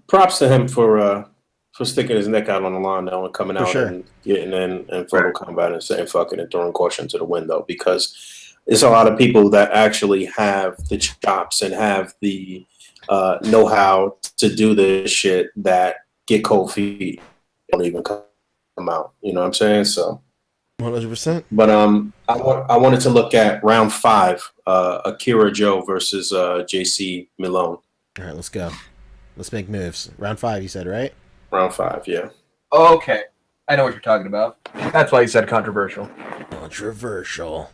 Props to him for sticking his neck out on the line though and coming out sure. and getting in photo combat and saying fuck it and throwing caution to the wind though, because there's a lot of people that actually have the chops and have the know-how to do this shit that get cold feet, don't even come out. You know what I'm saying? So 100%. But I wanted to look at round 5, Akira Joe versus J.C. Malone. All right, let's go. Let's make moves. Round 5, you said, right? Round 5, yeah. Okay. I know what you're talking about. That's why you said controversial. Controversial.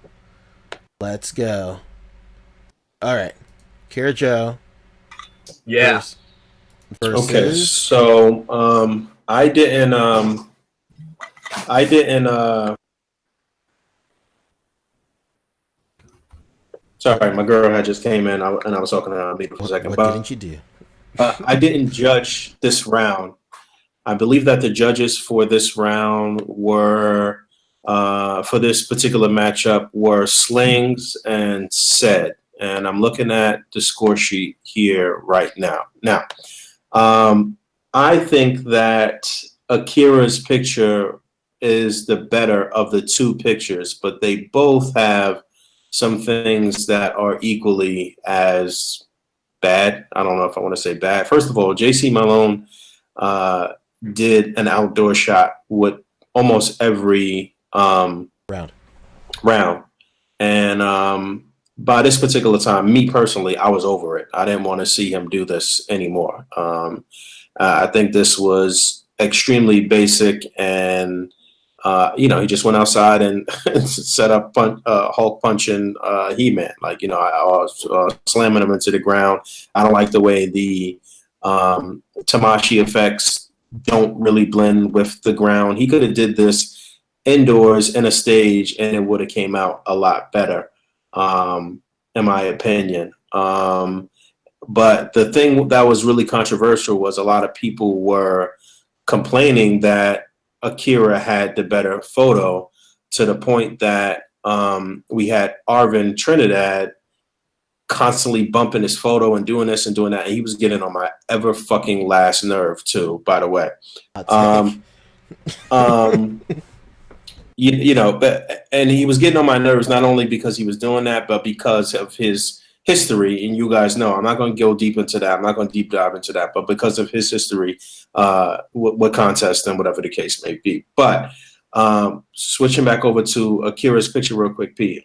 Let's go. All right. Akira Joe. Yeah. Versus... Okay, so I didn't sorry, my girl had just came in and I was talking to her on me for a second. What didn't you do? I didn't judge this round. I believe that the judges for this round were, for this particular matchup, were Slings and Said. And I'm looking at the score sheet here right now. Now, I think that Akira's picture is the better of the two pictures, but they both have some things that are equally as bad. I don't know if I want to say bad. First of all, J.C. Malone did an outdoor shot with almost every round. And by this particular time, me personally, I was over it. I didn't want to see him do this anymore. I think this was extremely basic, and he just went outside and set up Hulk punching He-Man, I was slamming him into the ground. I don't like the way the Tamashi effects don't really blend with the ground. He could have did this indoors in a stage, and it would have came out a lot better, in my opinion. But the thing that was really controversial was a lot of people were complaining that Akira had the better photo, to the point that we had Arvin Trinidad constantly bumping his photo and doing this and doing that. And he was getting on my ever fucking last nerve too, by the way. And he was getting on my nerves not only because he was doing that, but because of his history. And you guys know, I'm not going to go deep into that. I'm not going to deep dive into that, but because of his history, what contest and whatever the case may be. But switching back over to Akira's picture real quick, P.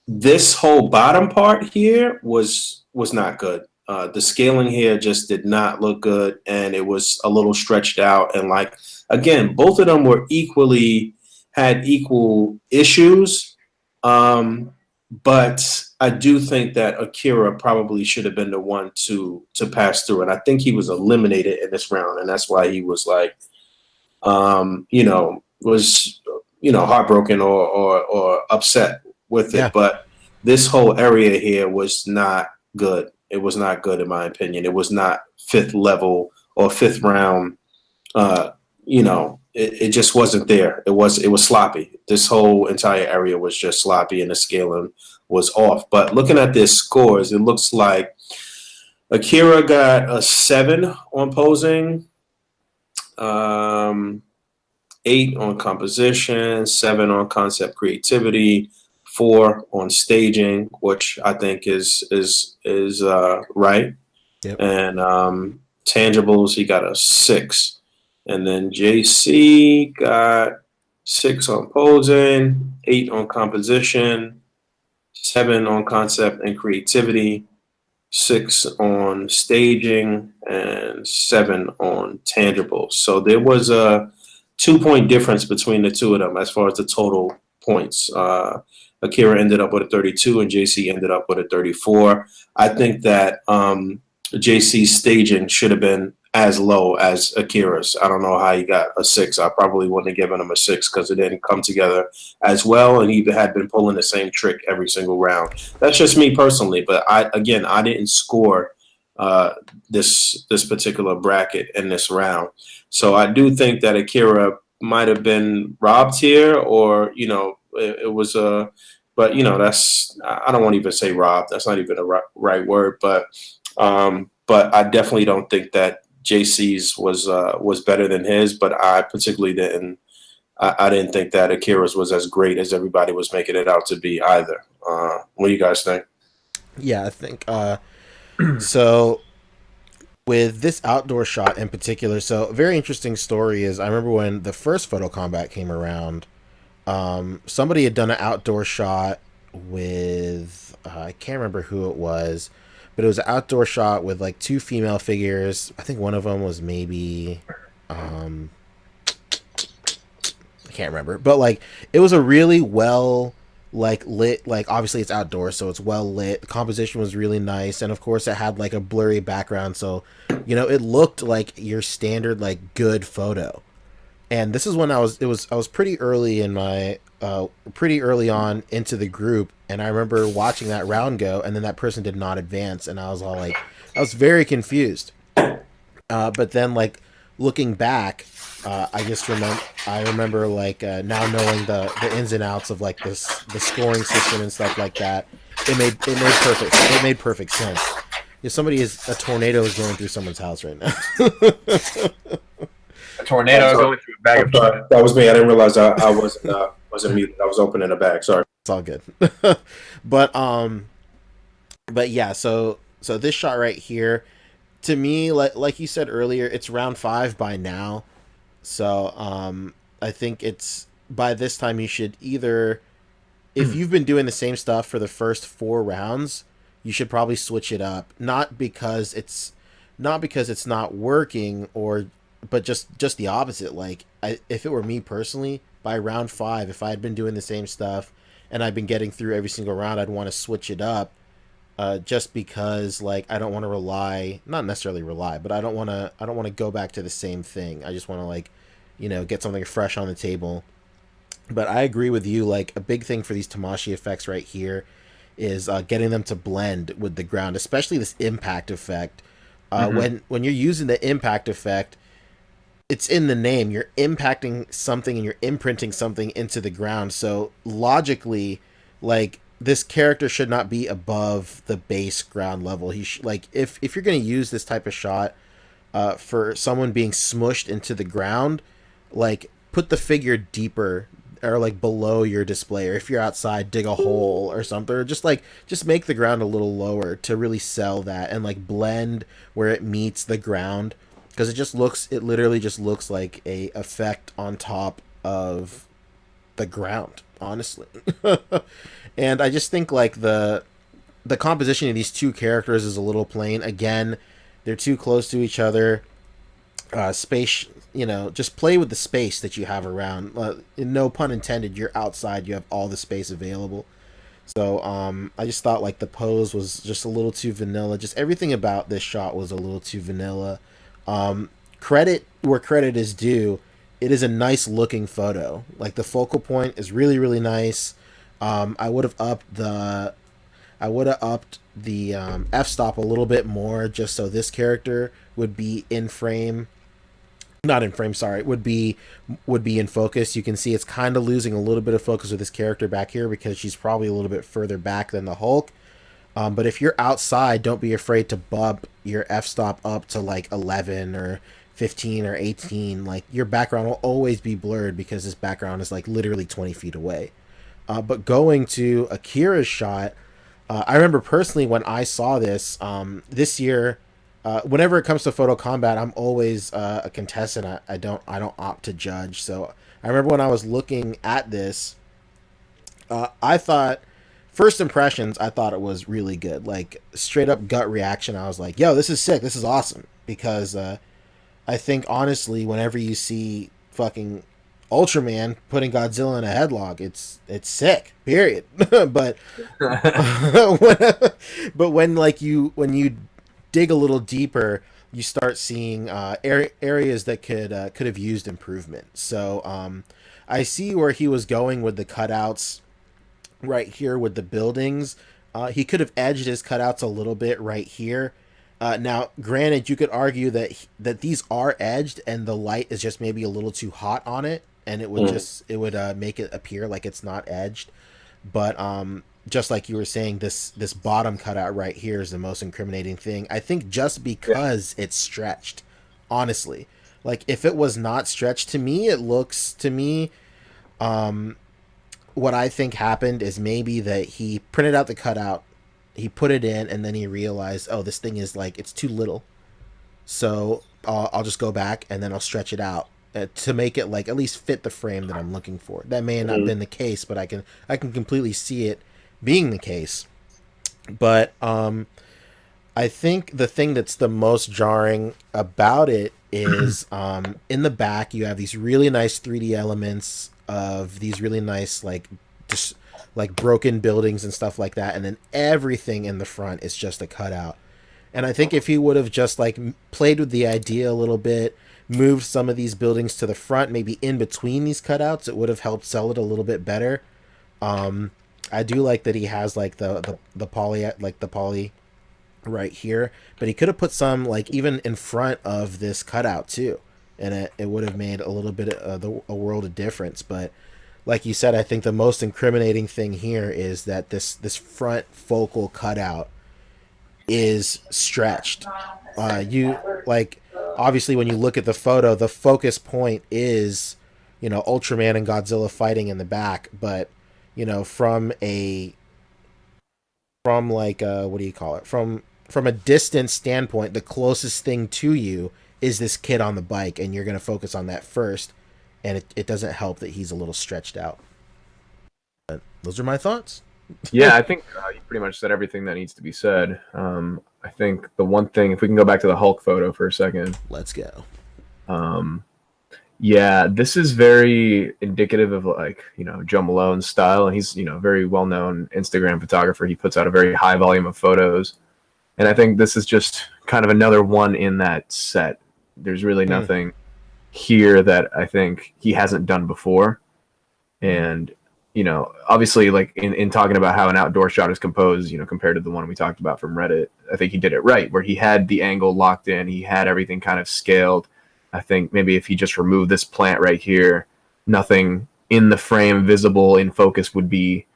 This whole bottom part here was not good. The scaling here just did not look good, and it was a little stretched out. And again, both of them had equal issues. But I do think that Akira probably should have been the one to pass through. And I think he was eliminated in this round. And that's why he was heartbroken or upset with it. Yeah. But this whole area here was not good. It was not good, in my opinion. It was not 5th level or 5th round. It just wasn't there. It was sloppy. This whole entire area was just sloppy, and the scaling was off. But looking at their scores, it looks like Akira got a 7 on posing, 8 on composition, 7 on concept creativity, 4 on staging, which I think is right. Yep. And tangibles, he got a 6. And then JC got 6 on posing, 8 on composition, 7 on concept and creativity, 6 on staging, and 7 on tangibles. So there was a 2-point difference between the two of them as far as the total points. Akira ended up with a 32 and JC ended up with a 34. I think that JC's staging should have been as low as Akira's. I don't know how he got a 6. I probably wouldn't have given him a 6 because it didn't come together as well, and he had been pulling the same trick every single round. That's just me personally, but I didn't score this particular bracket in this round, so I do think that Akira might have been robbed here, or it was a. But that's, I don't want to even say robbed. That's not even a right word. But I definitely don't think that JC's was better than his. But I particularly didn't. I didn't think that Akira's was as great as everybody was making it out to be either. What do you guys think? Yeah, I think so. With this outdoor shot in particular, so a very interesting story is I remember when the first Photo Combat came around, somebody had done an outdoor shot with I can't remember who it was, but it was an outdoor shot with like 2 female figures. I think one of them was maybe I can't remember, but like it was a really well lit, like obviously it's outdoors, so it's well lit. The composition was really nice, and of course it had like a blurry background, so it looked like your standard like good photo. And this is when I was pretty early in my pretty early on into the group, and I remember watching that round go, and then that person did not advance, and I was all like, I was very confused. But then like looking back, I remember like now knowing the ins and outs of like the scoring system and stuff like that. It made perfect sense. A tornado is going through someone's house right now. A tornado is going through a bag of chips. That was me. I didn't realize I wasn't muted. I was opening a bag. Sorry. It's all good. but yeah, so this shot right here, to me, like you said earlier, it's round 5 by now. So I think it's by this time you should either, if you've been doing the same stuff for the first 4 rounds, you should probably switch it up. Not because it's not working, but just the opposite. Like if it were me personally, by round 5, if I had been doing the same stuff and I've been getting through every single round, I'd want to switch it up. Just because like I don't want to not necessarily rely, but I don't want to go back to the same thing. I just want to like, get something fresh on the table. But I agree with you. Like a big thing for these Tamashii effects right here is getting them to blend with the ground, especially this impact effect. When you're using the impact effect, it's in the name. You're impacting something and you're imprinting something into the ground. So logically, like this character should not be above the base ground level. He like if you're going to use this type of shot for someone being smushed into the ground, like put the figure deeper or like below your display, or if you're outside, dig a hole or something, or just make the ground a little lower to really sell that, and like blend where it meets the ground, because it literally just looks like a effect on top of the ground, honestly. And I just think like the composition of these 2 characters is a little plain. Again, they're too close to each other. Space, just play with the space that you have around. No pun intended, you're outside, you have all the space available. So I just thought like the pose was just a little too vanilla. Just everything about this shot was a little too vanilla. Credit where credit is due. It is a nice looking photo. Like the focal point is really, really nice. I would have upped the f-stop a little bit more, just so this character would be in frame. Not in frame, sorry. Would be in focus. You can see it's kind of losing a little bit of focus with this character back here because she's probably a little bit further back than the Hulk. But if you're outside, don't be afraid to bump your f-stop up to like 11 or 15 or 18. Like your background will always be blurred because this background is like literally 20 feet away. But going to Akira's shot, I remember personally when I saw this this year. Whenever it comes to photo combat, I'm always a contestant. I don't opt to judge. So I remember when I was looking at this, I thought first impressions, I thought it was really good. Like straight up gut reaction, I was like, "Yo, this is sick. This is awesome." Because I think honestly, whenever you see fucking Ultraman putting Godzilla in a headlock, it's sick. Period. But but when you dig a little deeper, you start seeing areas that could have used improvement. So I see where he was going with the cutouts right here with the buildings. He could have edged his cutouts a little bit right here. Now, granted, you could argue that these are edged and the light is just maybe a little too hot on it, and it would make it appear like it's not edged. But just like you were saying, this bottom cutout right here is the most incriminating thing. I think just because it's stretched, honestly. Like if it was not stretched, to me, it looks to me. What I think happened is maybe that he printed out the cutout, he put it in, and then he realized, oh, this thing is like it's too little. So I'll just go back and then I'll stretch it out to make it like at least fit the frame that I'm looking for. That may have not been the case, but I can completely see it being the case. But I think the thing that's the most jarring about it is in the back you have these really nice 3D elements of these really nice like just like broken buildings and stuff like that, and then everything in the front is just a cutout. And I think if he would have just like played with the idea a little bit, moved some of these buildings to the front, maybe in between these cutouts, it would have helped sell it a little bit better. I do like that he has like the poly right here, but he could have put some like even in front of this cutout too, and it would have made a little bit of a world of difference. But like you said, I think the most incriminating thing here is that this front focal cutout is stretched. You like obviously when you look at the photo, the focus point is Ultraman and Godzilla fighting in the back, but from like what do you call it, from a distance standpoint, the closest thing to you is this kid on the bike, and you're going to focus on that first, and it doesn't help that he's a little stretched out. But those are my thoughts. Yeah, I think you pretty much said everything that needs to be said. I think the one thing, if we can go back to the Hulk photo for a second. Let's go. Yeah, this is very indicative of like, Joe Malone's style. And he's, very well-known Instagram photographer. He puts out a very high volume of photos. And I think this is just kind of another one in that set. There's really nothing here that I think he hasn't done before. And, obviously like in talking about how an outdoor shot is composed, compared to the one we talked about from Reddit, I think he did it right, where he had the angle locked in. He had everything kind of scaled. I think maybe if he just removed this plant right here, nothing in the frame visible in focus would be,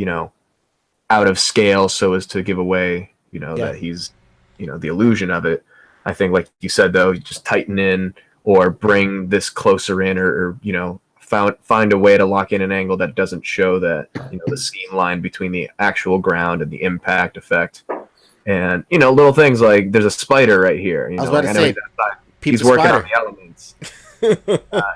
out of scale so as to give away, that he's, the illusion of it. I think, like you said, though, you just tighten in or bring this closer in or find a way to lock in an angle that doesn't show that, the seam line between the actual ground and the impact effect. And, little things like there's a spider right here. I was about to say, he's working on the elements.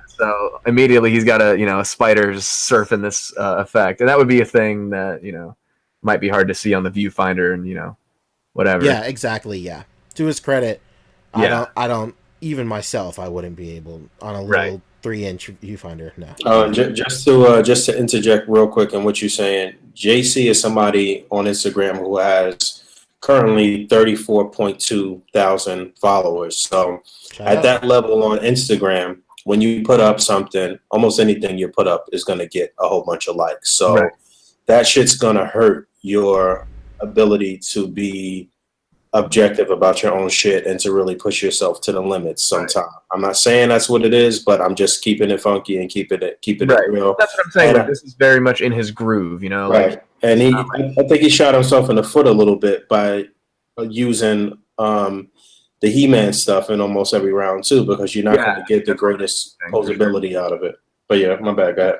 So immediately he's got a spider surfing this effect. And that would be a thing that, might be hard to see on the viewfinder and, whatever. Yeah, exactly. Yeah. To his credit, I don't even myself, I wouldn't be able on a little 3-inch viewfinder. No. Just to interject real quick on what you're saying, JC is somebody on Instagram who has currently 34.2 thousand followers. So at that level on Instagram, when you put up something, almost anything you put up is going to get a whole bunch of likes. So that shit's going to hurt your ability to be objective about your own shit and to really push yourself to the limits sometimes. I'm not saying that's what it is, but I'm just keeping it funky and keeping it real. That's what I'm saying. Like, this is very much in his groove, Right. And I think he shot himself in the foot a little bit by using the He-Man stuff in almost every round too, because you're not going to get the greatest posability out of it. But yeah, my bad, guy.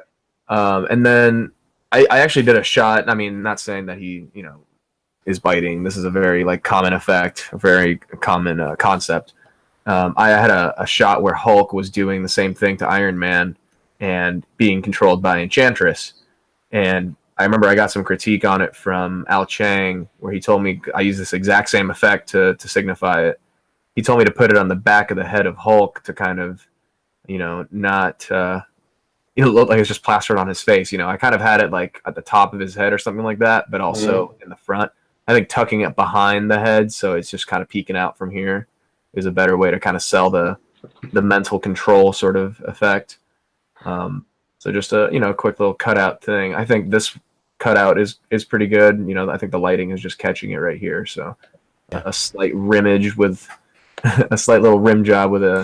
And then I actually did a shot. I mean, not saying that he, is biting. This is a very common effect, a very common concept. I had a shot where Hulk was doing the same thing to Iron Man and being controlled by Enchantress. And I remember I got some critique on it from Al Chang, where he told me I use this exact same effect to signify it. He told me to put it on the back of the head of Hulk to kind of, not, look like it's just plastered on his face. I kind of had it at the top of his head or something like that, but also in the front. I think tucking it behind the head so it's just kind of peeking out from here is a better way to kind of sell the mental control sort of effect. So just a quick little cutout thing. I think this cutout is pretty good. I think the lighting is just catching it right here. So a slight rimmage with a slight little rim job with a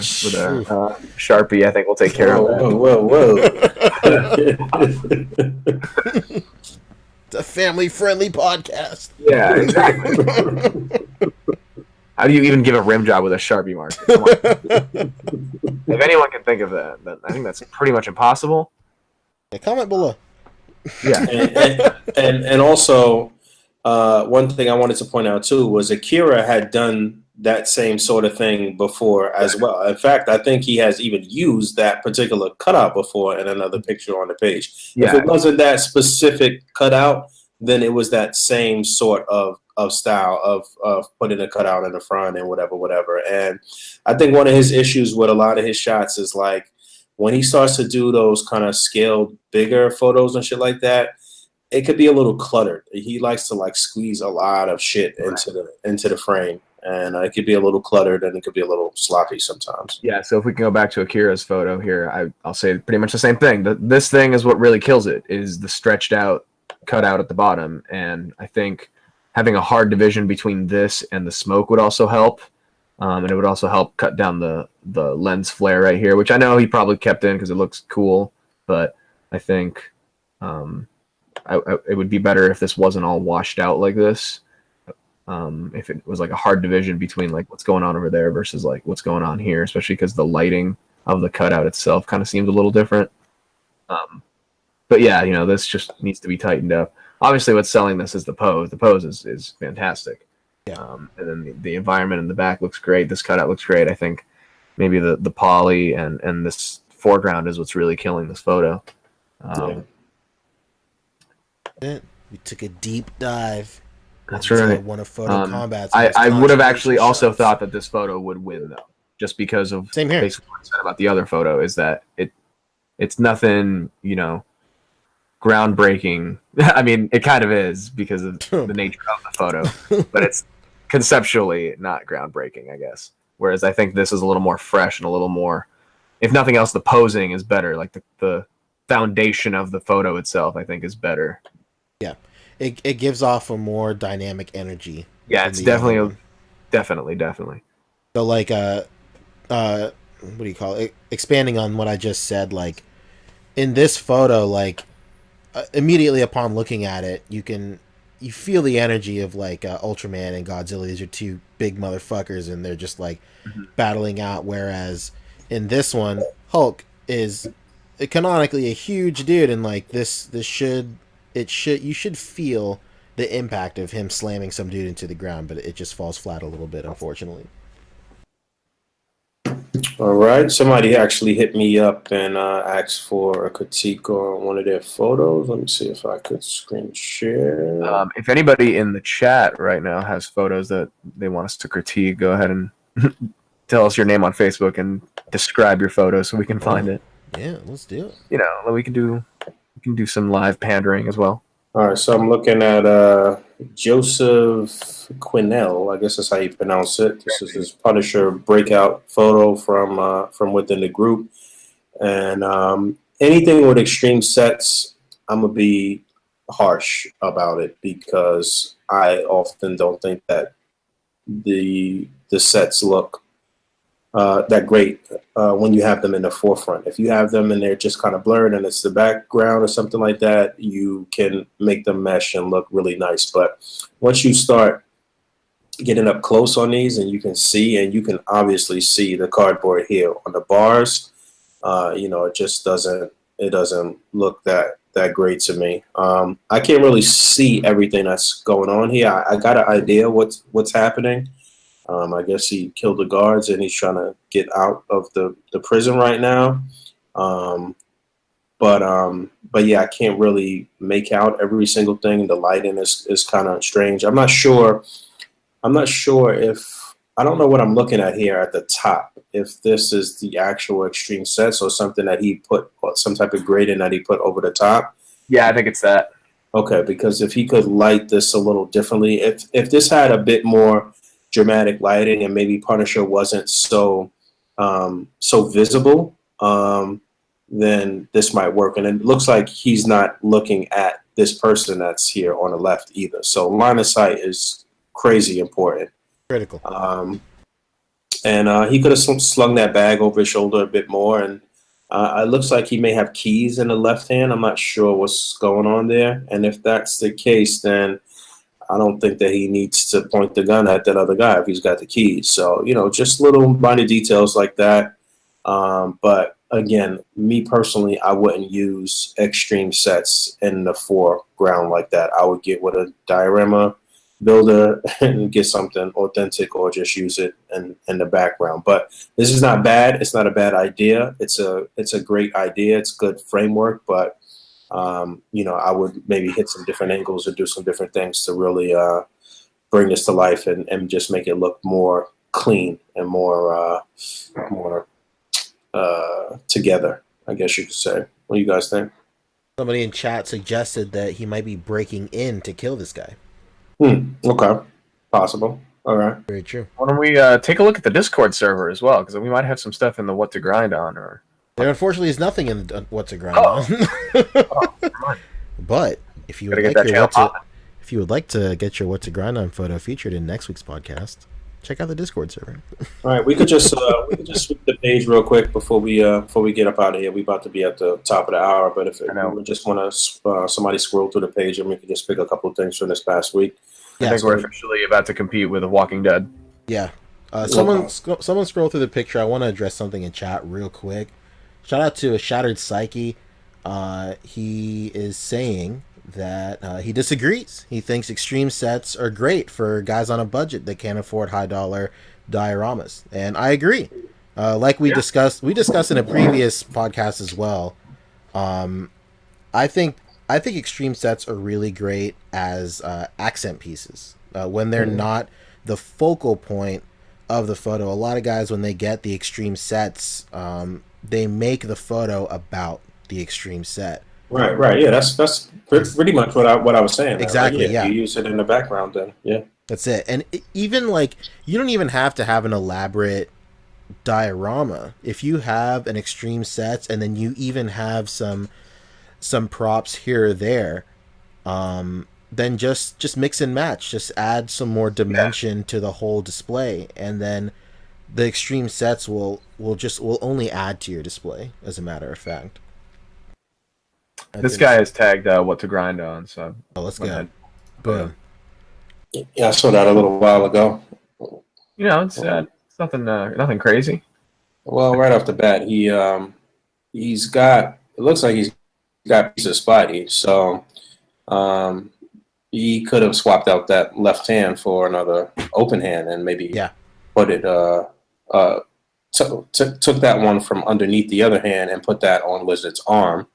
Sharpie, I think will take care of that. Whoa. It's a family-friendly podcast. Yeah, exactly. How do you even give a rim job with a Sharpie marker? Come on. If anyone can think of that, then I think that's pretty much impossible. Yeah, comment below. Yeah, and also one thing I wanted to point out too was Akira had done that same sort of thing before as well. In fact, I think he has even used that particular cutout before in another picture on the page. Yeah. If it wasn't that specific cutout, then it was that same sort of style of putting a cutout in the front and whatever. And I think one of his issues with a lot of his shots is when he starts to do those kind of scaled bigger photos and shit like that, it could be a little cluttered. He likes to squeeze a lot of shit into the frame. And it could be a little cluttered and it could be a little sloppy sometimes. Yeah, so if we can go back to Akira's photo here, I'll say pretty much the same thing. This thing is what really kills it, is the stretched out cutout at the bottom. And I think having a hard division between this and the smoke would also help. And it would also help cut down the lens flare right here, which I know he probably kept in because it looks cool. But I think it would be better if this wasn't all washed out like this. If it was a hard division between what's going on over there versus what's going on here, especially because the lighting of the cutout itself kind of seems a little different. But yeah, this just needs to be tightened up. Obviously, what's selling this is the pose. The pose is fantastic. Yeah. And then the environment in the back looks great. This cutout looks great. I think maybe the poly and this foreground is what's really killing this photo. We took a deep dive. That's right. One of Photo Combat's I would have actually also thought that this photo would win, though, just because of Same here. Basically what I said about the other photo is that it's nothing, groundbreaking. I mean, it kind of is because of the nature of the photo, but it's conceptually not groundbreaking, I guess. Whereas I think this is a little more fresh and a little more, if nothing else, the posing is better. The foundation of the photo itself, I think, is better. Yeah. It gives off a more dynamic energy. Yeah, it's definitely. So what do you call it? Expanding on what I just said, in this photo, immediately upon looking at it, you feel the energy of Ultraman and Godzilla. These are two big motherfuckers, and they're just battling out. Whereas in this one, Hulk is canonically a huge dude, and you should feel the impact of him slamming some dude into the ground, but it just falls flat a little bit, unfortunately. All right. Somebody actually hit me up and asked for a critique on one of their photos. Let me see if I could screen share. If anybody in the chat right now has photos that they want us to critique, go ahead and tell us your name on Facebook and describe your photo so we can find it. Yeah, let's do it. We can do some live pandering as well. All right, so I'm looking at Joseph Quinnell. I guess that's how you pronounce it. This is his Punisher breakout photo from within the group. And anything with extreme sets, I'm gonna be harsh about it because I often don't think that the sets look that great when you have them in the forefront. If you have them and they're just kind of blurred and it's the background or something like that, you can make them mesh and look really nice. But once you start getting up close on these, and you can see, and you can obviously see the cardboard here on the bars, it just doesn't look that great to me. I can't really see everything that's going on here. I got an idea what's happening. I guess he killed the guards and he's trying to get out of the prison right now. But yeah, I can't really make out every single thing. The lighting is kind of strange. I'm not sure if I don't know what I'm looking at here at the top. If this is the actual extreme sets or something that he put, or some type of grading that he put over the top. Yeah, I think it's that. Okay, because if he could light this a little differently, if this had a bit more dramatic lighting and maybe Punisher wasn't so visible, then this might work. And it looks like he's not looking at this person that's here on the left either. So line of sight is crazy important. Critical. And he could have slung that bag over his shoulder a bit more. And it looks like he may have keys in the left hand. I'm not sure what's going on there. And if that's the case, then I don't think that he needs to point the gun at that other guy if he's got the keys. So, just little minor details like that. But again, me personally, I wouldn't use extreme sets in the foreground like that. I would get with a diorama builder and get something authentic, or just use it in the background. But this is not bad. It's not a bad idea. It's a great idea. It's good framework, but I would maybe hit some different angles or do some different things to really bring this to life and just make it look more clean and more together, I guess you could say. What do you guys think? Somebody in chat suggested that he might be breaking in to kill this guy. Okay. Possible. All right. Very true. Why don't we take a look at the Discord server as well? Because we might have some stuff in the What to Grind On. Or there unfortunately is nothing in the What to Grind On. But if you would like to get your What to Grind On photo featured in next week's podcast, check out the Discord server. All right, we could just sweep the page real quick before we get up out of here. We about to be at the top of the hour, but if we just want to somebody scroll through the page, and we can just pick a couple of things from this past week. I think we're officially about to compete with The Walking Dead. Yeah. Someone scroll through the picture. I want to address something in chat real quick. Shout out to a Shattered Psyche. He is saying that he disagrees. He thinks extreme sets are great for guys on a budget that can't afford high dollar dioramas, and I agree. Like we discussed in a previous podcast as well. I think extreme sets are really great as accent pieces when they're not the focal point of the photo. A lot of guys, when they get the extreme sets, they make the photo about the extreme set. Right. Yeah, that's pretty much what I was saying. Exactly. Yeah. You use it in the background, then. Yeah. That's it. And even you don't even have to have an elaborate diorama. If you have an extreme sets, and then you even have some props here or there, then just mix and match. Just add some more dimension to the whole display, and then the extreme sets will only add to your display. As a matter of fact. This guy is tagged What to Grind On, so let's go. Boom. Yeah, I saw that a little while ago. It's nothing crazy. Well, right off the bat, he's got. It looks like he's got a piece of Spidey, so he could have swapped out that left hand for another open hand, and maybe put it. Took that one from underneath the other hand and put that on Lizard's arm.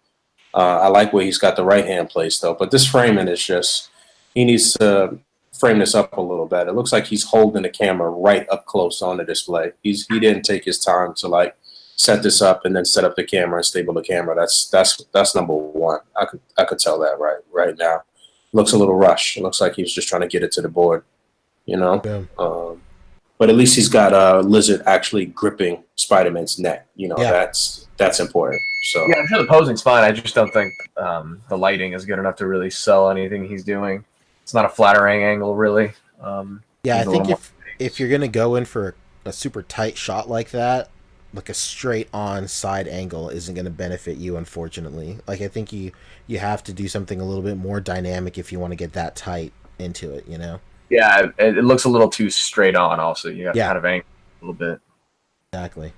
I like where he's got the right hand placed, though. But this framing is just, he needs to frame this up a little bit. It looks like he's holding the camera right up close on the display. He didn't take his time to set this up and then set up the camera and stable the camera. That's number one. I could tell that right now. Looks a little rushed. It looks like he was just trying to get it to the board, Yeah. But at least he's got Lizard actually gripping Spider-Man's neck. That's important. So yeah, I'm sure the posing's fine. I just don't think the lighting is good enough to really sell anything he's doing. It's not a flattering angle, really. I think if you're gonna go in for super tight shot like that, like a straight on side angle isn't going to benefit you, unfortunately. Like I think you have to do something a little bit more dynamic if you want to get that tight into it, you know. Yeah, it looks a little too straight on. Also, you got to Yeah. kind of angle a little bit. Exactly.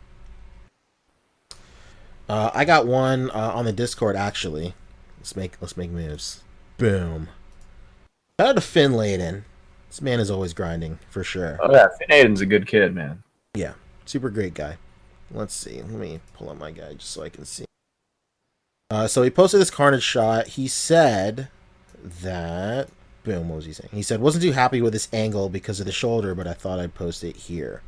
I got one on the Discord actually. Let's make moves. Boom. Shout out to Finn Layden. This man is always grinding for sure. Oh yeah, Finn Aiden's a good kid, man. Yeah, super great guy. Let's see. Let me pull up my guy just so I can see. So he posted this Carnage shot. He said that. Boom. What was he saying? He said wasn't too happy with this angle because of the shoulder, but I thought I'd post it here.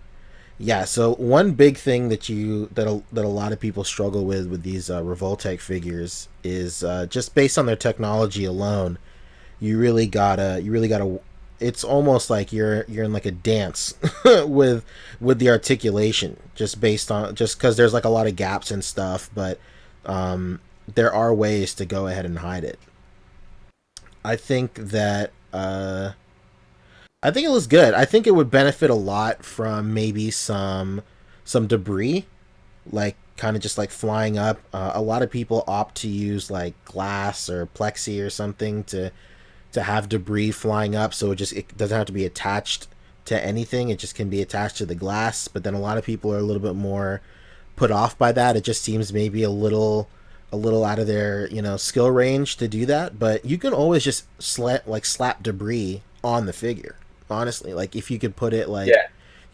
Yeah. So one big thing that a lot of people struggle with these Revoltech figures is just based on their technology alone. You really gotta. It's almost like you're in like a dance with the articulation, just because there's like a lot of gaps and stuff, but there are ways to go ahead and hide it. I think that I think it looks good. I think it would benefit a lot from maybe some debris, like kind of just like flying up. A lot of people opt to use like glass or plexi or something to have debris flying up, so it doesn't have to be attached to anything. It just can be attached to the glass. But then a lot of people are a little bit more put off by that. It just seems maybe a little out of their skill range to do that. But you can always just slap debris on the figure. Honestly, like if you could put it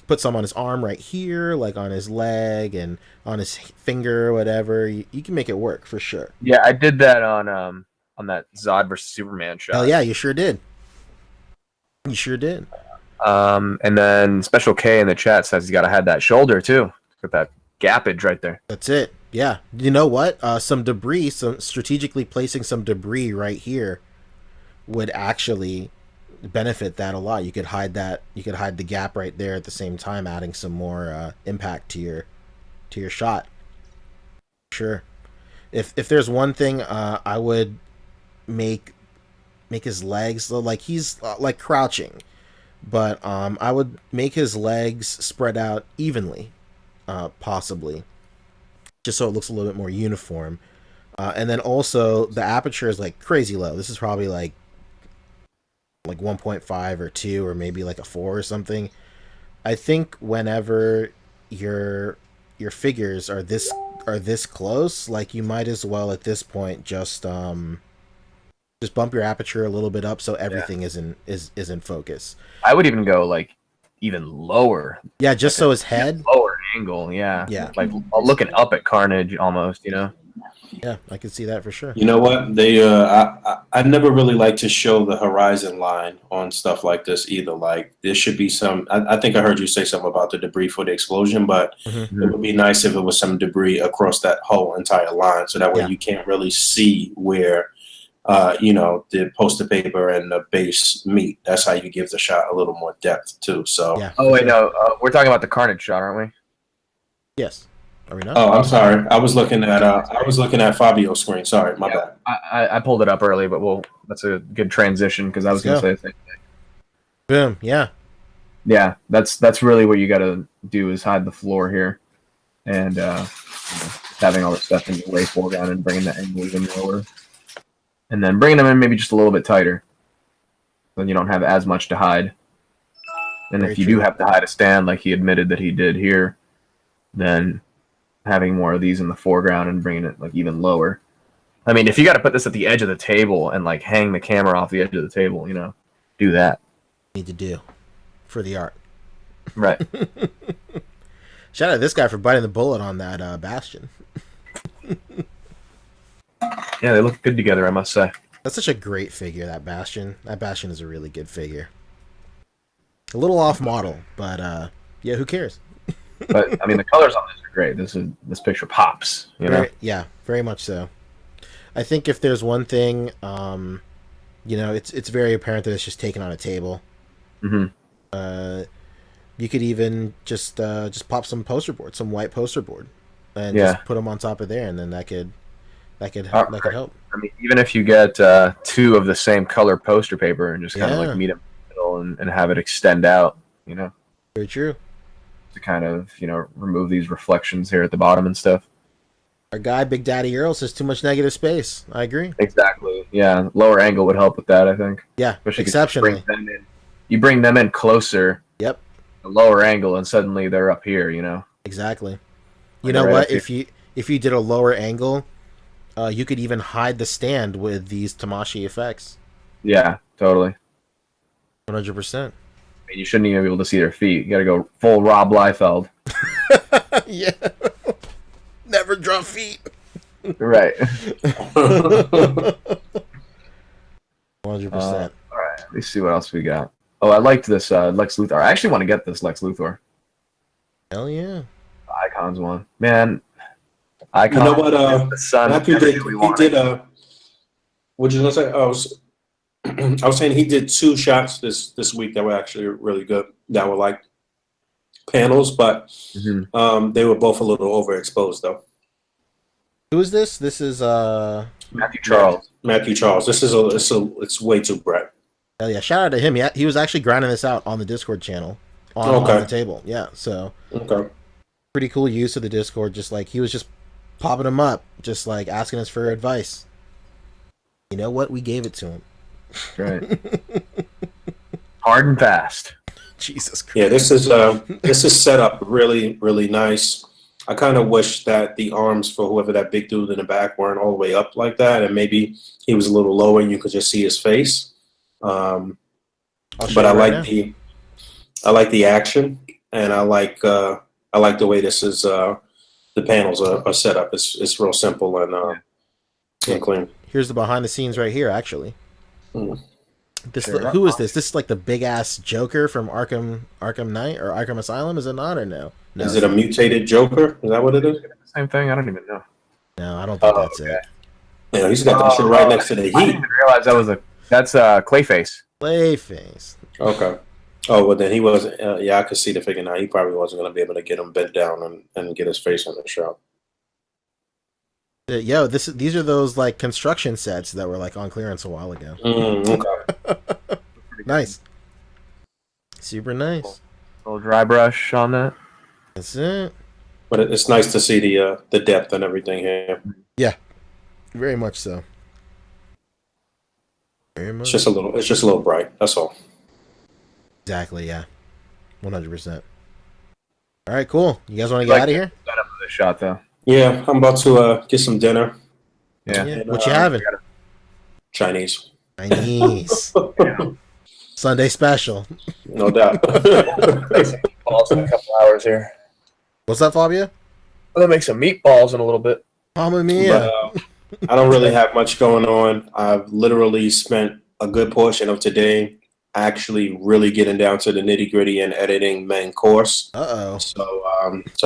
put some on his arm right here, like on his leg and on his finger or whatever, you can make it work for sure. Yeah, I did that on that Zod versus Superman shot. Oh yeah, you sure did. You sure did. And then Special K in the chat says he's got to have that shoulder too. Got that gappage right there. That's it. Yeah. You know what? Some debris, strategically placing some debris right here would actually benefit that a lot. You could hide that. You could hide the gap right there at the same time, adding some more impact to your shot. Sure. If there's one thing I would make his legs like he's like crouching, but I would make his legs spread out evenly, possibly, just so it looks a little bit more uniform. And then also the aperture is like crazy low. This is probably like 1.5 or 2 or maybe like a 4 or something. I think whenever your figures are this close, like you might as well at this point just bump your aperture a little bit up so everything is in focus. I would even go like even lower. Yeah, just so his head lower angle. Yeah, like looking up at Carnage almost. Yeah, I can see that for sure. You know what? They I never really like to show the horizon line on stuff like this either. Like there should be some. I think I heard you say something about the debris for the explosion, but it would be nice if it was some debris across that whole entire line, so that way you can't really see where the poster paper and the base meet. That's how you give the shot a little more depth too. So Oh wait, no, we're talking about the Carnage shot, aren't we? Yes. Are we not? Oh, I'm sorry. I was looking at Fabio's screen. Sorry, my bad. I pulled it up early, but that's a good transition because I was going to say the same thing. Boom. Yeah. Yeah, that's really what you got to do is hide the floor here, and having all the stuff in your way foreground and bringing the angle even lower, and then bringing them in maybe just a little bit tighter. Then you don't have as much to hide. And if you do have to hide a stand, like he admitted that he did here, then having more of these in the foreground and bringing it like even lower. I mean, if you got to put this at the edge of the table and like hang the camera off the edge of the table, do that. Need to do for the art. Right. Shout out to this guy for biting the bullet on that Bastion. Yeah, they look good together, I must say. That's such a great figure, that Bastion. That Bastion is a really good figure. A little off model, but yeah, who cares? But I mean, the colors on this are great. This picture pops. Yeah, very much so. I think if there's one thing, it's very apparent that it's just taken on a table. Mm-hmm. You could even just pop some poster board, some white poster board, and just put them on top of there, and then that could help. I mean, even if you get 2 of the same color poster paper and just kind of like meet them in the middle and have it extend out, Very true. to kind of, remove these reflections here at the bottom and stuff. Our guy, Big Daddy Earl, says too much negative space. I agree. Exactly. Yeah, lower angle would help with that, I think. Yeah, especially exceptionally. You bring them in closer. Yep. A lower angle, and suddenly they're up here. Exactly. You Like know right what? up here. If you did a lower angle, you could even hide the stand with these Tamashii effects. Yeah, totally. 100%. You shouldn't even be able to see their feet. You got to go full Rob Liefeld. Yeah. Never drop feet. Right. 100%. All right. Let me see what else we got. Oh, I liked this Lex Luthor. I actually want to get this Lex Luthor. Hell yeah. The Icons one. Man. Icons. You know what? The sun. Matthew did. He did. What you gonna say? I was saying he did 2 shots this week that were actually really good. That were like panels, but they were both a little overexposed though. Who is this? This is Matthew Charles. Matthew Charles. This is it's way too bright. Hell yeah! Shout out to him. Yeah, he was actually grinding this out on the Discord channel on the table. Yeah, so pretty cool use of the Discord. Just like he was just popping him up, just like asking us for advice. You know what? We gave it to him. Right. Hard and fast. Jesus Christ. Yeah, this is set up really, really nice. I kind of wish that the arms for whoever that big dude in the back weren't all the way up like that, and maybe he was a little lower and you could just see his face. But I like the action, and I like the way this is. The panels are set up. It's real simple and clean. Here's the behind the scenes right here. Actually, who is this? This is like the big ass Joker from Arkham Knight or Arkham Asylum. Is it not or no? No, is it a mutated Joker? Is that what it is? Same thing. I don't even know. No, I don't think that's it. Yeah, he's got that shit right next to the heat. I didn't even realize that's Clayface. Clayface. Okay. Oh well, then he wasn't. I could see the figure now. He probably wasn't going to be able to get him bent down and get his face on the shot. Yo, these are those like construction sets that were like on clearance a while ago. Okay. Nice. Super nice. Little dry brush on that. That's it. But it's nice to see the depth and everything here. Yeah, very much so. Very much. It's just a little bright. That's all. Exactly. Yeah. 100%. All right. Cool. You guys want to get out of here? Set up for this shot though. Yeah, I'm about to get some dinner. Yeah. And, what you having? Chinese. Yeah. Sunday special. No doubt. Meatballs in a couple hours here. What's up, Fabio? I'm gonna make some meatballs in a little bit. Mamma mia. But, I don't really have much going on. I've literally spent a good portion of today actually really getting down to the nitty gritty and editing main course. So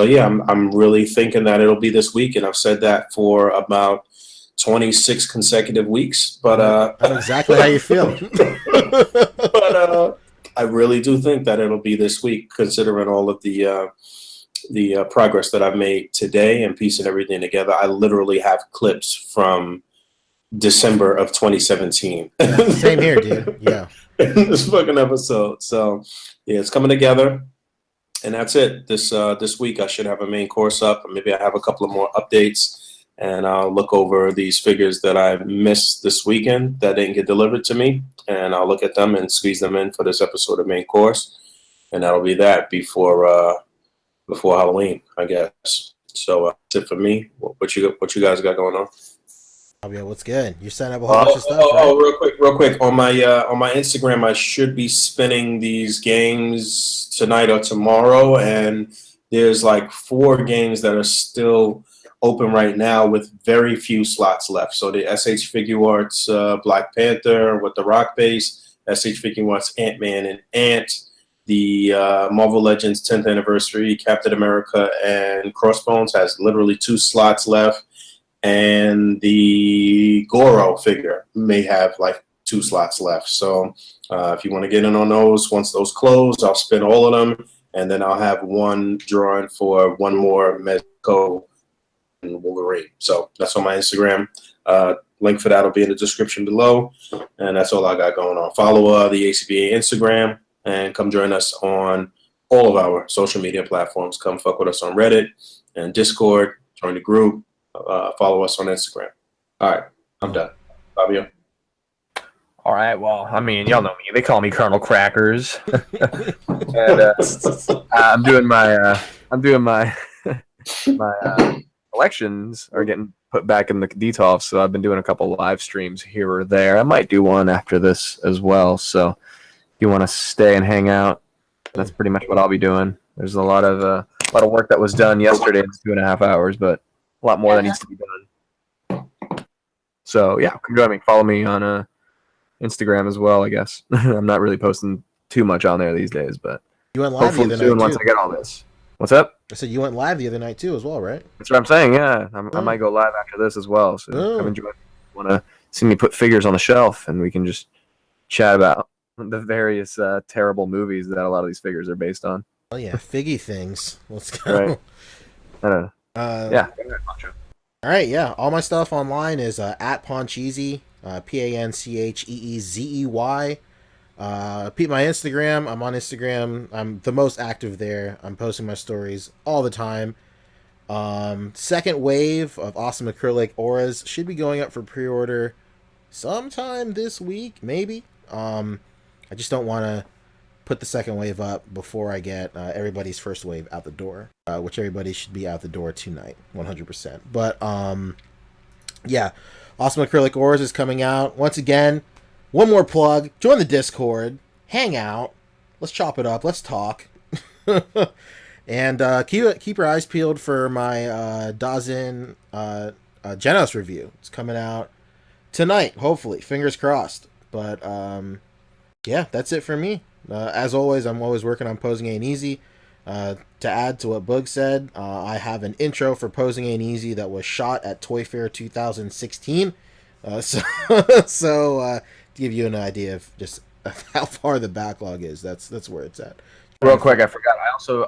yeah, I'm really thinking that it'll be this week, and I've said that for about 26 consecutive weeks. But I know exactly how you feel. But I really do think that it'll be this week, considering all of the progress that I've made today and piecing everything together. I literally have clips from December of 2017. Same here, dude. Yeah. This fucking episode. So yeah, it's coming together, and that's it. This week I should have a main course up, and maybe I have a couple of more updates, and I'll look over these figures that I missed this weekend that didn't get delivered to me, and I'll look at them and squeeze them in for this episode of main course, and that'll be that before Halloween, I guess. So that's it for me. What you guys got going on? Oh yeah, what's good? You're setting up a whole bunch of stuff. Right? Real quick. On my Instagram, I should be spinning these games tonight or tomorrow, and there's like 4 games that are still open right now with very few slots left. So the SH Figure Arts Black Panther with the rock base, SH Figure Arts Ant-Man and Ant, the Marvel Legends 10th anniversary Captain America and Crossbones has literally 2 slots left. And the Goro figure may have like 2 slots left. So if you want to get in on those, once those close, I'll spin all of them, and then I'll have one drawing for one more Mezco and Wolverine. So that's on my Instagram. Link for that will be in the description below. And that's all I got going on. Follow the A.C.B.A. Instagram and come join us on all of our social media platforms. Come fuck with us on Reddit and Discord. Join the group. Follow us on Instagram. All right, I'm done. Fabio. All right. Well, I mean, y'all know me. They call me Colonel Crackers. And I'm doing my my collections are getting put back in the DTOF, so I've been doing a couple live streams here or there. I might do one after this as well. So if you want to stay and hang out, that's pretty much what I'll be doing. There's a lot of work that was done yesterday in 2.5 hours, but a lot more that needs to be done. So yeah, come join me. Follow me on Instagram as well. I guess I'm not really posting too much on there these days, but you went live hopefully the other soon night once too. I get all this. What's up? I said you went live the other night too, as well, right? That's what I'm saying. Yeah, I might go live after this as well. So come enjoy. Want to see me put figures on the shelf, and we can just chat about the various terrible movies that a lot of these figures are based on. Oh yeah, figgy things. Let's go. Right. Yeah. All right, yeah. All my stuff online is at Poncheezy, Pancheeezey. Peep my Instagram. I'm on Instagram. I'm the most active there. I'm posting my stories all the time. Second wave of awesome acrylic auras should be going up for pre-order sometime this week, maybe. I just don't want to put the second wave up before I get everybody's first wave out the door, which everybody should be out the door tonight, 100%. But yeah, awesome acrylic auras is coming out once again. One more plug: join the Discord, hang out, let's chop it up, let's talk. And keep your eyes peeled for my Dazin Genos review. It's coming out tonight, hopefully. Fingers crossed. But yeah, that's it for me. As always, I'm always working on Posing Ain't Easy. To add to what Boog said, I have an intro for Posing Ain't Easy that was shot at Toy Fair 2016. So to give you an idea of just how far the backlog is, that's where it's at. Real quick, I forgot.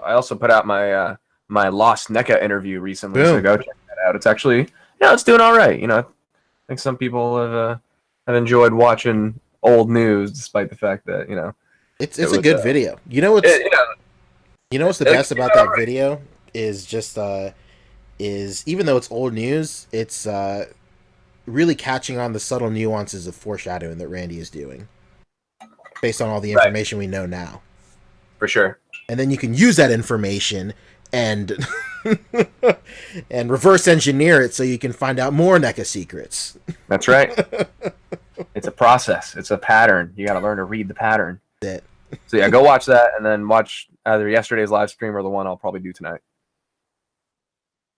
I also put out my my Lost NECA interview recently, Boom. so go check that out. It's actually it's doing all right. I think some people have enjoyed watching old news, despite the fact that it's a good video. You know what's the best about that video is just is even though it's old news, it's really catching on the subtle nuances of foreshadowing that Randy is doing, based on all the information we know now. For sure. And then you can use that information and and reverse engineer it so you can find out more NECA secrets. That's right. It's a process. It's a pattern. You got to learn to read the pattern. That. So yeah, go watch that and then watch either yesterday's live stream or the one I'll probably do tonight.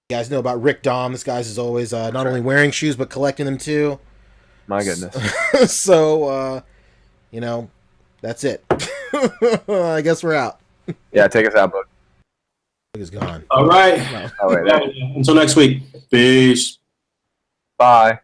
You guys know about Rick Dom. This guy's is always not only wearing shoes but collecting them too. My goodness. So that's it. I guess we're out. Yeah, take us out, Boog. Boog is gone. All right. Oh, wait, Until next week. Peace. Bye.